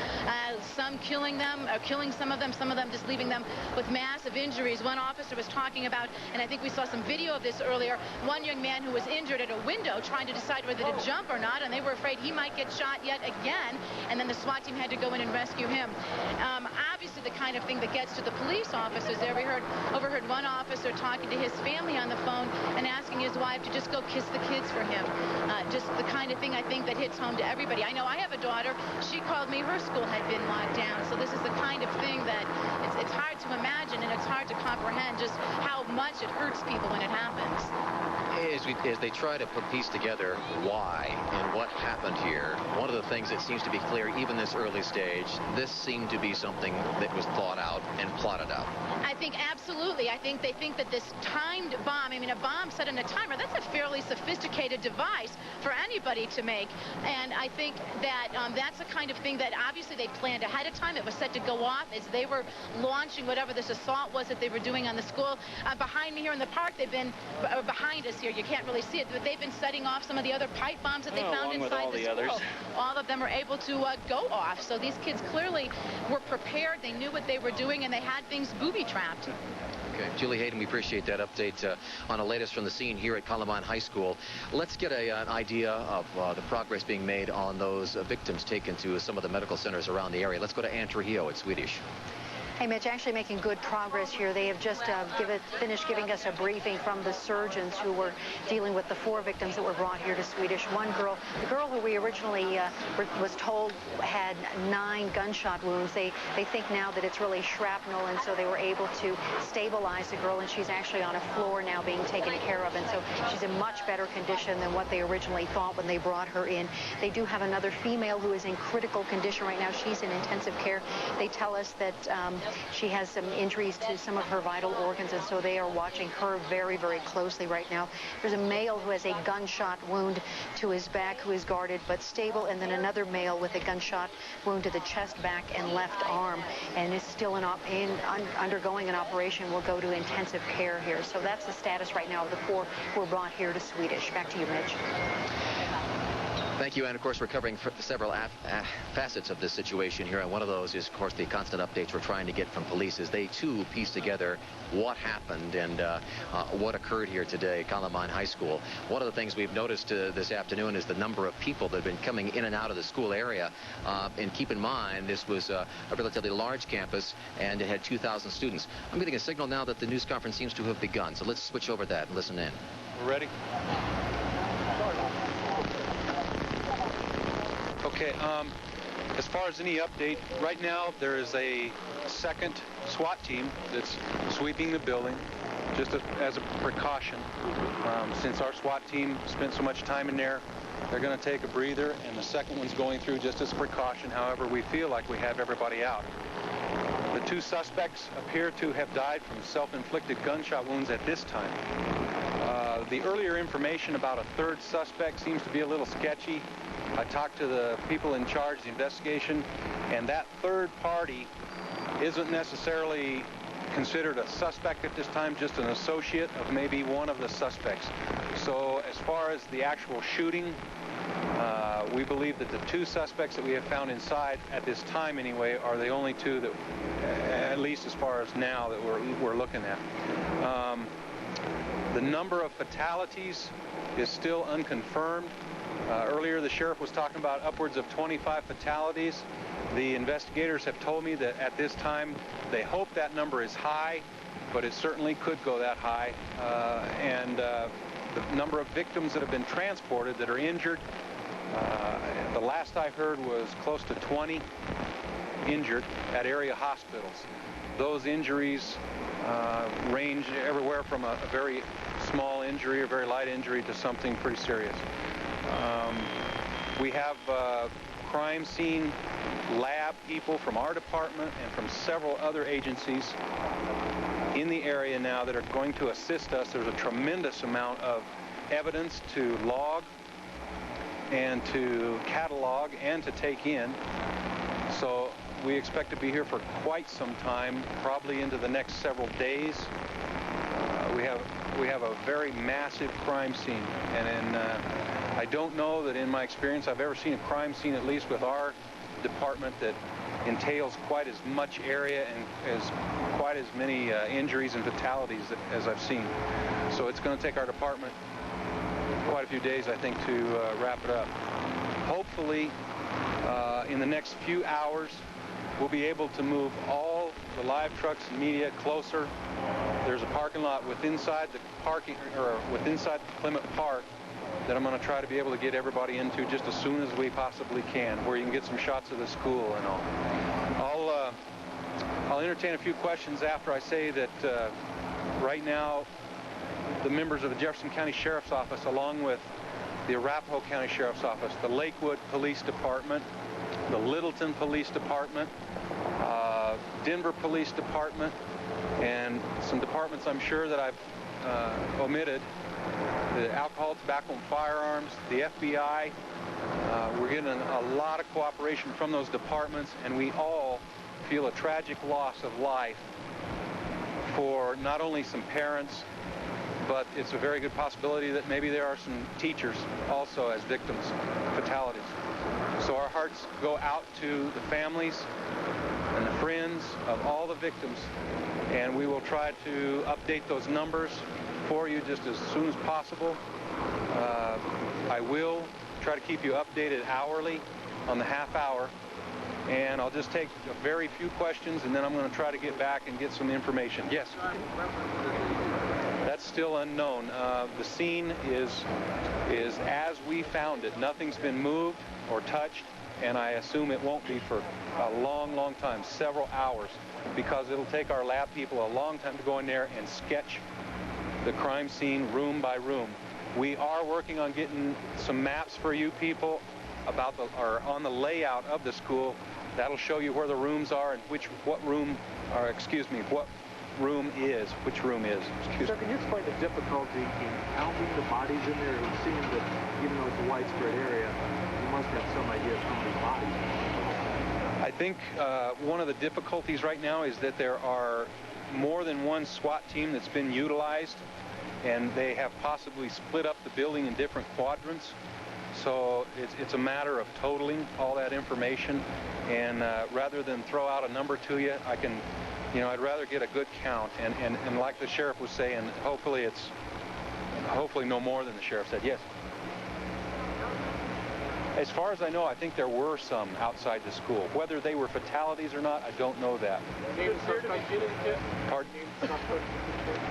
Some killing them, or killing some of them just leaving them with massive injuries. One officer was talking about, and I think we saw some video of this earlier, one young man who was injured at a window trying to decide whether to jump or not, and they were afraid he might get shot yet again, and then the SWAT team had to go in and rescue him. Obviously, the kind of thing that gets to the police officers there. We overheard one officer talking to his family on the phone and asking his wife to just go kiss the kids for him. Just the kind of thing, I think, that hits home to everybody. I know I have a daughter. She called me. Her school had been locked down. So this is the kind of thing that it's hard to imagine, and it's hard to comprehend just how much it hurts people when it happens. As they try to piece together why and what happened here, one of the things that seems to be clear even this early stage, this seemed to be something that was thought out and plotted out. I think absolutely. I think they think that this timed bomb, I mean, a bomb set in a timer, that's a fairly sophisticated device for anybody to make. And I think that that's the kind of thing that obviously they planned ahead of time. It was set to go off as they were launching whatever this assault was that they were doing on the school. Behind me here in the park, they've been, behind us here, you can't really see it, but they've been setting off some of the other pipe bombs that they found inside the school. Others. All of them were able to go off. So these kids clearly were prepared. They knew what they were doing, and they had things booby-trapped. Okay, Julie Hayden, we appreciate that update on the latest from the scene here at Columbine High School. Let's get an idea of the progress being made on those victims taken to some of the medical centers around the area. Let's go to Ann Trujillo at Swedish. Hey, Mitch, actually making good progress here. They have just finished giving us a briefing from the surgeons who were dealing with the 4 victims that were brought here to Swedish. One girl, the girl who we originally was told had 9 gunshot wounds. They think now that it's really shrapnel, and so they were able to stabilize the girl, and she's actually on a floor now being taken care of, and so she's in much better condition than what they originally thought when they brought her in. They do have another female who is in critical condition right now. She's in intensive care. They tell us that she has some injuries to some of her vital organs, and so they are watching her very, very closely right now. There's a male who has a gunshot wound to his back who is guarded but stable, and then another male with a gunshot wound to the chest, back, and left arm, and is still undergoing an operation, will go to intensive care here. So that's the status right now of the 4 who were brought here to Swedish. Back to you, Mitch. Thank you, and of course we're covering several facets of this situation here, and one of those is of course the constant updates we're trying to get from police as they too piece together what happened and what occurred here today at Columbine High School. One of the things we've noticed this afternoon is the number of people that have been coming in and out of the school area, and keep in mind this was a relatively large campus and it had 2,000 students. I'm getting a signal now that the news conference seems to have begun, so let's switch over that and listen in. We're ready? Okay, as far as any update, right now there is a second SWAT team that's sweeping the building just as a precaution. Since our SWAT team spent so much time in there, they're going to take a breather, and the second one's going through just as a precaution. However, we feel like we have everybody out. The 2 suspects appear to have died from self-inflicted gunshot wounds at this time. The earlier information about a 3rd suspect seems to be a little sketchy. I talked to the people in charge of the investigation, and that 3rd party isn't necessarily considered a suspect at this time, just an associate of maybe one of the suspects. So as far as the actual shooting, we believe that the 2 suspects that we have found inside at this time anyway are the only 2 that, at least as far as now, that we're looking at. The number of fatalities is still unconfirmed. Earlier, the sheriff was talking about upwards of 25 fatalities. The investigators have told me that at this time they hope that number is high, but it certainly could go that high. And the number of victims that have been transported that are injured, the last I heard was close to 20 injured at area hospitals. Those injuries range everywhere from a very small injury or very light injury to something pretty serious. We have crime scene lab people from our department and from several other agencies in the area now that are going to assist us. There's a tremendous amount of evidence to log and to catalog and to take in. So we expect to be here for quite some time, probably into the next several days. We have a very massive crime scene, and I don't know that in my experience I've ever seen a crime scene, at least with our department, that entails quite as much area and as quite as many injuries and fatalities as I've seen. So it's going to take our department quite a few days, I think, to wrap it up. Hopefully, in the next few hours, we'll be able to move all the live trucks and media closer. There's a parking lot within inside the Plymouth Park that I'm going to try to be able to get everybody into just as soon as we possibly can, where you can get some shots of the school and all. I'll entertain a few questions after I say that right now the members of the Jefferson County Sheriff's Office, along with the Arapahoe County Sheriff's Office, the Lakewood Police Department, the Littleton Police Department, Denver Police Department, and some departments I'm sure that I've omitted, the Alcohol, Tobacco, and Firearms, the FBI. We're getting a lot of cooperation from those departments, and we all feel a tragic loss of life for not only some parents, but it's a very good possibility that maybe there are some teachers also as victims, fatalities. So our hearts go out to the families and the friends of all the victims, and we will try to update those numbers for you just as soon as possible. I will try to keep you updated hourly on the half hour and I'll just take a very few questions, and then I'm going to try to get back and get some information. Yes? That's still unknown. The scene is as we found it. Nothing's been moved or touched, and I assume it won't be for a long, long time, several hours, because it'll take our lab people a long time to go in there and sketch the crime scene room by room. We are working on getting some maps for you people about on the layout of the school. That'll show you where the rooms are and which room is. Sir, can you explain the difficulty in counting the bodies in there? It would seem that even though it's a widespread area, you must have some idea of how many bodies. I think one of the difficulties right now is that there are more than one SWAT team that's been utilized, and they have possibly split up the building in different quadrants. So it's a matter of totaling all that information, and rather than throw out a number to you, I'd rather get a good count, and like the sheriff was saying, hopefully no more than the sheriff said. Yes. As far as I know, I think there were some outside the school. Whether they were fatalities or not, I don't know that. Pardon?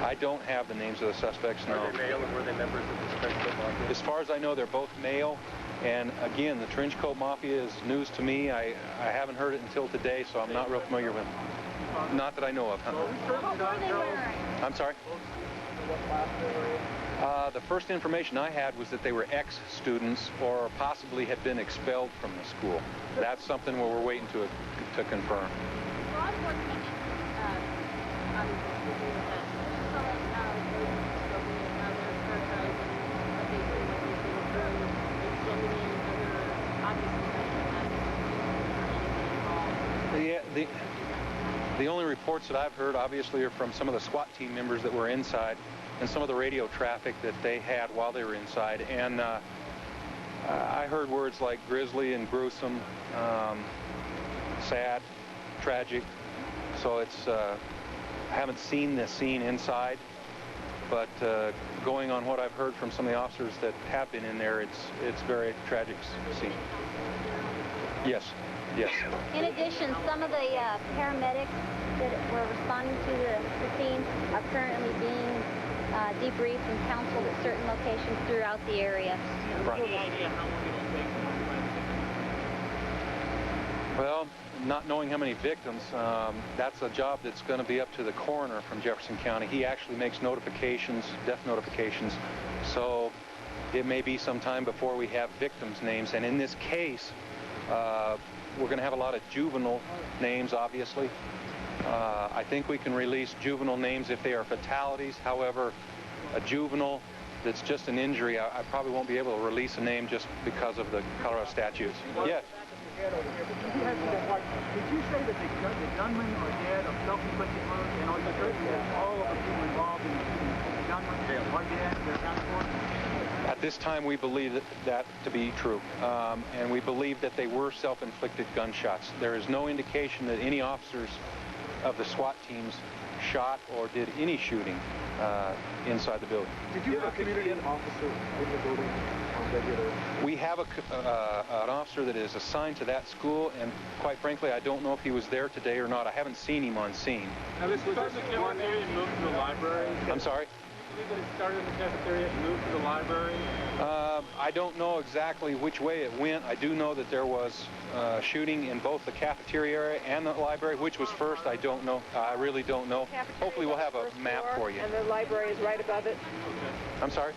I don't have the names of the suspects, no. Are they male, and were they members of the Trenchcoat Mafia? As far as I know, they're both male. And again, the Trenchcoat Mafia is news to me. I haven't heard it until today, so I'm not real familiar with them. Not that I know of. Huh? I'm sorry? The first information I had was that they were ex-students or possibly had been expelled from the school. That's something where we're waiting to confirm. The only reports that I've heard, obviously, are from some of the SWAT team members that were inside and some of the radio traffic that they had while they were inside. And I heard words like grisly and gruesome, sad, tragic. So I haven't seen this scene inside, but going on what I've heard from some of the officers that have been in there, it's very tragic scene. Yes. Yes. In addition, some of the paramedics that were responding to the scene are currently being debriefed and counseled at certain locations throughout the area. Right. Well, not knowing how many victims, that's a job that's going to be up to the coroner from Jefferson County. He actually makes notifications, death notifications, so it may be some time before we have victims' names. And in this case, we're going to have a lot of juvenile names, obviously. I think we can release juvenile names if they are fatalities. However, a juvenile that's just an injury, I probably won't be able to release a name just because of the Colorado statutes. Yes. Did you say that the gunmen are dead of self-inflicted wounds, and are you certain that all of the people involved in the gunmen are dead? They're accounted for? At this time, we believe that to be true, and we believe that they were self-inflicted gunshots. There is no indication that any officers of the SWAT teams shot or did any shooting inside the building. Did you have a community officer in the building on regular? We have an officer that is assigned to that school, and quite frankly, I don't know if he was there today or not. I haven't seen him on scene. Now, this was the cafeteria and moved to the library? I'm sorry? Do you believe that it started in the cafeteria and moved to the library? I don't know exactly which way it went. I do know that there was shooting in both the cafeteria area and the library. Which was first, I don't know. I really don't know. Hopefully we'll have a map for you. And the library is right above it? I'm sorry?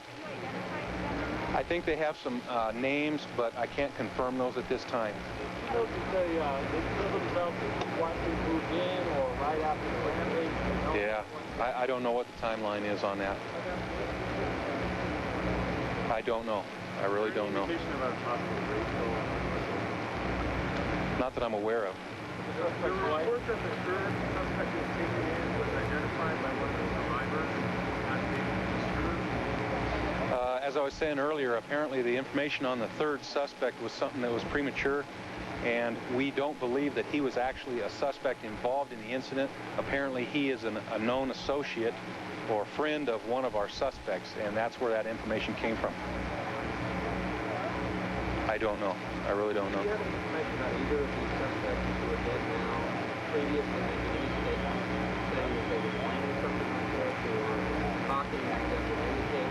I think they have some names, but I can't confirm those at this time. So did they kill themselves once they moved in or right after the rampage? Yeah, I don't know what the timeline is on that. I don't know. I really don't know. Not that I'm aware of. The report that the third suspect was taken in was identified by one of the survivors as being true. As I was saying earlier, apparently the information on the third suspect was something that was premature, and we don't believe that he was actually a suspect involved in the incident. Apparently he is a known associate or friend of one of our suspects, and that's where that information came from. I don't know. I really don't know. Do you have any information about either of these suspects who are dead now? Previously, making any statements saying that they were planning something like this or talking that would indicate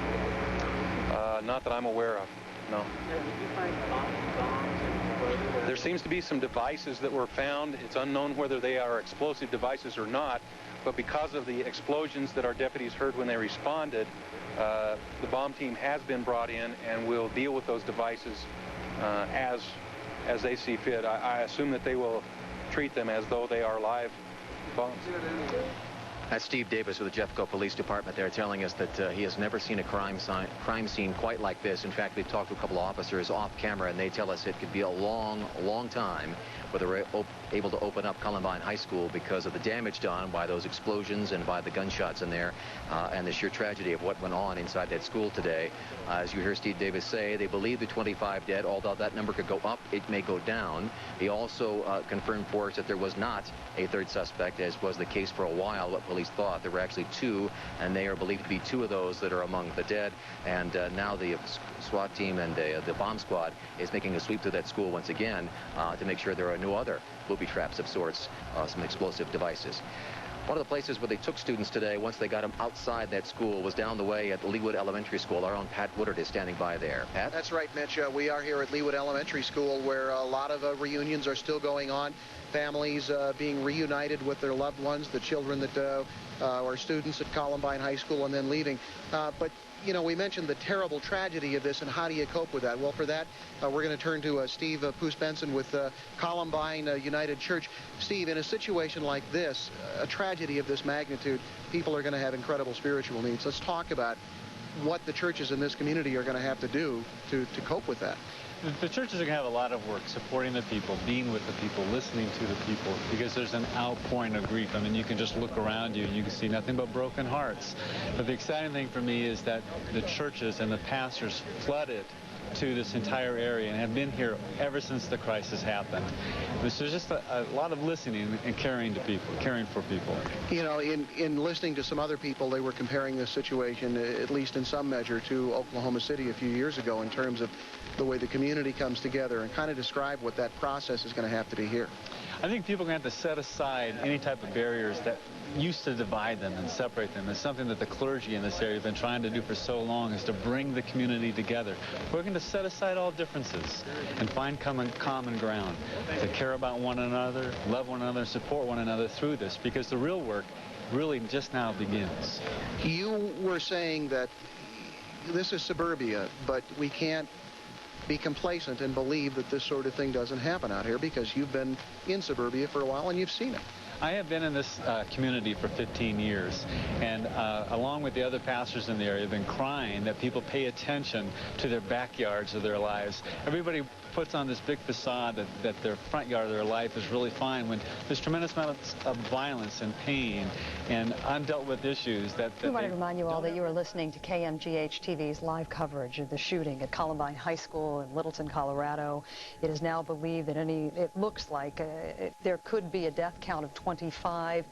that Not that I'm aware of, no. Did you find bombs and whether There seems to be some devices that were found. It's unknown whether they are explosive devices or not, but because of the explosions that our deputies heard when they responded, the bomb team has been brought in and will deal with those devices as they see fit. I assume that they will treat them as though they are live bombs. That's Steve Davis with the Jeffco Police Department there telling us that he has never seen a crime scene quite like this. In fact, we've talked to a couple of officers off camera, and they tell us it could be a long, long time whether we're able to open up Columbine High School because of the damage done by those explosions and by the gunshots in there and the sheer tragedy of what went on inside that school today. As you hear Steve Davis say, they believe the 25 dead, although that number could go up, it may go down. He also confirmed for us that there was not a third suspect, as was the case for a while, what police thought. There were actually two, and they are believed to be two of those that are among the dead. And now the SWAT team and the bomb squad is making a sweep through that school once again to make sure there are no other booby traps of sorts, some explosive devices. One of the places where they took students today, once they got them outside that school, was down the way at Leawood Elementary School. Our own Pat Woodard is standing by there. Pat? That's right, Mitch. We are here at Leawood Elementary School, where a lot of reunions are still going on. Families being reunited with their loved ones, the children that are students at Columbine High School and then leaving. But you know, we mentioned the terrible tragedy of this, and how do you cope with that? Well, for that, we're going to turn to Steve Poos-Benson with Columbine United Church. Steve, in a situation like this, a tragedy of this magnitude, people are going to have incredible spiritual needs. Let's talk about what the churches in this community are going to have to do to cope with that. The churches are going to have a lot of work supporting the people, being with the people, listening to the people, because there's an outpouring of grief. I mean, you can just look around you and you can see nothing but broken hearts. But the exciting thing for me is that the churches and the pastors flooded to this entire area and have been here ever since the crisis happened. There's just a lot of listening and caring to people, caring for people. You know, in listening to some other people, they were comparing this situation, at least in some measure, to Oklahoma City a few years ago in terms of the way the community comes together, and kind of describe what that process is going to have to be here. I think people are going to have to set aside any type of barriers that used to divide them and separate them. It's something that the clergy in this area have been trying to do for so long, is to bring the community together. We're going to set aside all differences and find common ground, to care about one another, love one another, support one another through this, because the real work really just now begins. You were saying that this is suburbia, but we can't be complacent and believe that this sort of thing doesn't happen out here, because you've been in suburbia for a while and you've seen it. I have been in this community for 15 years, and along with the other pastors in the area, have been crying that people pay attention to their backyards of their lives. Everybody puts on this big facade that their front yard of their life is really fine, when there's tremendous amounts of violence and pain and undealt with issues that we want to remind you all that you are listening to KMGH TV's live coverage of the shooting at Columbine High School in Littleton, Colorado. It is now believed that it looks like there could be a death count of 25,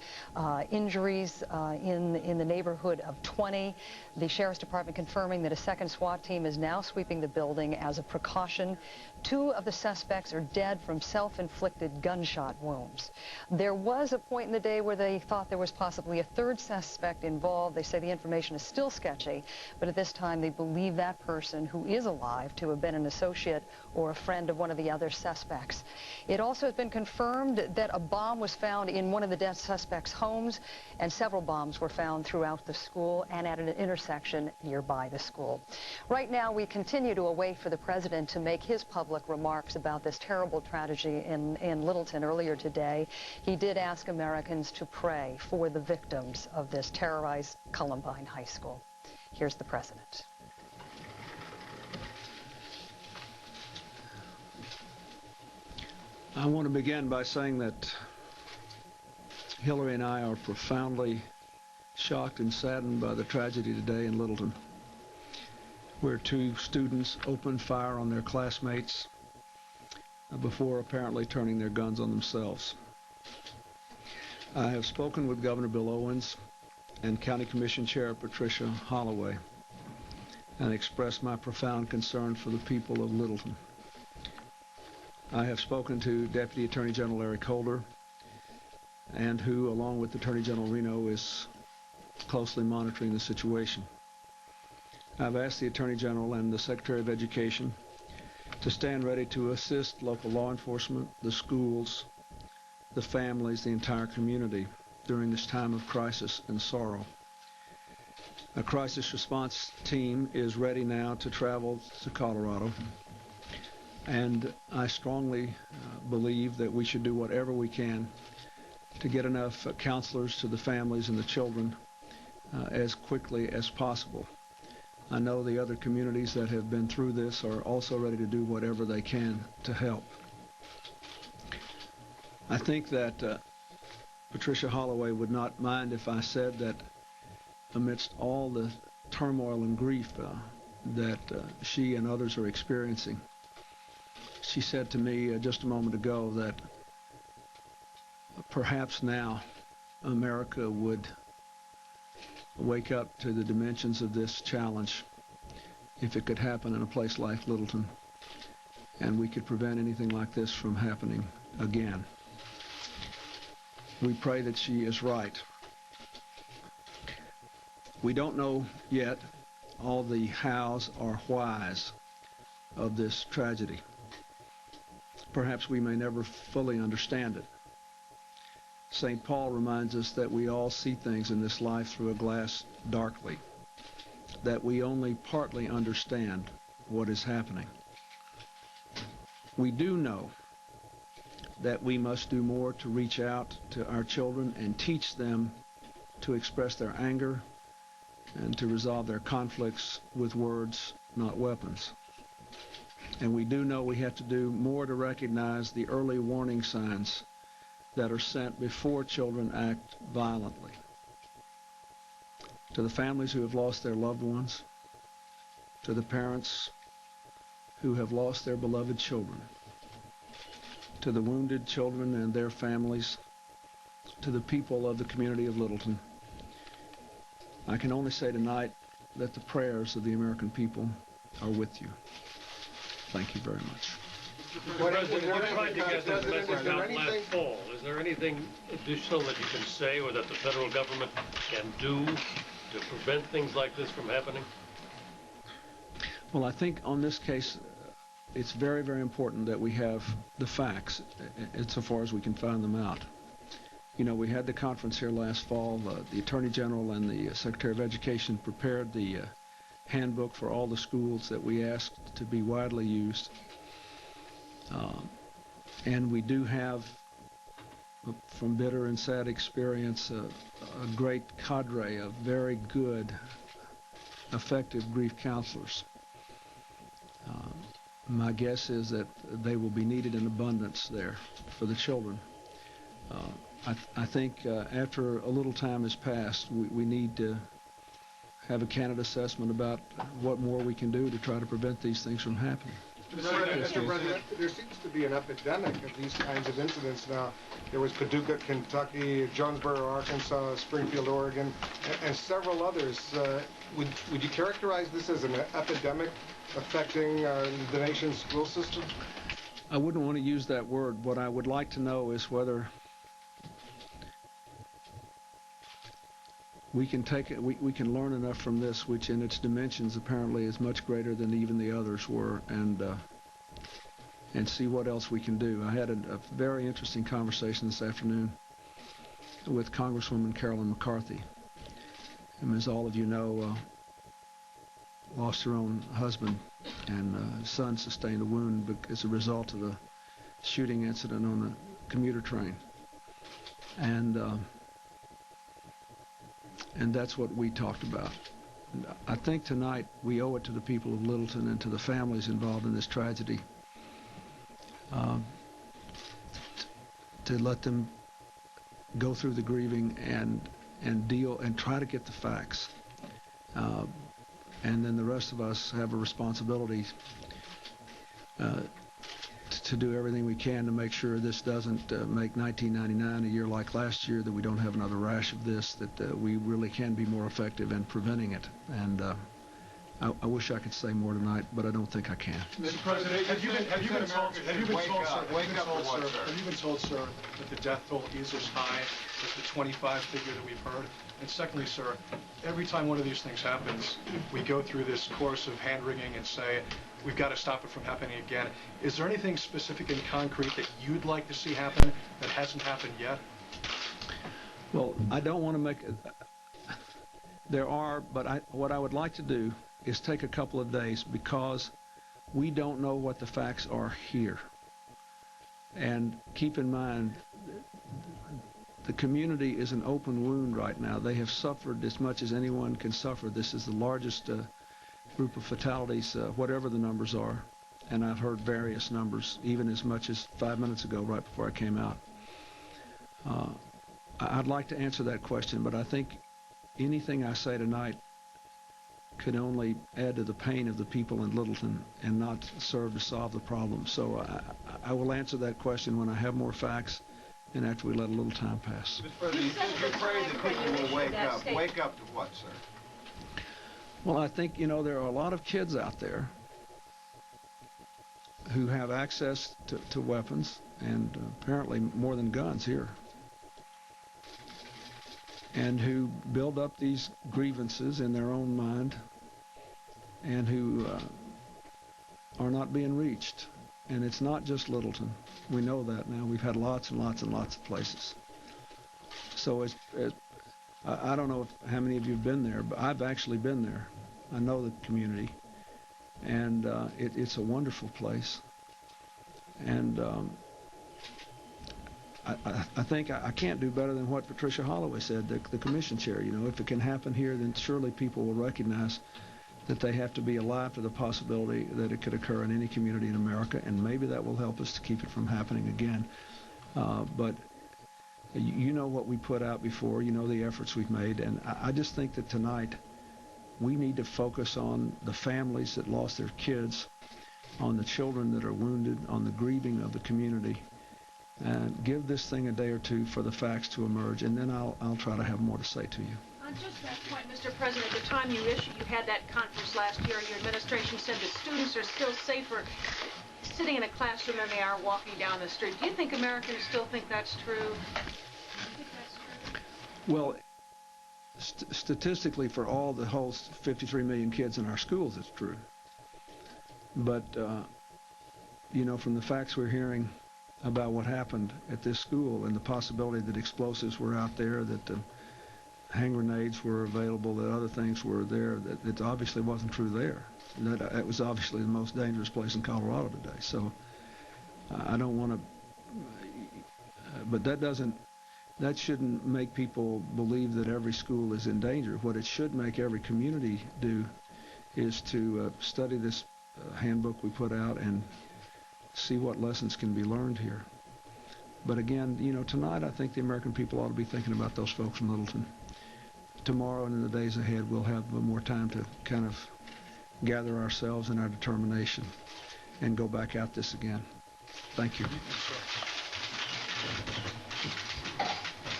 injuries in the neighborhood of 20. The Sheriff's Department confirming that a second SWAT team is now sweeping the building as a precaution. 2 of the suspects are dead from self-inflicted gunshot wounds. There was a point in the day where they thought there was possibly a third suspect involved. They say the information is still sketchy, but at this time they believe that person, who is alive, to have been an associate or a friend of one of the other suspects. It also has been confirmed that a bomb was found in one of the dead suspects' homes, and several bombs were found throughout the school and at an intersection nearby the school. Right now, we continue to await for the president to make his public remarks about this terrible tragedy in Littleton earlier today. He did ask Americans to pray for the victims of this terrorized Columbine High School. Here's the president. I want to begin by saying that Hillary and I are profoundly shocked and saddened by the tragedy today in Littleton, where 2 students opened fire on their classmates before apparently turning their guns on themselves. I have spoken with Governor Bill Owens and County Commission Chair Patricia Holloway and expressed my profound concern for the people of Littleton. I have spoken to Deputy Attorney General Eric Holder, and who, along with Attorney General Reno, is closely monitoring the situation. I've asked the Attorney General and the Secretary of Education to stand ready to assist local law enforcement, the schools, the families, the entire community during this time of crisis and sorrow. A crisis response team is ready now to travel to Colorado, and I strongly believe that we should do whatever we can to get enough counselors to the families and the children as quickly as possible. I know the other communities that have been through this are also ready to do whatever they can to help. I think that Patricia Holloway would not mind if I said that amidst all the turmoil and grief that she and others are experiencing, she said to me just a moment ago that perhaps now America would wake up to the dimensions of this challenge if it could happen in a place like Littleton, and we could prevent anything like this from happening again. We pray that she is right. We don't know yet all the hows or whys of this tragedy. Perhaps we may never fully understand it. St. Paul reminds us that we all see things in this life through a glass darkly, that we only partly understand what is happening. We do know that we must do more to reach out to our children and teach them to express their anger and to resolve their conflicts with words, not weapons. And we do know we have to do more to recognize the early warning signs that are sent before children act violently. To the families who have lost their loved ones, to the parents who have lost their beloved children, to the wounded children and their families, to the people of the community of Littleton, I can only say tonight that the prayers of the American people are with you. Thank you very much. Mr. President, you tried to get this message out last fall. Is there anything additional that you can say or that the federal government can do to prevent things like this from happening? Well, I think on this case, it's very, very important that we have the facts insofar as we can find them out. You know, we had the conference here last fall. The Attorney General and the Secretary of Education prepared the handbook for all the schools that we asked to be widely used. And we do have, from bitter and sad experience, a great cadre of very good, effective grief counselors. My guess is that they will be needed in abundance there for the children. I think after a little time has passed, we need to have a candid assessment about what more we can do to try to prevent these things from happening. Mr. President, there seems to be an epidemic of these kinds of incidents now. There was Paducah, Kentucky, Jonesboro, Arkansas, Springfield, Oregon, and several others. Would you characterize this as an epidemic affecting the nation's school system? I wouldn't want to use that word. What I would like to know is whether we can take it, we can learn enough from this, which in its dimensions apparently is much greater than even the others were, and see what else we can do. I had a very interesting conversation this afternoon with Congresswoman Carolyn McCarthy, who, as all of you know, lost her own husband, and son sustained a wound as a result of the shooting incident on the commuter train. And that's what we talked about. And I think tonight we owe it to the people of Littleton and to the families involved in this tragedy to let them go through the grieving and deal and try to get the facts. And then the rest of us have a responsibility to do everything we can to make sure this doesn't make 1999 a year like last year, that we don't have another rash of this, that we really can be more effective in preventing it. And I wish I could say more tonight, but I don't think I can. Mr. President, have you been told, sir, that the death toll is as high as the 25 figure that we've heard? And secondly, sir, every time one of these things happens, we go through this course of hand-wringing and say, we've got to stop it from happening again. Is there anything specific and concrete that you'd like to see happen that hasn't happened yet? Well, I don't want to make it. There are, but what I would like to do is take a couple of days, because we don't know what the facts are here. And keep in mind, the community is an open wound right now. They have suffered as much as anyone can suffer. This is the largest group of fatalities, whatever the numbers are. And I've heard various numbers, even as much as 5 minutes ago, right before I came out. I'd like to answer that question, but I think anything I say tonight could only add to the pain of the people in Littleton and not serve to solve the problem. So I will answer that question when I have more facts and after we let a little time pass. Mr. President, you're afraid that people will wake up. Wake up to what, sir? Well, I think, there are a lot of kids out there who have access to weapons, and apparently more than guns here, and who build up these grievances in their own mind, and who are not being reached. And it's not just Littleton. We know that now. We've had lots and lots and lots of places. So I don't know how many of you have been there, but I've actually been there. I know the community, and it's a wonderful place. And I think I can't do better than what Patricia Holloway said, the commission chair. If it can happen here, then surely people will recognize that they have to be alive to the possibility that it could occur in any community in America, and maybe that will help us to keep it from happening again. But you know what we put out before, the efforts we've made, and I just think that tonight we need to focus on the families that lost their kids, on the children that are wounded, on the grieving of the community, and give this thing a day or two for the facts to emerge, and then I'll try to have more to say to you. On just that point, Mr. President, at the time you had that conference last year, your administration said that students are still safer sitting in a classroom than they are walking down the street. Do you think Americans still think that's true? Well, statistically, for all the whole 53 million kids in our schools, it's true. But, from the facts we're hearing about what happened at this school and the possibility that explosives were out there, that hand grenades were available, that other things were there, that it obviously wasn't true there. That it was obviously the most dangerous place in Colorado today. So I don't want to, but that shouldn't make people believe that every school is in danger. What it should make every community do is to study this handbook we put out and see what lessons can be learned here. But again, tonight I think the American people ought to be thinking about those folks in Littleton. Tomorrow and in the days ahead, we'll have more time to kind of gather ourselves and our determination and go back at this again. Thank you.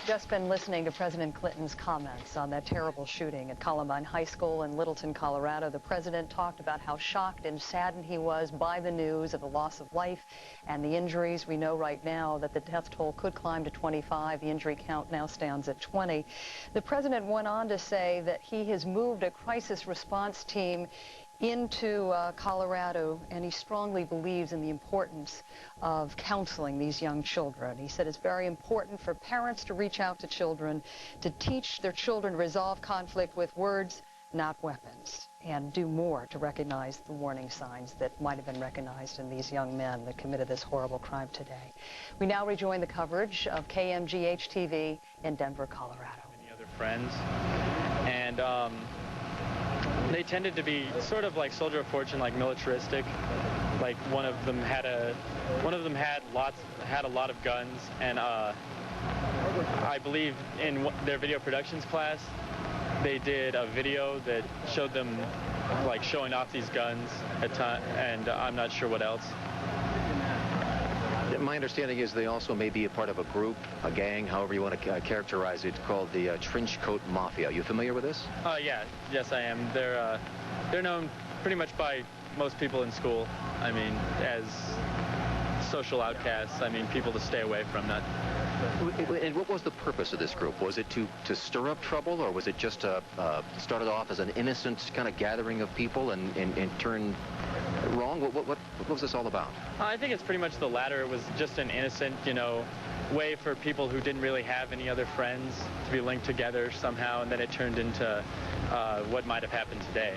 Just been listening to President Clinton's comments on that terrible shooting at Columbine High School in Littleton, Colorado. The president talked about how shocked and saddened he was by the news of the loss of life and the injuries. We know right now that the death toll could climb to 25. The injury count now stands at 20. The president went on to say that he has moved a crisis response team into Colorado, and he strongly believes in the importance of counseling these young children. He said it's very important for parents to reach out to children, to teach their children to resolve conflict with words, not weapons, and do more to recognize the warning signs that might have been recognized in these young men that committed this horrible crime today. We now rejoin the coverage of KMGH-TV in Denver, Colorado. Many other friends, and they tended to be sort of like Soldier of Fortune, like militaristic. Like one of them had a lot of guns, and I believe in their video productions class, they did a video that showed them like showing off these guns at time, and I'm not sure what else. My understanding is they also may be a part of a group, a gang, however you want to characterize it, called the Trench Coat Mafia. Are you familiar with this? Yeah, yes I am. they're known pretty much by most people in school. I mean, as social outcasts. I mean, people to stay away from that. And what was the purpose of this group? Was it to stir up trouble, or was it just started off as an innocent kind of gathering of people and turned wrong? What was this all about? I think it's pretty much the latter. It was just an innocent, way for people who didn't really have any other friends to be linked together somehow, and then it turned into what might have happened today.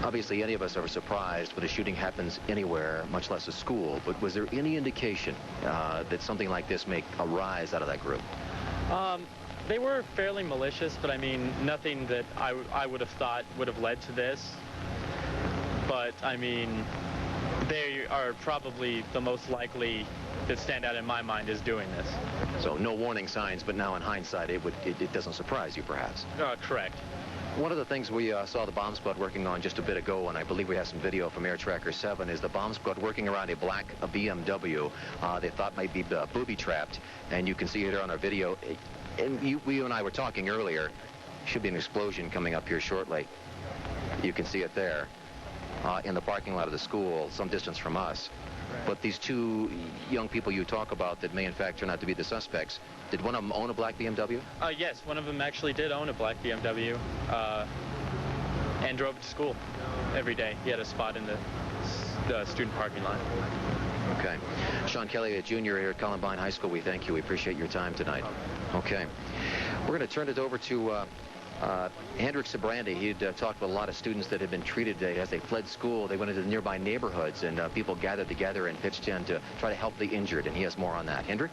Obviously, any of us are surprised when a shooting happens anywhere, much less a school, but was there any indication that something like this may arise out of that group? They were fairly malicious, but I mean, nothing that I would have thought would have led to this. But, I mean, they are probably the most likely that stand out in my mind as doing this. So no warning signs, but now in hindsight, it doesn't surprise you, perhaps? Correct. One of the things we saw the bomb squad working on just a bit ago, and I believe we have some video from Air Tracker 7, is the bomb squad working around a black BMW they thought might be booby-trapped. And you can see it here on our video. And you and I were talking earlier. Should be an explosion coming up here shortly. You can see it there in the parking lot of the school, some distance from us. But these two young people you talk about that may in fact turn out to be the suspects, did one of them own a black BMW? Yes, one of them actually did own a black BMW and drove to school every day. He had a spot in the student parking lot. Okay. Sean Kelly, a junior here at Columbine High School, we thank you. We appreciate your time tonight. Okay. We're going to turn it over to Hendrik Sabrandi. He'd talked with a lot of students that had been treated today as they fled school. They went into the nearby neighborhoods, and people gathered together and pitched in to try to help the injured, and he has more on that. Hendrik?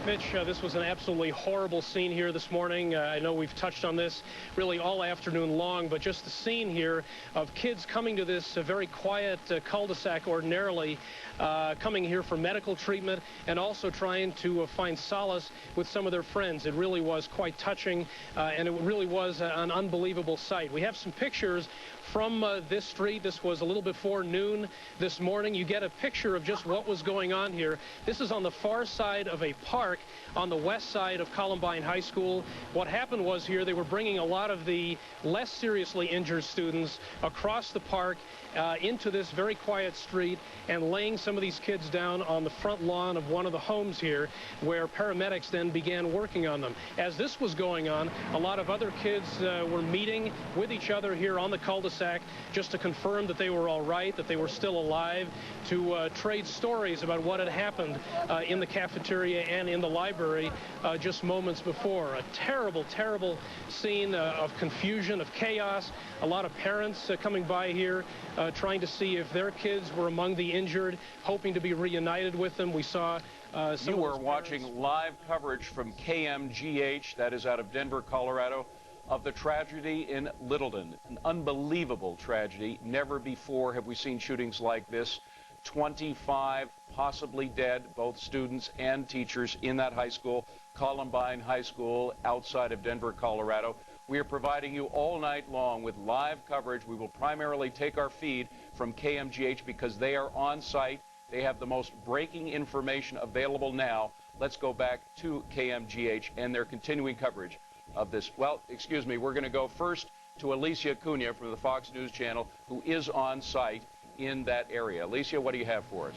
Mitch, this was an absolutely horrible scene here this morning. I know we've touched on this really all afternoon long, but just the scene here of kids coming to this very quiet cul-de-sac ordinarily, coming here for medical treatment and also trying to find solace with some of their friends. It really was quite touching, and it really was an unbelievable sight. We have some pictures from this street. This was a little before noon this morning. You get a picture of just what was going on here. This is on the far side of a park on the west side of Columbine High School. What happened was here they were bringing a lot of the less seriously injured students across the park into this very quiet street and laying some of these kids down on the front lawn of one of the homes here, where paramedics then began working on them. As this was going on, a lot of other kids were meeting with each other here on the cul-de-sac just to confirm that they were all right, that they were still alive, to trade stories about what had happened in the cafeteria and in the library just moments before. A terrible, terrible scene of confusion, of chaos. A lot of parents coming by here trying to see if their kids were among the injured, hoping to be reunited with them. We saw You were watching live coverage from KMGH, that is out of Denver, Colorado, of the tragedy in Littleton. An unbelievable tragedy. Never before have we seen shootings like this. 25 possibly dead, both students and teachers in that high school, Columbine High School, outside of Denver, Colorado. We are providing you all night long with live coverage. We will primarily take our feed from KMGH because they are on site. They have the most breaking information available now. Let's go back to KMGH and their continuing coverage of this. Well, excuse me, we're going to go first to Alicia Cunha from the Fox News Channel, who is on site in that area. Alicia, what do you have for us?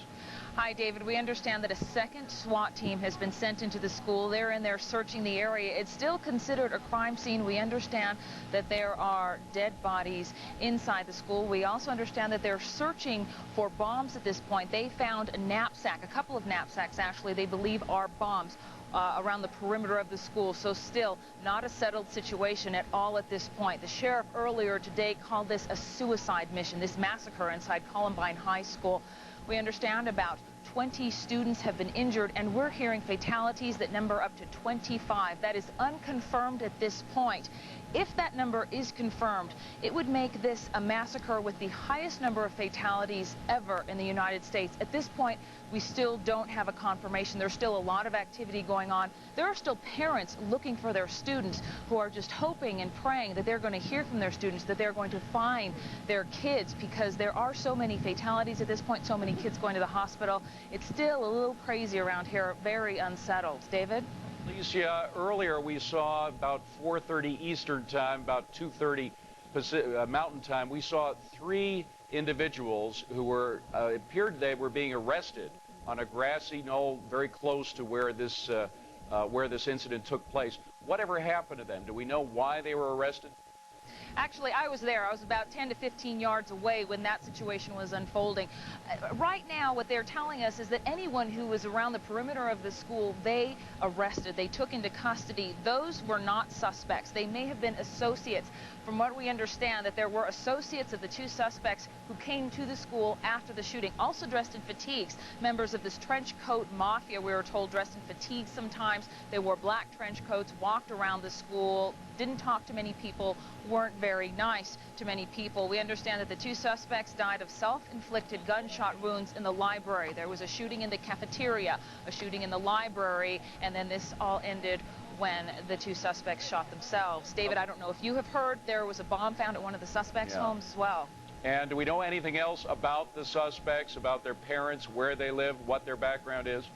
Hi, David. We understand that a second SWAT team has been sent into the school. They're in there searching the area. It's still considered a crime scene. We understand that there are dead bodies inside the school. We also understand that they're searching for bombs at this point. They found a knapsack, a couple of knapsacks actually, they believe are bombs around the perimeter of the school. So still not a settled situation at all at this point. The sheriff earlier today called this a suicide mission, this massacre inside Columbine High School. We understand about 20 students have been injured, and we're hearing fatalities that number up to 25. That is unconfirmed at this point. If that number is confirmed, it would make this a massacre with the highest number of fatalities ever in the United States. At this point, we still don't have a confirmation. There's still a lot of activity going on. There are still parents looking for their students who are just hoping and praying that they're going to hear from their students, that they're going to find their kids, because there are so many fatalities at this point, so many kids going to the hospital. It's still a little crazy around here, very unsettled. David? Alicia, earlier we saw about 4:30 Eastern time, about 2:30 Mountain Time, we saw 3 individuals who were appeared they were being arrested on a grassy knoll very close to where this incident took place. Whatever happened to them? Do we know why they were arrested? Actually, I was there. I was about 10 to 15 yards away when that situation was unfolding. Right now, what they're telling us is that anyone who was around the perimeter of the school, they arrested. They took into custody. Those were not suspects. They may have been associates. From what we understand, that there were associates of the 2 suspects who came to the school after the shooting, also dressed in fatigues. Members of this trench coat mafia, we were told, dressed in fatigues sometimes. They wore black trench coats, walked around the school, didn't talk to many people, weren't very nice to many people. We understand that the 2 suspects died of self-inflicted gunshot wounds in the library. There was a shooting in the cafeteria, a shooting in the library, and then this all ended when the 2 suspects shot themselves. David, I don't know if you have heard, there was a bomb found at one of the suspects' homes as well. And do we know anything else about the suspects, about their parents, where they live, what their background is?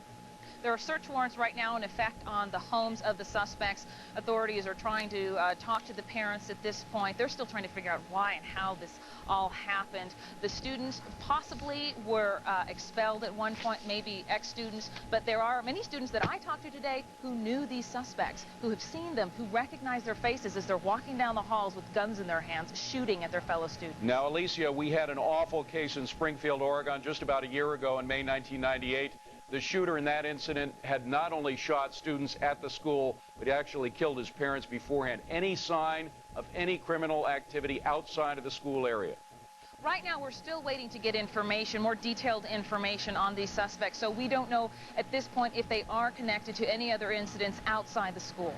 There are search warrants right now in effect on the homes of the suspects. Authorities are trying to talk to the parents at this point. They're still trying to figure out why and how this all happened. The students possibly were expelled at one point, maybe ex-students, but there are many students that I talked to today who knew these suspects, who have seen them, who recognize their faces as they're walking down the halls with guns in their hands, shooting at their fellow students. Now, Alicia, we had an awful case in Springfield, Oregon, just about a year ago in May 1998. The shooter in that incident had not only shot students at the school, but actually killed his parents beforehand. Any sign of any criminal activity outside of the school area? Right now, we're still waiting to get information, more detailed information on these suspects, so we don't know at this point if they are connected to any other incidents outside the school.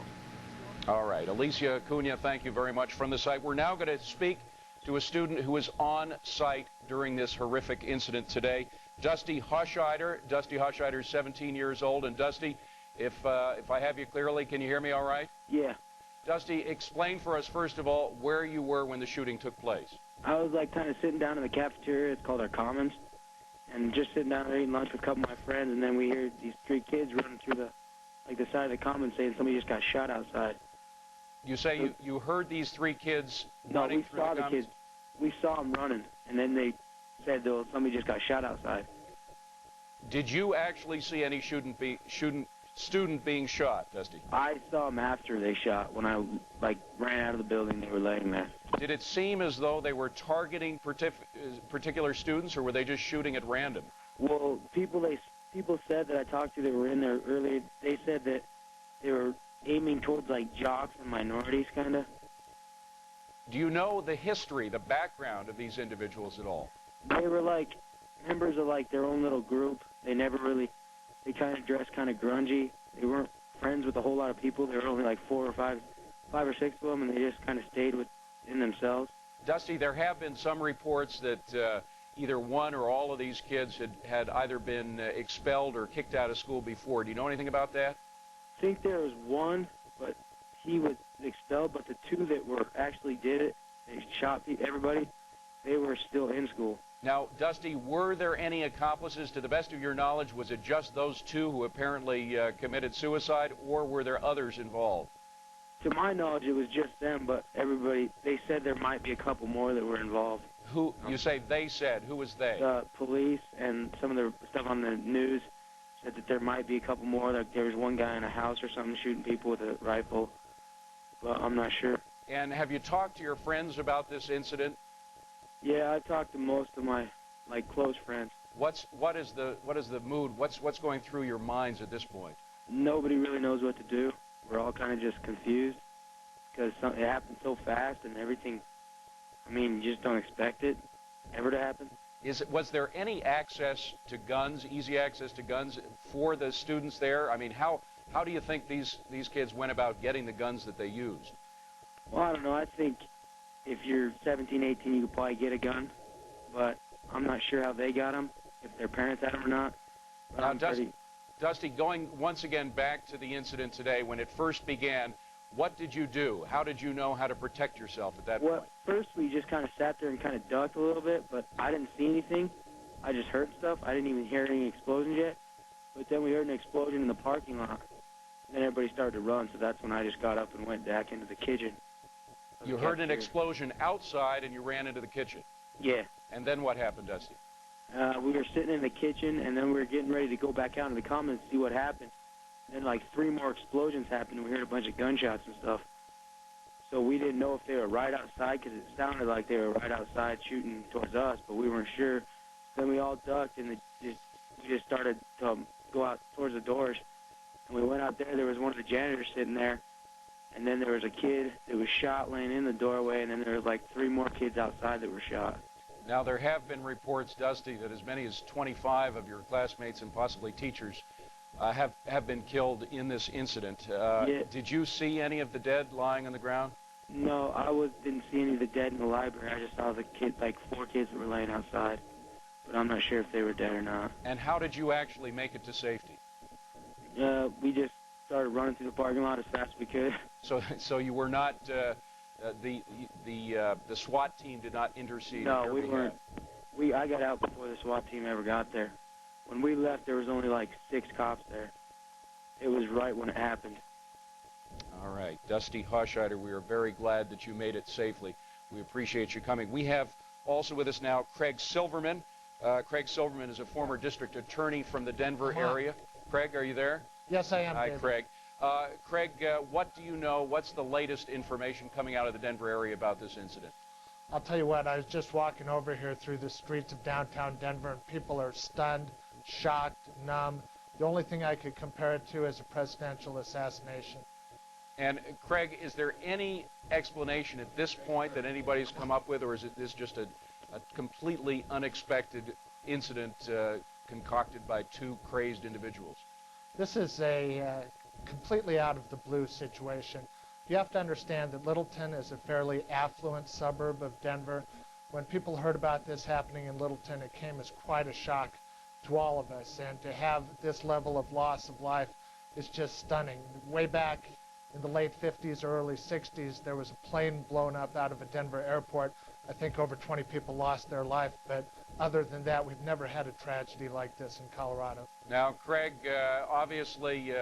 All right. Alicia Acuna, thank you very much from the site. We're now going to speak to a student who was on site during this horrific incident today. Dusty Hosheider. Dusty Hosheider is 17 years old. And Dusty, if I have you clearly, can you hear me all right? Yeah. Dusty, explain for us, first of all, where you were when the shooting took place. I was like kind of sitting down in the cafeteria. It's called our Commons. And just sitting down there eating lunch with a couple of my friends. And then we hear these 3 kids running through the side of the Commons saying somebody just got shot outside. You say you heard these 3 kids running through the Commons? No, we saw the kids. We saw them running. And then they said somebody just got shot outside. Did you actually see any student being shot, Dusty? I saw them after they shot. When I ran out of the building, they were laying there. Did it seem as though they were targeting particular students, or were they just shooting at random? Well, people said that I talked to that were in there earlier, they said that they were aiming towards like jocks and minorities, kind of. Do you know the history, the background of these individuals at all? They were like members of like their own little group. They kind of dressed kind of grungy. They weren't friends with a whole lot of people. There were only like 5 or 6 of them, and they just kind of stayed within themselves. Dusty, there have been some reports that either one or all of these kids had either been expelled or kicked out of school before. Do you know anything about that? I think there was one, but he was expelled, but the 2 that actually did it, they shot everybody, they were still in school. Now, Dusty, were there any accomplices? To the best of your knowledge, was it just those 2 who apparently committed suicide, or were there others involved? To my knowledge, it was just them, but they said there might be a couple more that were involved. Who, you say they said, who was they? Police and some of the stuff on the news said that there might be a couple more. Like there was one guy in a house or something shooting people with a rifle, but I'm not sure. And have you talked to your friends about this incident? Yeah, I talked to most of my close friends. What is the mood? What's going through your minds at this point? Nobody really knows what to do. We're all kind of just confused because it happened so fast and everything. I mean, you just don't expect it ever to happen. Was there any access to guns, easy access to guns for the students there? I mean, how do you think these kids went about getting the guns that they used? Well, I don't know. I think if you're 17, 18, you could probably get a gun, but I'm not sure how they got them, if their parents had them or not. But now, Dusty, going once again back to the incident today, when it first began, what did you do? How did you know how to protect yourself at that point? First we just kind of sat there and kind of ducked a little bit, but I didn't see anything. I just heard stuff. I didn't even hear any explosions yet. But then we heard an explosion in the parking lot. Then everybody started to run, so that's when I just got up and went back into the kitchen. You heard an explosion outside and you ran into the kitchen. Yeah. And then what happened, Dusty? We were sitting in the kitchen, and then we were getting ready to go back out in the commons to see what happened. Then, like, 3 more explosions happened, and we heard a bunch of gunshots and stuff. So we didn't know if they were right outside, because it sounded like they were right outside shooting towards us, but we weren't sure. Then we all ducked, and we just started to go out towards the doors. And we went out there. There was one of the janitors sitting there, and then there was a kid that was shot laying in the doorway, and then there was, like, 3 more kids outside that were shot. Now, there have been reports, Dusty, that as many as 25 of your classmates and possibly teachers have been killed in this incident. Yeah. Did you see any of the dead lying on the ground? No, didn't see any of the dead in the library. I just saw the kids, like 4 kids that were laying outside. But I'm not sure if they were dead or not. And how did you actually make it to safety? We just started running through the parking lot as fast as we could. So you were not... the SWAT team did not intercede. No, we weren't. I got out before the SWAT team ever got there. When we left, there was only like 6 cops there. It was right when it happened. All right, Dusty Hochscheider, we are very glad that you made it safely. We appreciate you coming. We have also with us now Craig Silverman. Craig Silverman is a former district attorney from the Denver area. Craig, are you there? Yes, I am. Hi, David. Craig. Craig, what do you know? What's the latest information coming out of the Denver area about this incident? I'll tell you what, I was just walking over here through the streets of downtown Denver, and people are stunned, shocked, numb. The only thing I could compare it to is a presidential assassination. And, Craig, is there any explanation at this point that anybody's come up with, or is this just a completely unexpected incident concocted by 2 crazed individuals? This is a completely out of the blue situation. You have to understand that Littleton is a fairly affluent suburb of Denver. When people heard about this happening in Littleton, it came as quite a shock to all of us. And to have this level of loss of life is just stunning. Way back in the late 50s or early 60s, there was a plane blown up out of a Denver airport. I think over 20 people lost their life, but other than that, we've never had a tragedy like this in Colorado. Now, Craig, obviously,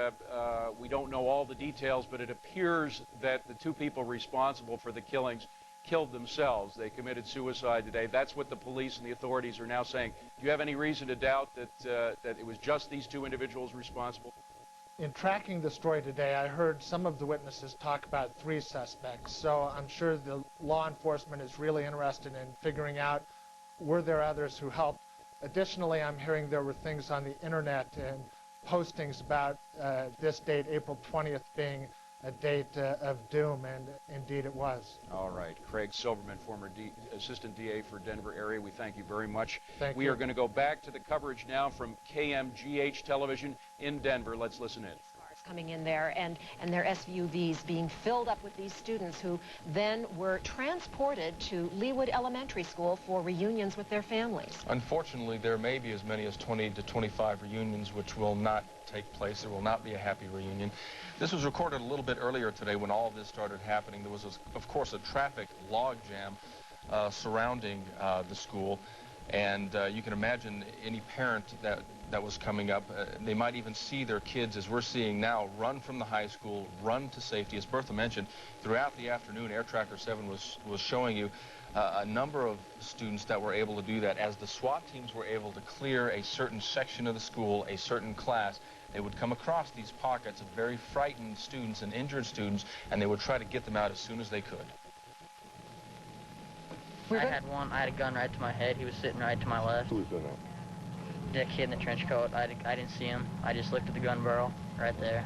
we don't know all the details, but it appears that the 2 people responsible for the killings killed themselves. They committed suicide today. That's what the police and the authorities are now saying. Do you have any reason to doubt that it was just these 2 individuals responsible? In tracking the story today, I heard some of the witnesses talk about 3 suspects, so I'm sure the law enforcement is really interested in figuring out were there others who helped. Additionally, I'm hearing there were things on the internet and postings about this date, April 20th, being a date of doom, and indeed it was. All right. Craig Silverman, former Assistant DA for Denver area, we thank you very much. Thank you. We are going to go back to the coverage now from KMGH Television in Denver. Let's listen in. Coming in there and their SUVs being filled up with these students who then were transported to Leawood Elementary School for reunions with their families. Unfortunately, there may be as many as 20 to 25 reunions which will not take place. There will not be a happy reunion. This was recorded a little bit earlier today when all of this started happening. There was, of course, a traffic logjam surrounding the school. And you can imagine any parent that was coming up, they might even see their kids, as we're seeing now, run from the high school, run to safety. As Bertha mentioned, throughout the afternoon, Air Tracker 7 was showing you a number of students that were able to do that. As the SWAT teams were able to clear a certain section of the school, a certain class, they would come across these pockets of very frightened students and injured students, and they would try to get them out as soon as they could. I had a gun right to my head. He was sitting right to my left. Who was doing that? The kid in the trench coat. I didn't see him. I just looked at the gun barrel right there.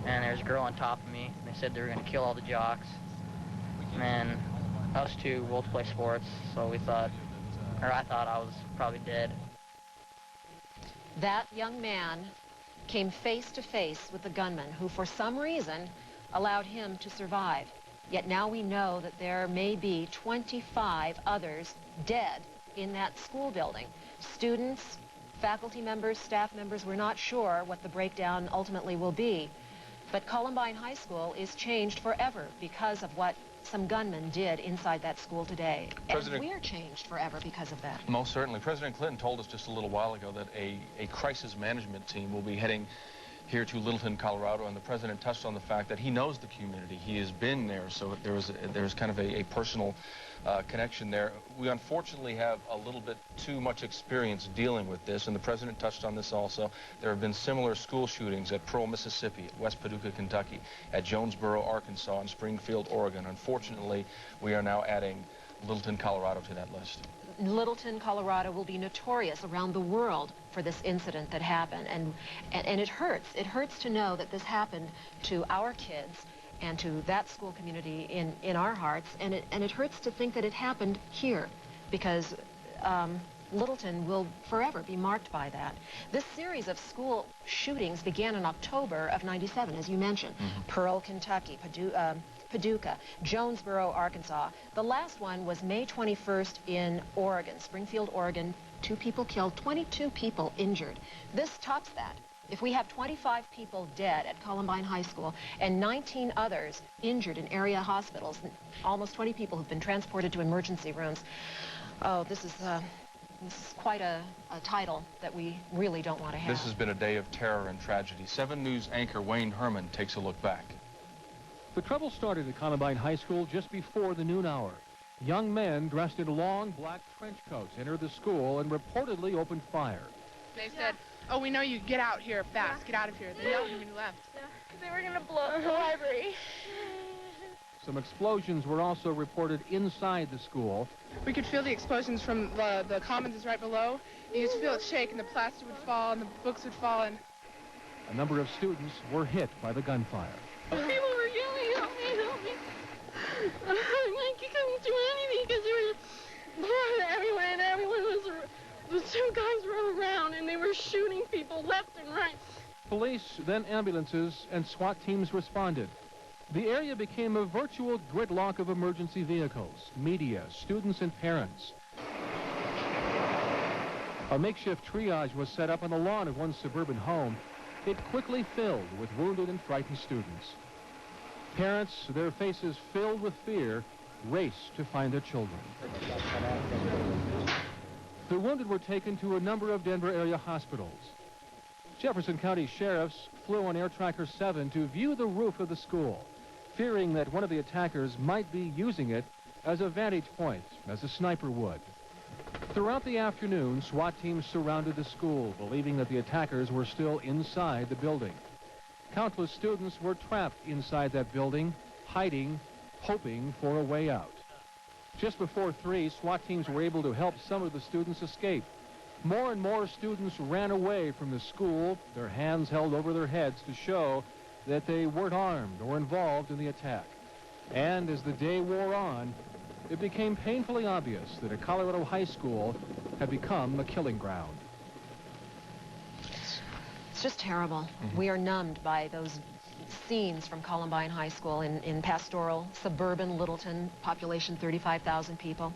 And there's a girl on top of me. They said they were going to kill all the jocks. And us 2 both play sports, so I thought I was probably dead. That young man came face to face with the gunman who, for some reason, allowed him to survive. Yet now we know that there may be 25 others dead in that school building. Students, faculty members, staff members, we're not sure what the breakdown ultimately will be. But Columbine High School is changed forever because of what some gunmen did inside that school today. And we're changed forever because of that. Most certainly. President Clinton told us just a little while ago that a crisis management team will be heading here to Littleton, Colorado, and the president touched on the fact that he knows the community. He has been there, so there's kind of a personal connection there. We unfortunately have a little bit too much experience dealing with this, and the president touched on this also. There have been similar school shootings at Pearl, Mississippi, at West Paducah, Kentucky, at Jonesboro, Arkansas, and Springfield, Oregon. Unfortunately, we are now adding Littleton, Colorado to that list. Littleton, Colorado will be notorious around the world for this incident that happened. And it hurts. It hurts to know that this happened to our kids and to that school community in our hearts. And it hurts to think that it happened here, because Littleton will forever be marked by that. This series of school shootings began in October of '97, as you mentioned. Pearl, Kentucky, Paducah, Jonesboro, Arkansas. The last one was May 21st in Oregon, Springfield, Oregon. 2 people killed, 22 people injured. This tops that. If we have 25 people dead at Columbine High School and 19 others injured in area hospitals, almost 20 people have been transported to emergency rooms. Oh, this is quite a title that we really don't want to have. This has been a day of terror and tragedy. 7 News anchor Wayne Herman takes a look back. The trouble started at Columbine High School just before the noon hour. Young men dressed in long black trench coats entered the school and reportedly opened fire. They said, "Oh, we know you. Get out here fast. Get out of here." They yelled when you left. They were going to blow up the library. Some explosions were also reported inside the school. We could feel the explosions from the commons is right below. You just feel it shake, and the plaster would fall, and the books would fall, and A number of students were hit by the gunfire. people were yelling, "Help me, help me." I couldn't do anything because there was blood everywhere, and the 2 guys were around, and they were shooting people left and right. Police, then ambulances, and SWAT teams responded. The area became a virtual gridlock of emergency vehicles, media, students, and parents. A makeshift triage was set up on the lawn of one suburban home. It quickly filled with wounded and frightened students. Parents, their faces filled with fear, raced to find their children. The wounded were taken to a number of Denver area hospitals. Jefferson County sheriffs flew on Air Tracker 7 to view the roof of the school, fearing that one of the attackers might be using it as a vantage point, as a sniper would. Throughout the afternoon, SWAT teams surrounded the school, believing that the attackers were still inside the building. Countless students were trapped inside that building, hiding, hoping for a way out. Just before 3, SWAT teams were able to help some of the students escape. More and more students ran away from the school, their hands held over their heads to show that they weren't armed or involved in the attack. And as the day wore on, it became painfully obvious that a Colorado high school had become a killing ground. It's just terrible. We are numbed by those scenes from Columbine High School in pastoral, suburban Littleton, population 35,000 people.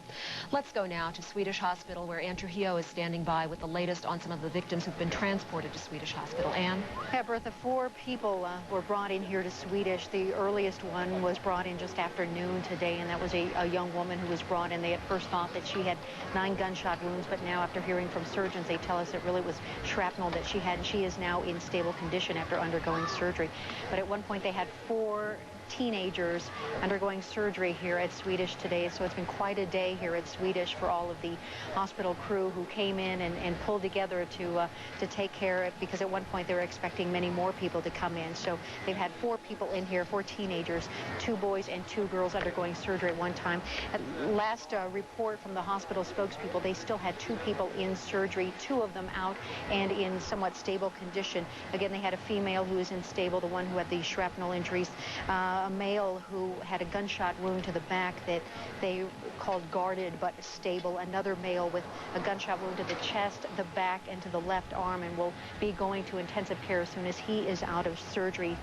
Let's go now to Swedish Hospital, where Ann Trujillo is standing by with the latest on some of the victims who've been transported to Swedish Hospital. Ann? Yeah, Bertha, 4 people were brought in here to Swedish. The earliest one was brought in just after noon today, and that was a young woman who was brought in. They at first thought that she had 9 gunshot wounds, but now after hearing from surgeons, they tell us it really was shrapnel that she had, and she is now in stable condition after undergoing surgery. But at one point, they had 4 teenagers undergoing surgery here at Swedish today, so it's been quite a day here at Swedish for all of the hospital crew who came in and pulled together to take care of it, because at one point they were expecting many more people to come in. So they've had 4 people in here, 4 teenagers, 2 boys and 2 girls undergoing surgery at one time. At last report from the hospital spokespeople, they still had 2 people in surgery, 2 of them out and in somewhat stable condition. Again, they had a female who was unstable, the one who had the shrapnel injuries, a male who had a gunshot wound to the back that they called guarded but stable, another male with a gunshot wound to the chest, the back, and to the left arm, and will be going to intensive care as soon as he is out of surgery.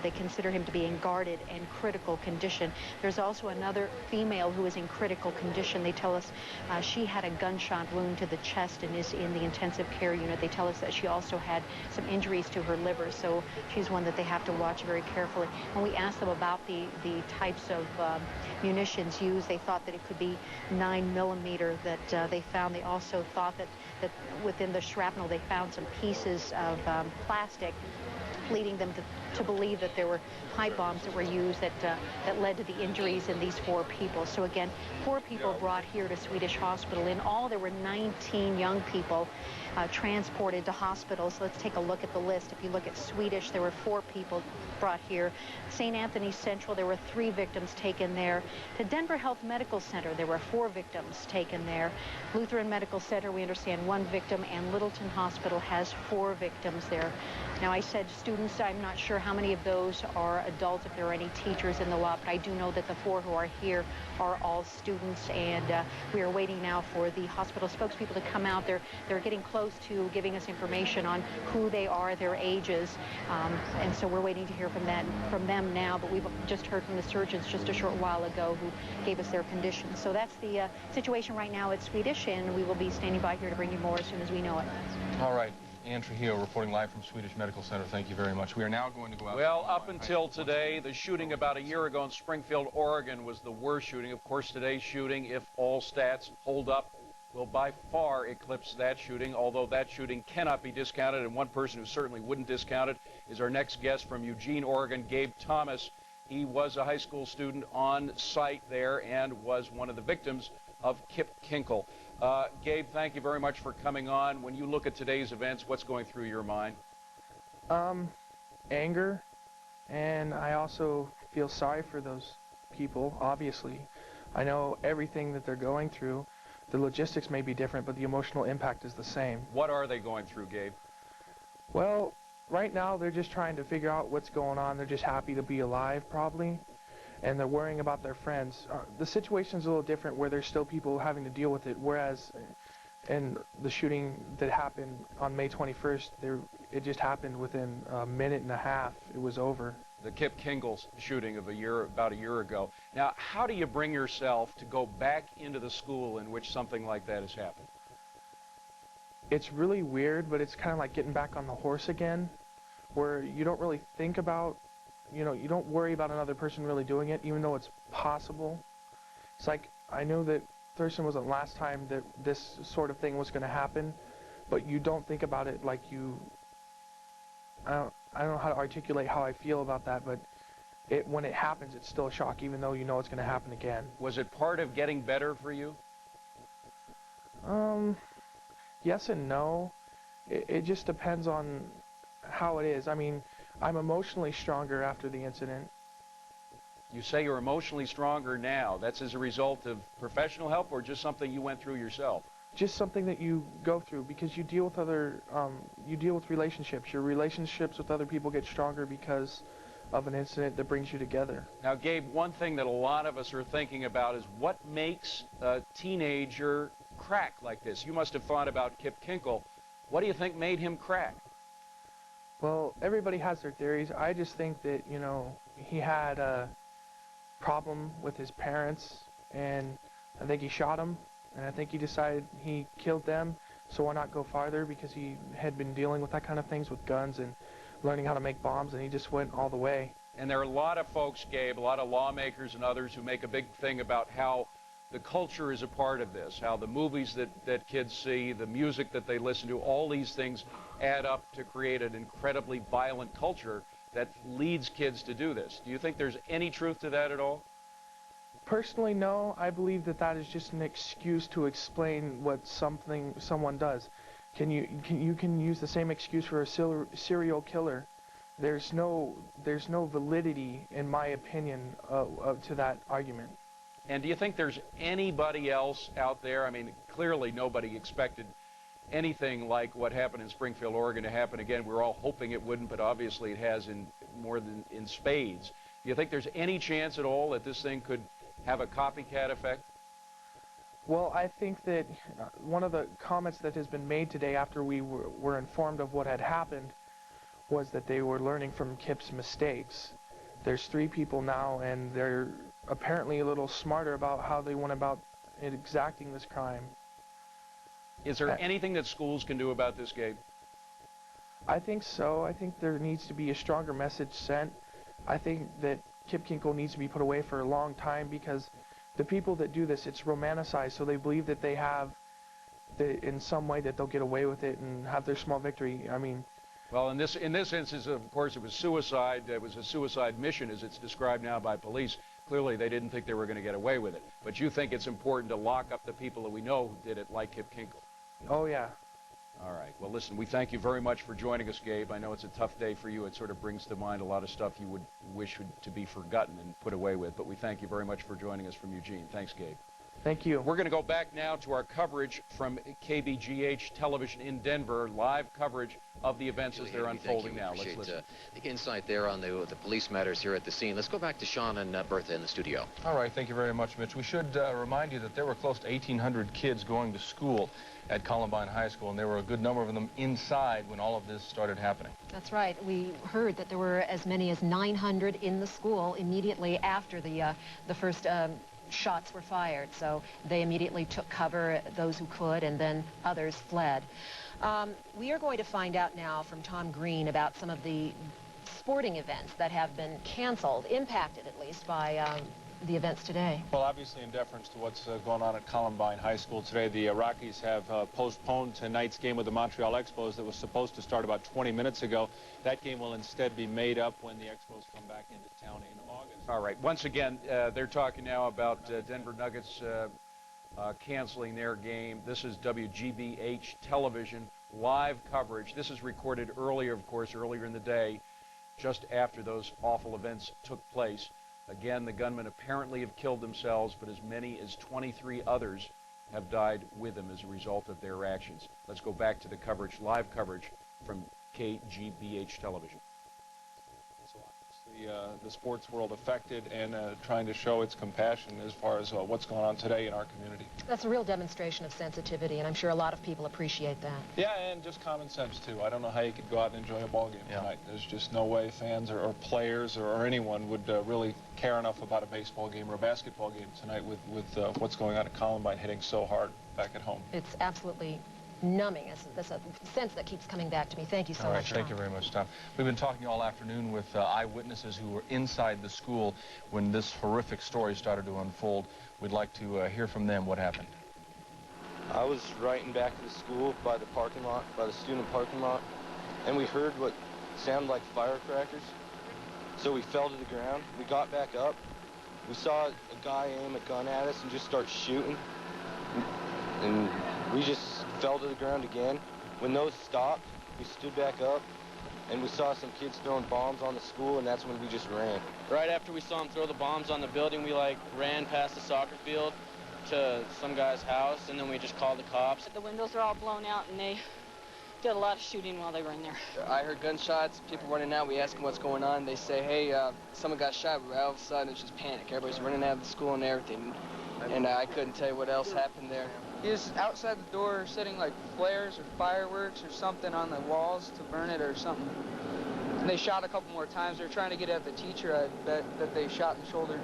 They consider him to be in guarded and critical condition. There's also another female who is in critical condition. They tell us she had a gunshot wound to the chest and is in the intensive care unit. They tell us that she also had some injuries to her liver, so she's one that they have to watch very carefully. When we asked them about the types of munitions used, they thought that it could be 9mm that they found. They also thought that within the shrapnel they found some pieces of plastic leading them to believe that there were pipe bombs that were used that led to the injuries in these 4 people. So again, 4 people brought here to Swedish hospital. In all, there were 19 young people transported to hospitals. Let's take a look at the list. If you look at Swedish, there were 4 people brought here. St. Anthony's Central, there were 3 victims taken there. To Denver Health Medical Center, there were 4 victims taken there. Lutheran Medical Center, we understand 1 victim, and Littleton Hospital has 4 victims there. Now, I said students, I'm not sure how many of those are adults, if there are any teachers in the lot, but I do know that the 4 who are here are all students, and we are waiting now for the hospital spokespeople to come out. They're getting close to giving us information on who they are, their ages, and so we're waiting to hear from them now, but we've just heard from the surgeons just a short while ago who gave us their conditions. So that's the situation right now at Swedish, and we will be standing by here to bring you more as soon as we know it. All right. Ann Trujillo reporting live from Swedish Medical Center. Thank you very much. We are now going to go out. Well, up until today, the shooting about a year ago in Springfield, Oregon was the worst shooting. Of course, today's shooting, if all stats hold up, will by far eclipse that shooting, although that shooting cannot be discounted, and one person who certainly wouldn't discount it is our next guest from Eugene, Oregon, Gabe Thomas. He was a high school student on site there and was one of the victims of Kip Kinkle. Gabe, thank you very much for coming on. When you look at today's events, what's going through your mind? Anger, and I also feel sorry for those people, obviously. I know everything that they're going through. The logistics may be different, but the emotional impact is the same. What are they going through, Gabe? Well, right now they're just trying to figure out what's going on. They're just happy to be alive, probably, and they're worrying about their friends. The situation's a little different where there's still people having to deal with it, whereas in the shooting that happened on May 21st, it just happened within a minute and a half. It was over. The Kip Kinkle shooting of about a year ago. Now, how do you bring yourself to go back into the school in which something like that has happened? It's really weird, but it's kind of like getting back on the horse again, where you don't really think about, you don't worry about another person really doing it, even though it's possible. It's like, I know that Thurston wasn't the last time that this sort of thing was going to happen, but you don't think about it like I don't know how to articulate how I feel about that, but when it happens, it's still a shock, even though you know it's going to happen again. Was it part of getting better for you? Yes and no. It just depends on how it is. I mean, I'm emotionally stronger after the incident. You say you're emotionally stronger now. That's as a result of professional help or just something you went through yourself? Just something that you go through because you deal with relationships. Your relationships with other people get stronger because of an incident that brings you together. Now, Gabe, one thing that a lot of us are thinking about is what makes a teenager crack like this? You must have thought about Kip Kinkle. What do you think made him crack? Well, everybody has their theories. I just think that, he had a problem with his parents, and I think he shot him. And I think he decided he killed them, so why not go farther, because he had been dealing with that kind of things with guns and learning how to make bombs, and he just went all the way. And there are a lot of folks, Gabe, a lot of lawmakers and others who make a big thing about how the culture is a part of this, how the movies that kids see, the music that they listen to, all these things add up to create an incredibly violent culture that leads kids to do this. Do you think there's any truth to that at all? Personally, no. I believe that is just an excuse to explain what someone does. You can use the same excuse for a serial killer. There's no validity, in my opinion, to that argument. And do you think there's anybody else out there? I mean, clearly nobody expected anything like what happened in Springfield, Oregon to happen again. We're all hoping it wouldn't, but obviously it has in more than in spades. Do you think there's any chance at all that this thing could have a copycat effect? Well, I think that one of the comments that has been made today after we were informed of what had happened was that they were learning from Kip's mistakes. There's 3 people now, and they're apparently a little smarter about how they went about exacting this crime. Is there anything that schools can do about this, Gabe? I think so. I think there needs to be a stronger message sent. I think that Kip Kinkle needs to be put away for a long time because the people that do this, it's romanticized, so they believe that in some way that they'll get away with it and have their small victory. I mean, Well, in this instance, of course, it was suicide. It was a suicide mission, as it's described now by police. Clearly, they didn't think they were going to get away with it. But you think it's important to lock up the people that we know who did it, like Kip Kinkle? Oh, yeah. All right. Well, listen, we thank you very much for joining us, Gabe. I know it's a tough day for you. It sort of brings to mind a lot of stuff you would wish to be forgotten and put away with. But we thank you very much for joining us from Eugene. Thanks, Gabe. Thank you. We're going to go back now to our coverage from KBGH television in Denver, live coverage of the events as they're unfolding now. Let's listen. The insight there on the police matters here at the scene. Let's go back to Sean and Bertha in the studio. All right, thank you very much, Mitch. We should remind you that there were close to 1,800 kids going to school at Columbine High School, and there were a good number of them inside when all of this started happening. That's right. We heard that there were as many as 900 in the school immediately after the first shots were fired. So they immediately took cover, those who could, and then others fled. We are going to find out now from Tom Green about some of the sporting events that have been canceled, impacted at least by the events today. Well, obviously in deference to what's going on at Columbine High School today, the Rockies have postponed tonight's game with the Montreal Expos that was supposed to start about 20 minutes ago. That game will instead be made up when the Expos come back into town in August. All right. Once again, they're talking now about Denver Nuggets canceling their game. This is WGBH television live coverage. This is recorded earlier, of course, earlier in the day, just after those awful events took place. Again, the gunmen apparently have killed themselves, but as many as 23 others have died with them as a result of their actions. Let's go back to the coverage, live coverage from KGBH television. The sports world affected and trying to show its compassion as far as what's going on today in our community. That's a real demonstration of sensitivity, and I'm sure a lot of people appreciate that. Yeah, and just common sense, too. I don't know how you could go out and enjoy a ball game tonight. There's just no way fans or players or anyone would really care enough about a baseball game or a basketball game tonight with what's going on at Columbine hitting so hard back at home. It's absolutely numbing. That's a sense that keeps coming back to me. Thank you so much, Tom. Thank you very much, Tom. We've been talking all afternoon with eyewitnesses who were inside the school when this horrific story started to unfold. We'd like to hear from them what happened. I was right in back of the school by the parking lot, by the student parking lot, and we heard what sounded like firecrackers. So we fell to the ground. We got back up. We saw a guy aim a gun at us and just start shooting. And we just fell to the ground again. When those stopped, we stood back up, and we saw some kids throwing bombs on the school, and that's when we just ran. Right after we saw them throw the bombs on the building, we ran past the soccer field to some guy's house, and then we just called the cops. The windows are all blown out, and they did a lot of shooting while they were in there. I heard gunshots, people running out. We asked them what's going on. They say, hey, someone got shot. All of a sudden, it's just panic. Everybody's running out of the school and everything. And I couldn't tell you what else happened there. He was outside the door setting flares or fireworks or something on the walls to burn it or something. And they shot a couple more times. They're trying to get at the teacher, I bet, that they shot in the shoulder.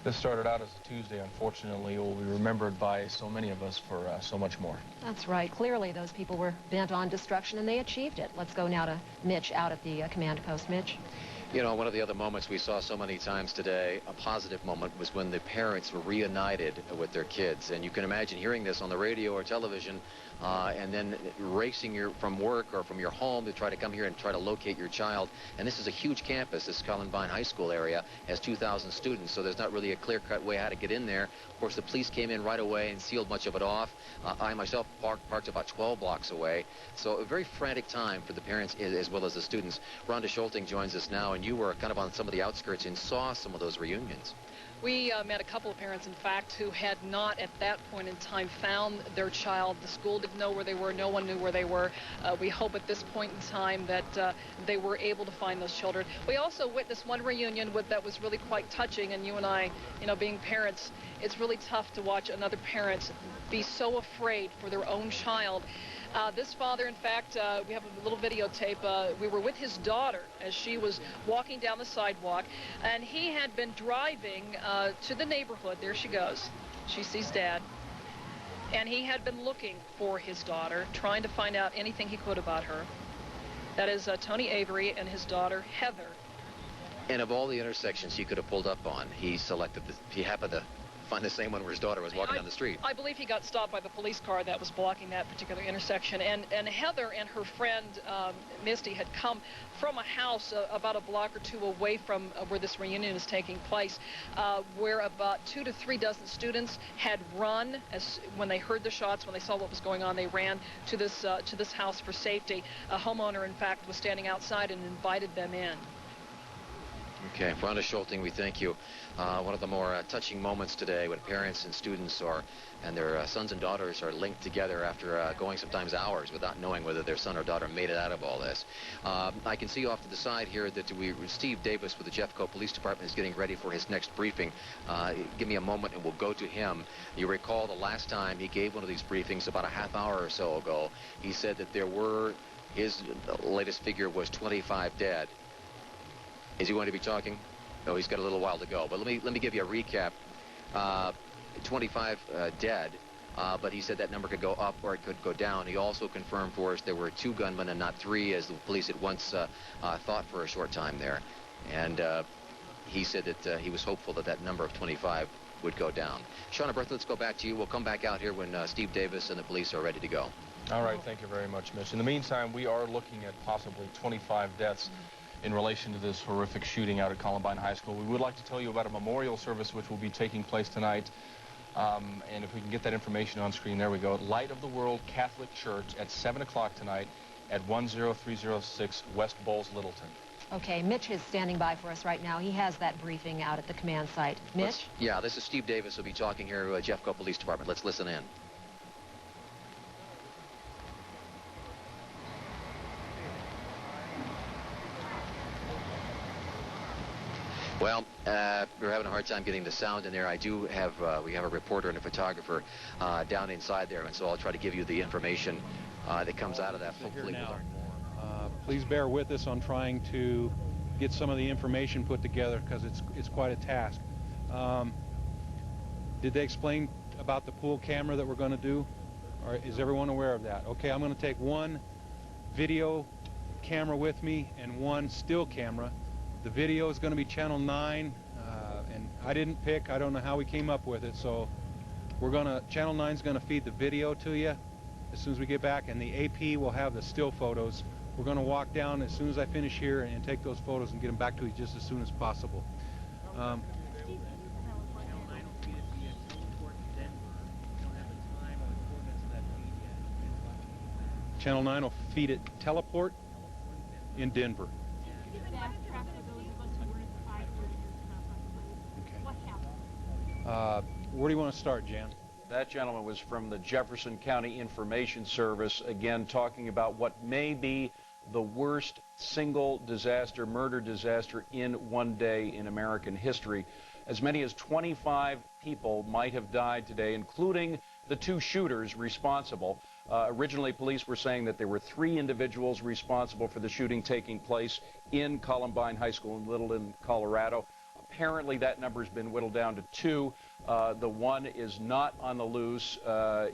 This started out as a Tuesday, unfortunately, will be remembered by so many of us for so much more. That's right. Clearly, those people were bent on destruction, and they achieved it. Let's go now to Mitch out at the command post. Mitch? You know, one of the other moments we saw so many times today, a positive moment, was when the parents were reunited with their kids. And you can imagine hearing this on the radio or television and then racing from work or from your home to try to come here and try to locate your child. And this is a huge campus. This Columbine High School area has 2,000 students, so there's not really a clear-cut way how to get in there. Of course, the police came in right away and sealed much of it off. I myself parked about 12 blocks away. So a very frantic time for the parents as well as the students. Rhonda Scholting joins us now, and you were kind of on some of the outskirts and saw some of those reunions. We met a couple of parents, in fact, who had not at that point in time found their child. The school didn't know where they were. No one knew where they were. We hope at this point in time that they were able to find those children. We also witnessed one reunion that was really quite touching, and you and I, being parents, it's really tough to watch another parent be so afraid for their own child. This father, in fact, we have a little videotape. We were with his daughter as she was walking down the sidewalk, and he had been driving to the neighborhood. There she goes. She sees Dad. And he had been looking for his daughter, trying to find out anything he could about her. That is Tony Avery and his daughter, Heather. And of all the intersections he could have pulled up on, he selected he happened to find the same one where his daughter was walking down the street. I believe he got stopped by the police car that was blocking that particular intersection. And Heather and her friend Misty had come from a house about a block or two away from where this reunion is taking place, where about 2 to 3 dozen students had run when they heard the shots. When they saw what was going on, they ran to this house for safety. A homeowner, in fact, was standing outside and invited them in. Okay, Rhonda Scholting, we thank you. One of the more touching moments today when parents and students and their sons and daughters are linked together after going sometimes hours without knowing whether their son or daughter made it out of all this. I can see off to the side here that Steve Davis with the Jeffco Police Department is getting ready for his next briefing. Give me a moment and we'll go to him. You recall the last time he gave one of these briefings about a half hour or so ago, he said that his latest figure was 25 dead. Is he going to be talking? No, he's got a little while to go. But let me give you a recap. 25 dead, but he said that number could go up or it could go down. He also confirmed for us there were 2 gunmen and not 3, as the police had once thought for a short time there. And he said that he was hopeful that that number of 25 would go down. Shauna Bertha, let's go back to you. We'll come back out here when Steve Davis and the police are ready to go. All right, thank you very much, Mitch. In the meantime, we are looking at possibly 25 deaths in relation to this horrific shooting out at Columbine High School. We would like to tell you about a memorial service which will be taking place tonight. And if we can get that information on screen, there we go. Light of the World Catholic Church at 7 o'clock tonight at 10306 West Bowles, Littleton. Okay, Mitch is standing by for us right now. He has that briefing out at the command site. Mitch? Yeah, this is Steve Davis who'll be talking here at Jeffco Police Department. Let's listen in. Well, we're having a hard time getting the sound in there. We have a reporter and a photographer down inside there, and so I'll try to give you the information that comes out of that. Hopefully, please bear with us on trying to get some of the information put together because it's quite a task. Did they explain about the pool camera that we're going to do? Or is everyone aware of that? Okay, I'm going to take one video camera with me and one still camera. The video is going to be channel 9, and I didn't pick. I don't know how we came up with it, so channel 9 is going to feed the video to you as soon as we get back, and the AP will have the still photos. We're going to walk down as soon as I finish here and take those photos and get them back to you just as soon as possible. Channel 9 will feed it teleport in Denver. Where do you want to start, Jan? That gentleman was from the Jefferson County Information Service, again talking about what may be the worst single disaster, murder disaster in one day in American history. As many as 25 people might have died today, including the 2 shooters responsible. Originally, police were saying that there were 3 individuals responsible for the shooting taking place in Columbine High School in Littleton, Colorado. Apparently, that number has been whittled down to 2. The one is not on the loose.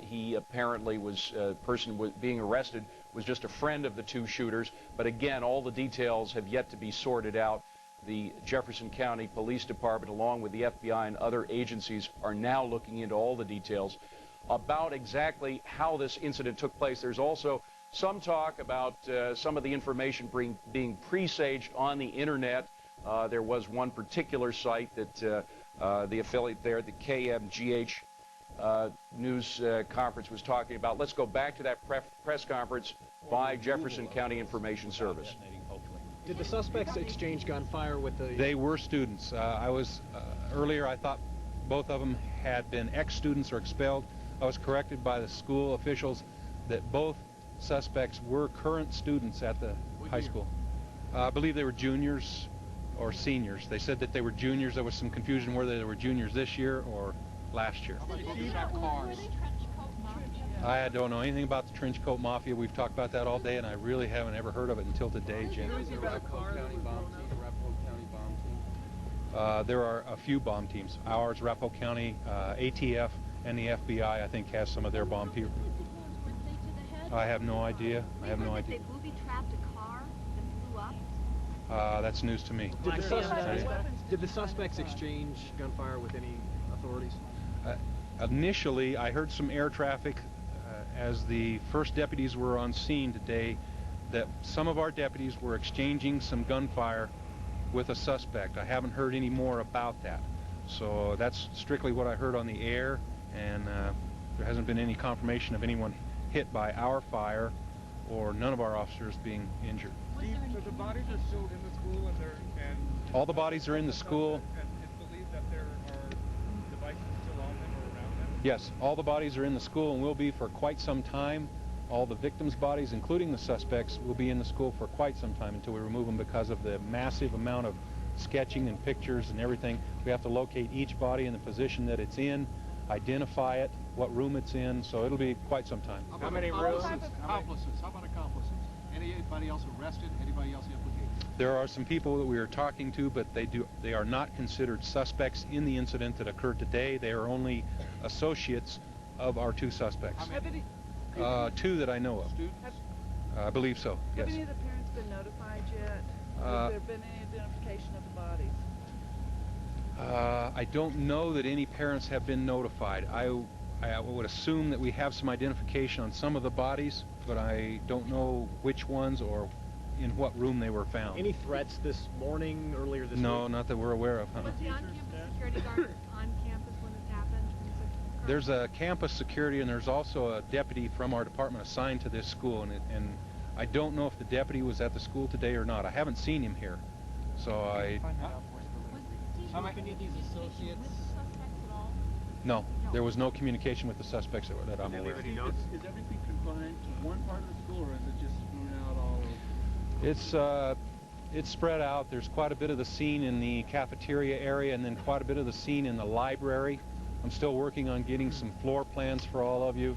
He apparently was, person being arrested was just a friend of the 2 shooters. But again, all the details have yet to be sorted out. The Jefferson County Police Department, along with the FBI and other agencies, are now looking into all the details about exactly how this incident took place. There's also some talk about some of the information being presaged on the internet. There was one particular site that the affiliate there, the KMGH news conference, was talking about. Let's go back to that press conference by Jefferson County Information Service. Did the suspects exchange gunfire with the... They were students. Earlier I thought both of them had been ex-students or expelled. I was corrected by the school officials that both suspects were current students at the high school. I believe they were juniors or seniors. They said that they were juniors. There was some confusion whether they were juniors this year or last year. I don't know anything about the trench coat mafia. We've talked about that all day, and I really haven't ever heard of it until today, Jim. There are a few bomb teams. Ours, Arapahoe County, ATF, and the FBI, I think, has some of their bomb people. I have no idea. I have no idea. They booby-trapped a car that blew up? That's news to me. Did the suspects exchange gunfire with any authorities? Initially, I heard some air traffic as the first deputies were on scene today that some of our deputies were exchanging some gunfire with a suspect. I haven't heard any more about that. So that's strictly what I heard on the air, and there hasn't been any confirmation of anyone hit by our fire or none of our officers being injured. Steve, so the bodies are still in the school and all the bodies are in the school. And it's believed that there are devices still on them or around them? Yes, all the bodies are in the school and will be for quite some time. All the victims' bodies, including the suspects, will be in the school for quite some time until we remove them because of the massive amount of sketching and pictures and everything. We have to locate each body in the position that it's in, identify it, what room it's in, so it'll be quite some time. How many rooms? Accomplices. How about accomplices? Anybody else arrested? Anybody else implicated? There are some people that we are talking to, but they are not considered suspects in the incident that occurred today. They are only associates of our two suspects. How many? Two that I know of. I believe so, yes. Have any of the parents been notified yet? Has there been any identification of the bodies? I don't know that any parents have been notified. I would assume that we have some identification on some of the bodies, but I don't know which ones or in what room they were found. Any threats this morning, earlier this week? No, not that we're aware of. Was the on-campus security guard on campus when this happened? There's a campus security and there's also a deputy from our department assigned to this school, and I don't know if the deputy was at the school today or not. I haven't seen him here, so I... How many of these associates? No, there was no communication with the suspects that I'm aware of. Is everything confined to one part of the school, or is it just strewn out all over? It's spread out. There's quite a bit of the scene in the cafeteria area and then quite a bit of the scene in the library. I'm still working on getting some floor plans for all of you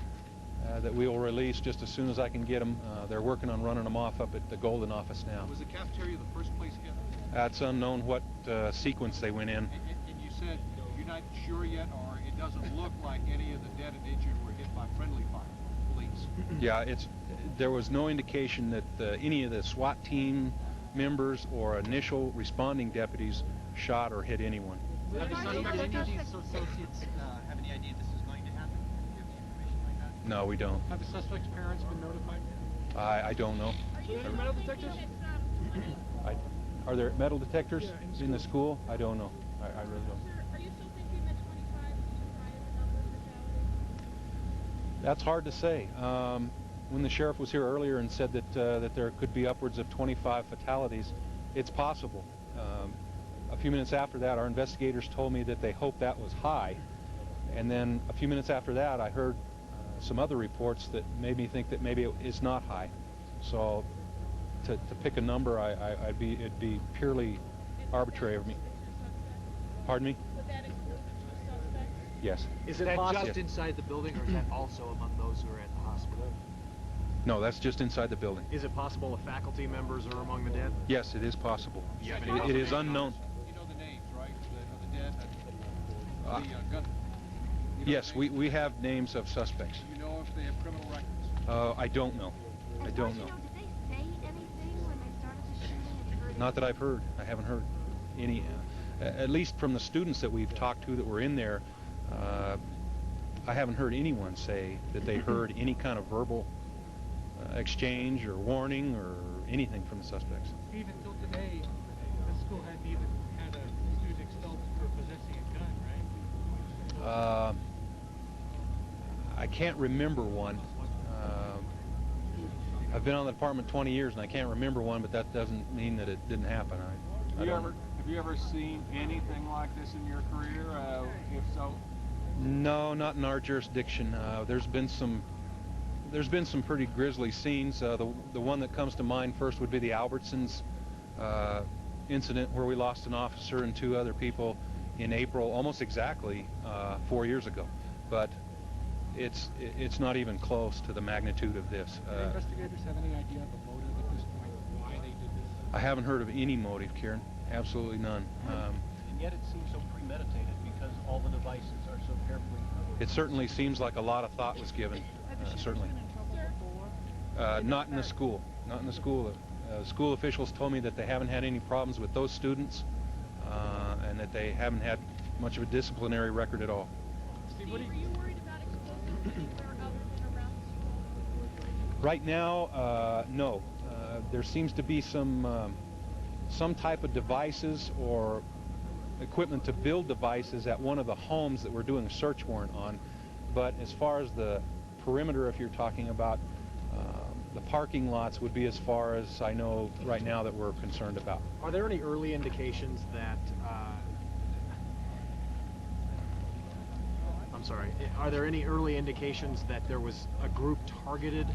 that we will release just as soon as I can get them. They're working on running them off up at the Golden office now. Was the cafeteria the first place hit? It's unknown what sequence they went in. And you said you're not sure yet, or it doesn't look like any of the dead and injured were hit by friendly fire, police? Yeah, there was no indication that any of the SWAT team members or initial responding deputies shot or hit anyone. Did any of these associates have any idea this is going to happen? Do you have any information like that? No, we don't. Have the suspect's parents been notified? I don't know. So there are metal detectors? Are there metal detectors in the school? I don't know. I really don't. Sir, are you still thinking that 25 is too high of a number of fatalities? That's hard to say. When the sheriff was here earlier and said that there could be upwards of 25 fatalities, it's possible. A few minutes after that, our investigators told me that they hoped that was high. And then a few minutes after that, I heard some other reports that made me think that maybe it's not high. So to pick a number, it'd be purely arbitrary of me. Pardon me? Would that include the two suspects? Yes. Is it just inside the building, or is that also among those who are at the hospital? No, that's just inside the building. Is it possible if faculty members are among the dead? Yes, it is possible. Yeah, It is unknown. You know the names, right, of the dead? The gun. Yes, we have names of suspects. Do you know if they have criminal records? I don't know. I don't know. Did they say anything when they started the shooting? Not that I've heard. I haven't heard any, at least from the students that we've talked to that were in there, I haven't heard anyone say that they heard any kind of verbal exchange or warning or anything from the suspects. Even until today, the school hadn't even had a student expelled for possessing a gun, right? I can't remember one. I've been on the department 20 years and I can't remember one, but that doesn't mean that it didn't happen. Have you ever seen anything like this in your career? If so? No, not in our jurisdiction. There's been some pretty grisly scenes. The one that comes to mind first would be the Albertsons incident where we lost an officer and two other people in April, almost exactly 4 years ago. But it's not even close to the magnitude of this. Do investigators have any idea of the motive at this point, why they did this? I haven't heard of any motive, Kieran. Absolutely none. And yet it seems so premeditated because all the devices are so carefully... It certainly seems like a lot of thought was given, certainly. Not in the school. Not in the school. School officials told me that they haven't had any problems with those students and that they haven't had much of a disciplinary record at all. Steve, Steve, are you worried about explosives anywhere other than around the school? Right now, no. There seems to be some type of devices or equipment to build devices at one of the homes that we're doing a search warrant on. But as far as the perimeter, if you're talking about the parking lots, would be as far as I know right now that we're concerned about. Are there any early indications that are there any early indications that there was a group targeted,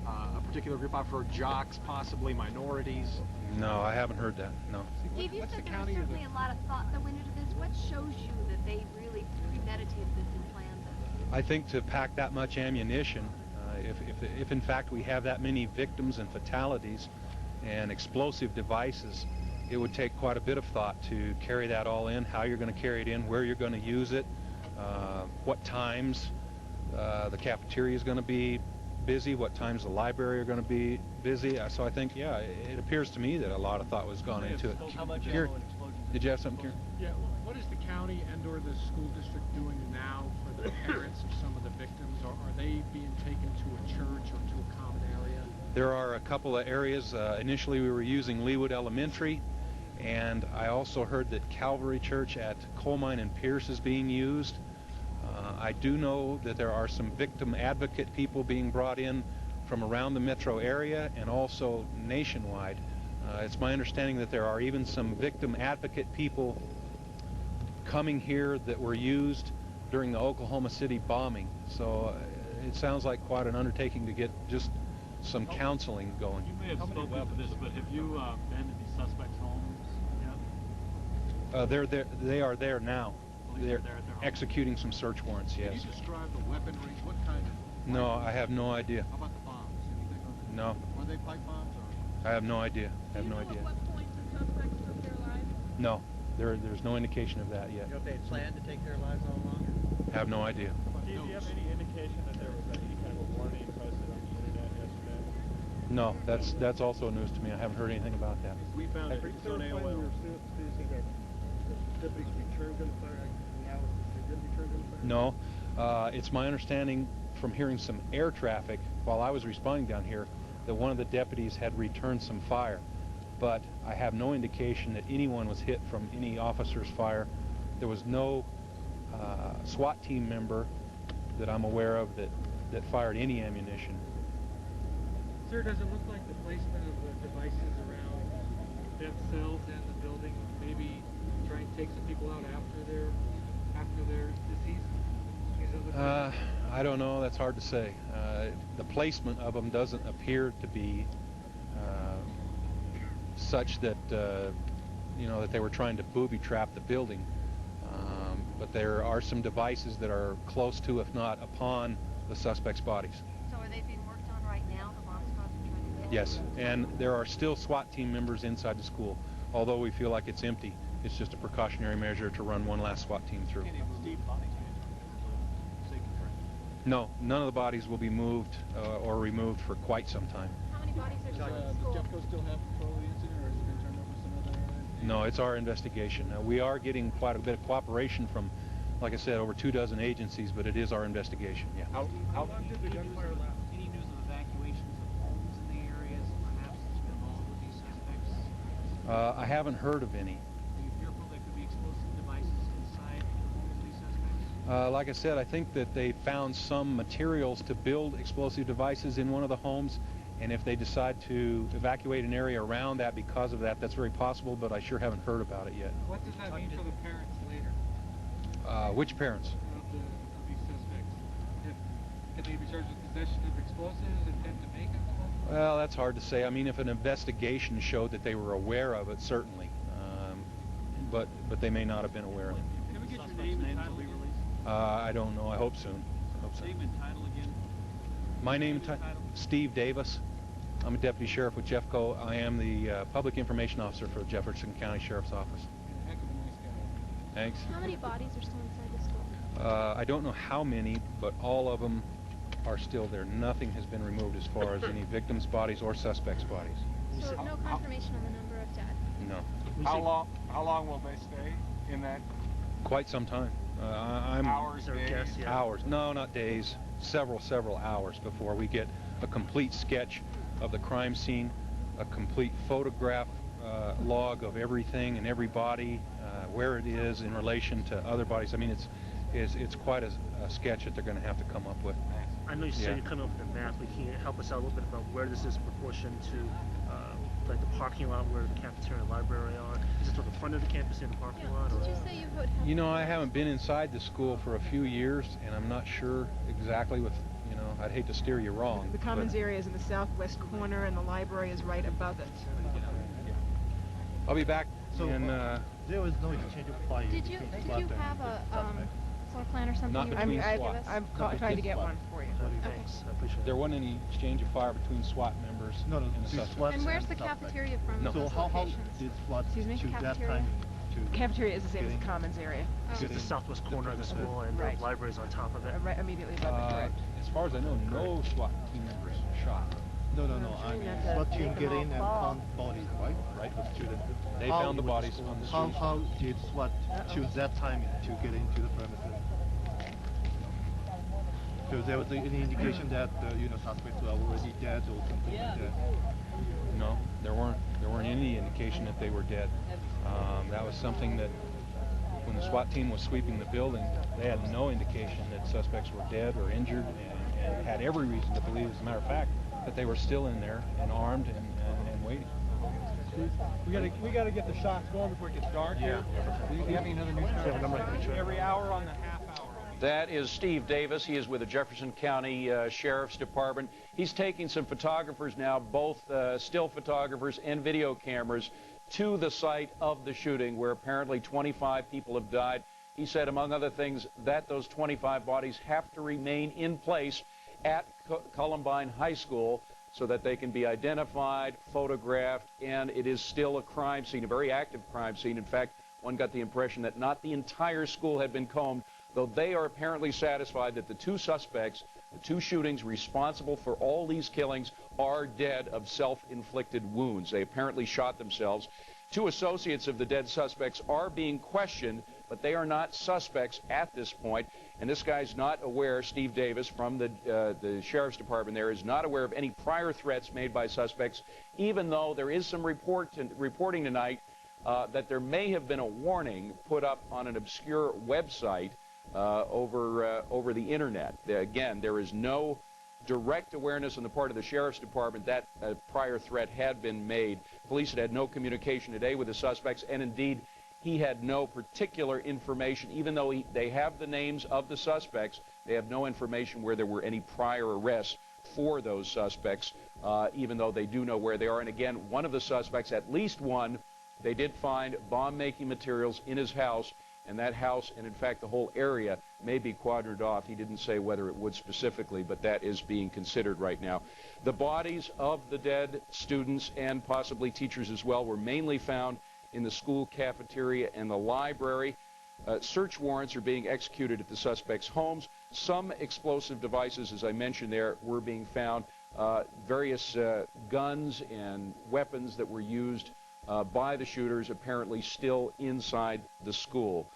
a particular group out for jocks, possibly minorities? No, I haven't heard that, no. Steve, you said there was certainly a lot of thought that went into this. What shows you that they really premeditated this and planned this? I think to pack that much ammunition, if in fact we have that many victims and fatalities and explosive devices, it would take quite a bit of thought to carry that all in, how you're going to carry it in, where you're going to use it, what times the cafeteria is going to be busy, what times the library are going to be busy. So I think, yeah, it appears to me that a lot of thought was gone into it. How much Kieran, did you have something, Kieran? Yeah, what is the county and/or the school district doing now for the parents of some of the victims? Are they being taken to a church or to a common area? There are a couple of areas. Initially, we were using Leawood Elementary, and I also heard that Calvary Church at Coal Mine and Pierce is being used. I do know that there are some victim advocate people being brought in from around the metro area and also nationwide. It's my understanding that there are even some victim advocate people coming here that were used during the Oklahoma City bombing. So it sounds like quite an undertaking to get just some counseling going. You may have spoken to this, but have you been to the suspects' homes yet? They're there. They are there now. They're executing some search warrants. Yes. Can you describe the weaponry? What kind of? No, I have no idea. How about the bombs? Anything on No. Were they pipe bombs or? I have no idea. I have no idea. At what point the suspects took their lives? No, there's no indication of that yet. You know if they had planned to take their lives all along? I have no idea. Do you have any indication that there was any kind of a warning posted on the internet yesterday? No, that's also news to me. I haven't heard anything about that. We found it on AOL. No, it's my understanding from hearing some air traffic while I was responding down here that one of the deputies had returned some fire, but I have no indication that anyone was hit from any officer's fire. There was no SWAT team member that I'm aware of that fired any ammunition. Sir, does it look like the placement of the devices around death cells and the building maybe trying to take some people out after they're deceased? I don't know. That's hard to say. The placement of them doesn't appear to be such that that they were trying to booby trap the building. But there are some devices that are close to, if not upon, the suspects' bodies. So are they being worked on right now, the bomb squads are trying to get? Yes, and there are still SWAT team members inside the school. Although we feel like it's empty, it's just a precautionary measure to run one last SWAT team through. No, none of the bodies will be moved or removed for quite some time. How many bodies are still in the school? Does Jeffco still have control of the incident, or has it been turned over to some other area? No, it's our investigation. We are getting quite a bit of cooperation from, like I said, over 24 agencies, but it is our investigation, yeah. How long did the gunfire last? Any news of evacuations of homes in the areas, perhaps, that's been involved with these suspects? I haven't heard of any. Are you fearful there could be explosive devices inside the homes of these suspects? Like I said, I think that they found some materials to build explosive devices in one of the homes, and if they decide to evacuate an area around that because of that, that's very possible, but I sure haven't heard about it yet. What does that mean for the parents later? Which parents? Of these suspects? Can they be charged with possession of explosives, intent to make explosives? Well, that's hard to say. I mean, if an investigation showed that they were aware of it, certainly. But they may not have been aware of it. Can we get your name and title again? I don't know. I hope soon. Name and title again? My name, Steve Davis. I'm a deputy sheriff with Jeffco. I am the public information officer for the Jefferson County Sheriff's Office. Heck of a nice guy. Thanks. How many bodies are still inside the school? I don't know how many, but all of them are still there. Nothing has been removed as far as any victims' bodies or suspects' bodies. So no confirmation on the number of dead? No. How long will they stay in that? Quite some time. I'm Hours or days? Hours. No, not days. Several hours before we get a complete sketch of the crime scene, a complete photograph log of everything and every body, where it is in relation to other bodies. I mean, it's quite a sketch that they're going to have to come up with. I know you said you're coming up with a map, but can you help us out a little bit about where this is proportion to like the parking lot where the cafeteria and library are? Is it toward the front of the campus in the parking lot? Or? Did you say you would have... You know, I haven't been inside the school for a few years, and I'm not sure exactly with, you know, I'd hate to steer you wrong. The commons area is in the southwest corner, and the library is right above it. I'll be back in... there was no exchange of fire. Did you have a floor plan or something? Not between SWAT. I'm trying to get one for you. Thanks. I appreciate it. There wasn't any exchange of fire between SWAT members and the suspects. And where's the cafeteria from No. those how locations? did SWAT Excuse me? choose that Cafeteria? time? Cafeteria is the same as the commons area. So it's the southwest corner of the school, and the library's on top of it. Right immediately above it, correct. As far as I know, no SWAT team members shot. No. I mean, SWAT team get in and found bodies, right? Right, with students. They found the bodies on the street. How did SWAT choose that timing to get into the premises? So there was any indication that suspects were already dead or something like that? No, there weren't any indication that they were dead. That was something that when the SWAT team was sweeping the building, they had no indication that suspects were dead or injured, and had every reason to believe, as a matter of fact, that they were still in there and armed and waiting. We gotta get the shots going before it gets dark here. Do you have any other news? Every hour on the half hour. That is Steve Davis. He is with the Jefferson County Sheriff's Department. He's taking some photographers now, both still photographers and video cameras, to the site of the shooting where apparently 25 people have died. He said, among other things, that those 25 bodies have to remain in place at Columbine High School so that they can be identified, photographed, and it is still a crime scene, a very active crime scene. In fact, one got the impression that not the entire school had been combed, though they are apparently satisfied that the two suspects, the two shootings responsible for all these killings, are dead of self-inflicted wounds. They apparently shot themselves. Two associates of the dead suspects are being questioned, but they are not suspects at this point. And this guy's not aware, Steve Davis from the Sheriff's Department there, is not aware of any prior threats made by suspects, even though there is some reporting tonight that there may have been a warning put up on an obscure website over the internet. Again, there is no direct awareness on the part of the Sheriff's Department that a prior threat had been made. Police had no communication today with the suspects, and indeed, he had no particular information. Even though they have the names of the suspects, they have no information where there were any prior arrests for those suspects, even though they do know where they are. And again, one of the suspects, at least one, they did find bomb-making materials in his house, and that house, and in fact the whole area, may be quadrant off. He didn't say whether it would specifically, but that is being considered right now. The bodies of the dead students and possibly teachers as well were mainly found in the school cafeteria and the library. Search warrants are being executed at the suspects' homes. Some explosive devices, as I mentioned there, were being found. Various guns and weapons that were used by the shooters apparently still inside the school.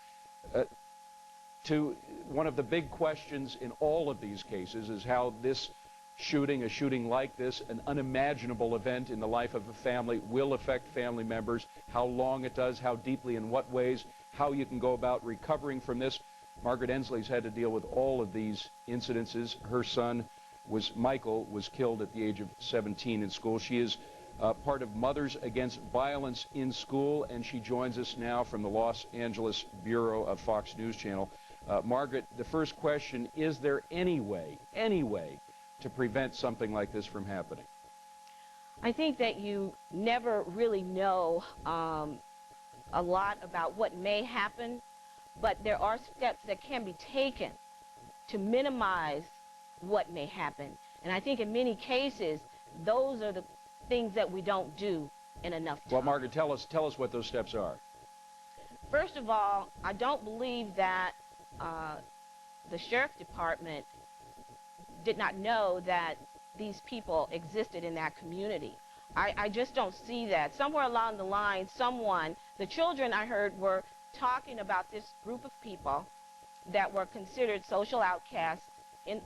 To one of the big questions in all of these cases is how this shooting, a shooting like this, an unimaginable event in the life of a family, will affect family members, how long it does, how deeply, in what ways, how you can go about recovering from this. Margaret Ensley's had to deal with all of these incidences. Her son, Michael, was killed at the age of 17 in school. She is part of Mothers Against Violence in School, and she joins us now from the Los Angeles Bureau of Fox News Channel. Margaret, the first question, is there any way to prevent something like this from happening? I think that you never really know a lot about what may happen, but there are steps that can be taken to minimize what may happen. And I think in many cases, those are the things that we don't do in enough time. Well, Margaret, tell us what those steps are. First of all, I don't believe that the Sheriff's Department did not know that these people existed in that community. I just don't see that. Somewhere along the line, the children I heard were talking about this group of people that were considered social outcasts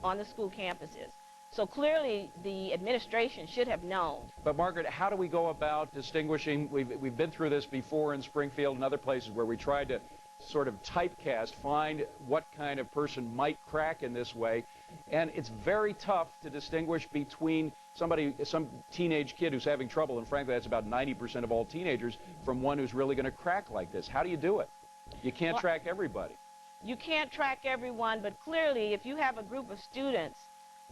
on the school campuses. So clearly, the administration should have known. But Margaret, how do we go about distinguishing? We've been through this before in Springfield and other places where we tried to sort of typecast, find what kind of person might crack in this way, and it's very tough to distinguish between some teenage kid who's having trouble, and frankly that's about 90% of all teenagers, from one who's really going to crack like this. How do you do it? You can't track everybody. You can't track everyone, but clearly if you have a group of students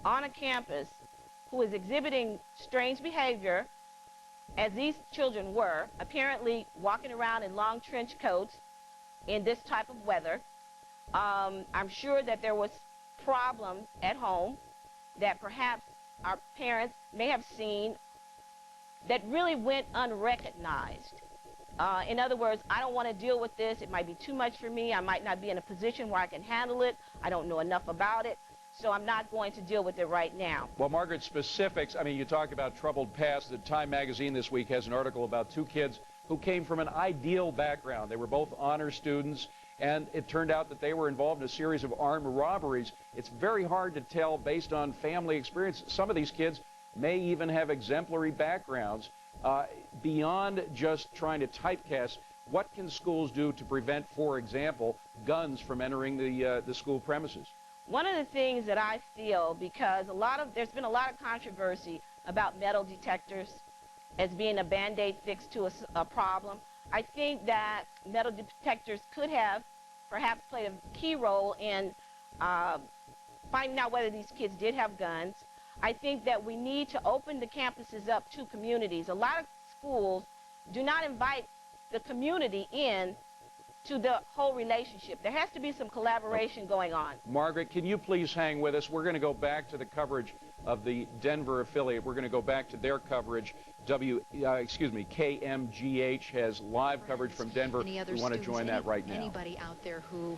on a campus who is exhibiting strange behavior, as these children were, apparently walking around in long trench coats in this type of weather, I'm sure that there was problems at home that perhaps our parents may have seen that really went unrecognized. In other words, I don't want to deal with this. It might be too much for me. I might not be in a position where I can handle it. I don't know enough about it, so I'm not going to deal with it right now. Well, Margaret, specifics, I mean, you talk about troubled past. The Time magazine this week has an article about two kids who came from an ideal background. They were both honor students, and it turned out that they were involved in a series of armed robberies. It's very hard to tell based on family experience. Some of these kids may even have exemplary backgrounds. Beyond just trying to typecast, what can schools do to prevent, for example, guns from entering the school premises? One of the things that I feel, because there's been a lot of controversy about metal detectors as being a Band-Aid fix to a problem, I think that metal detectors could have perhaps played a key role in finding out whether these kids did have guns. I think that we need to open the campuses up to communities. A lot of schools do not invite the community in to the whole relationship. There has to be some collaboration going on. Margaret, can you please hang with us? We're going to go back to the coverage of the Denver affiliate. We're going to go back to their coverage. KMGH has live coverage from Denver. We want to join that right now. Anybody out there who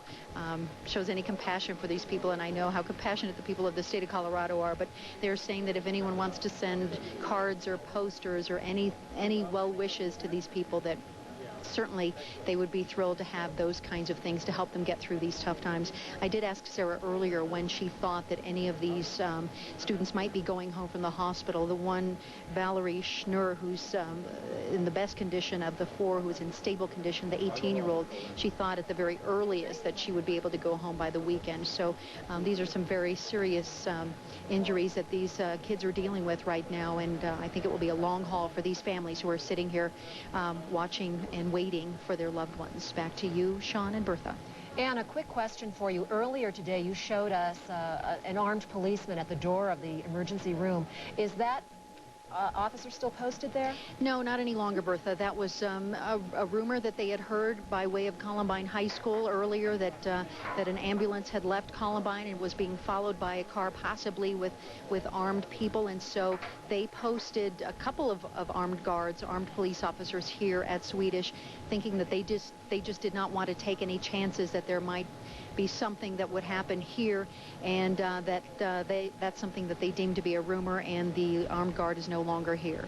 shows any compassion for these people, and I know how compassionate the people of the state of Colorado are, but they're saying that if anyone wants to send cards or posters or any well wishes to these people, that certainly they would be thrilled to have those kinds of things to help them get through these tough times. I did ask Sarah earlier when she thought that any of these students might be going home from the hospital. The one, Valerie Schnur, who's in the best condition of the four, who's in stable condition, the 18-year-old, she thought at the very earliest that she would be able to go home by the weekend. So these are some very serious injuries that these kids are dealing with right now, and I think it will be a long haul for these families who are sitting here watching and waiting for their loved ones. Back to you, Sean and Bertha. Anne, a quick question for you. Earlier today, you showed us an armed policeman at the door of the emergency room. Is that officer still posted there? No, not any longer, Bertha. That was a rumor that they had heard by way of Columbine High School earlier, that an ambulance had left Columbine and was being followed by a car possibly with armed people, and so they posted a couple of armed guards, armed police officers here at Swedish, thinking that they just did not want to take any chances that there might be something that would happen here, and that's something that they deemed to be a rumor, and the armed guard is no longer here.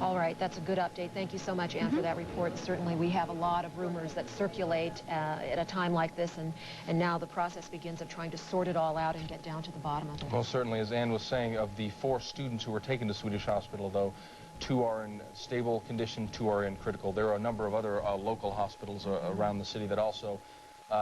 All right, that's a good update. Thank you so much, Anne, for that report. Certainly, we have a lot of rumors that circulate at a time like this, and now the process begins of trying to sort it all out and get down to the bottom of it. Well, certainly, as Anne was saying, of the 4 students who were taken to Swedish Hospital, though, 2 are in stable condition, 2 are in critical. There are a number of other local hospitals around the city that also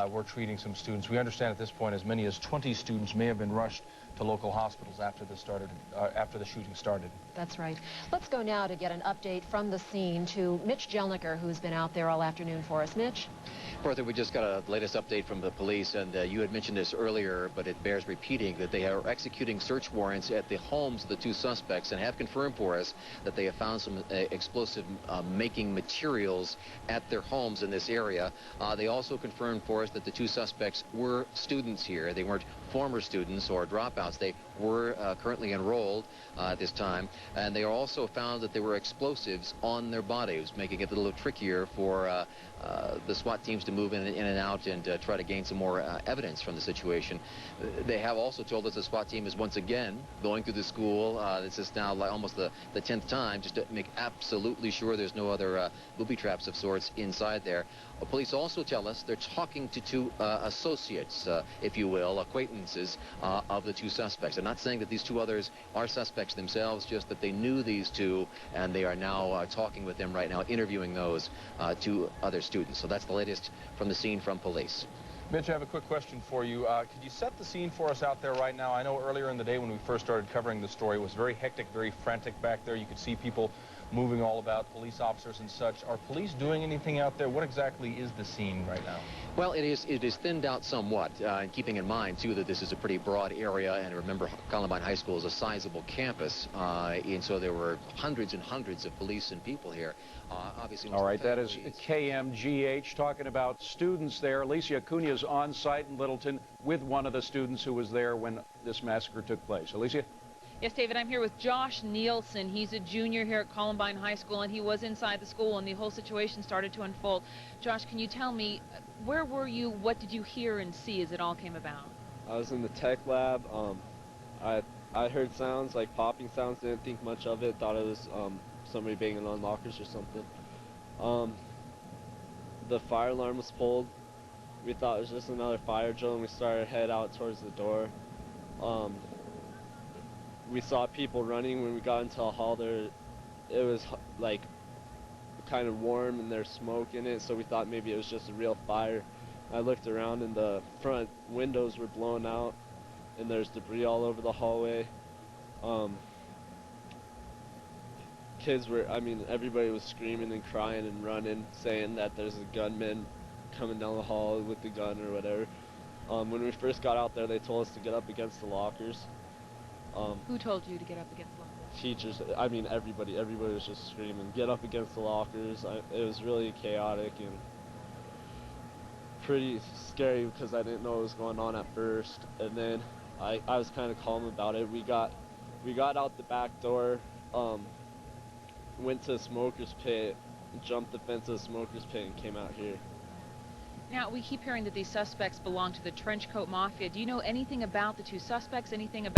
were treating some students. We understand at this point as many as 20 students may have been rushed to local hospitals after the shooting started. That's right. Let's go now to get an update from the scene to Mitch Jelniker, who's been out there all afternoon for us. Mitch? Bertha, we just got a latest update from the police, and you had mentioned this earlier, but it bears repeating, that they are executing search warrants at the homes of the 2 suspects and have confirmed for us that they have found some explosive making materials at their homes in this area. They also confirmed for us that the 2 suspects were students here. They weren't former students or dropouts. They were currently enrolled at this time, and they also found that there were explosives on their bodies, making it a little trickier for the SWAT teams to move in and out and try to gain some more evidence from the situation. They have also told us the SWAT team is once again going through the school. This is now like almost the 10th time, just to make absolutely sure there's no other booby traps of sorts inside there. Police also tell us they're talking to two associates, if you will, acquaintances of the two suspects. They're not saying that these two others are suspects themselves, just that they knew these two, and they are now talking with them right now, interviewing those two other students. So that's the latest from the scene from police. Mitch, I have a quick question for you. Could you set the scene for us out there right now? I know earlier in the day when we first started covering the story, it was very hectic, very frantic back there. You could see people moving all about, police officers and such. Are police doing anything out there? What exactly is the scene right now? Well, it is thinned out somewhat, and keeping in mind, too, that this is a pretty broad area, and remember, Columbine High School is a sizable campus, and so there were hundreds and hundreds of police and people here. Obviously, all right, that is KMGH talking about students there. Alicia Acuna is on site in Littleton with one of the students who was there when this massacre took place. Alicia? Yes, David, I'm here with Josh Nielsen. He's a junior here at Columbine High School, and he was inside the school when the whole situation started to unfold. Josh, can you tell me, where were you? What did you hear and see as it all came about? I was in the tech lab. I heard sounds, like popping sounds, didn't think much of it, thought it was somebody banging on lockers or something. The fire alarm was pulled. We thought it was just another fire drill, and we started to head out towards the door. We saw people running. When we got into a hall there, it was like kind of warm and there's smoke in it, so we thought maybe it was just a real fire. I looked around and the front windows were blown out and there's debris all over the hallway. Kids were, everybody was screaming and crying and running, saying that there's a gunman coming down the hall with the gun or whatever. When we first got out there, they told us to get up against the lockers. Who told you to get up against the lockers? Teachers, everybody was just screaming, get up against the lockers. It was really chaotic and pretty scary because I didn't know what was going on at first. And then I was kind of calm about it. We got out the back door, went to the smoker's pit, jumped the fence of the smoker's pit and came out here. Now, we keep hearing that these suspects belong to the Trenchcoat Mafia. Do you know anything about the two suspects, anything about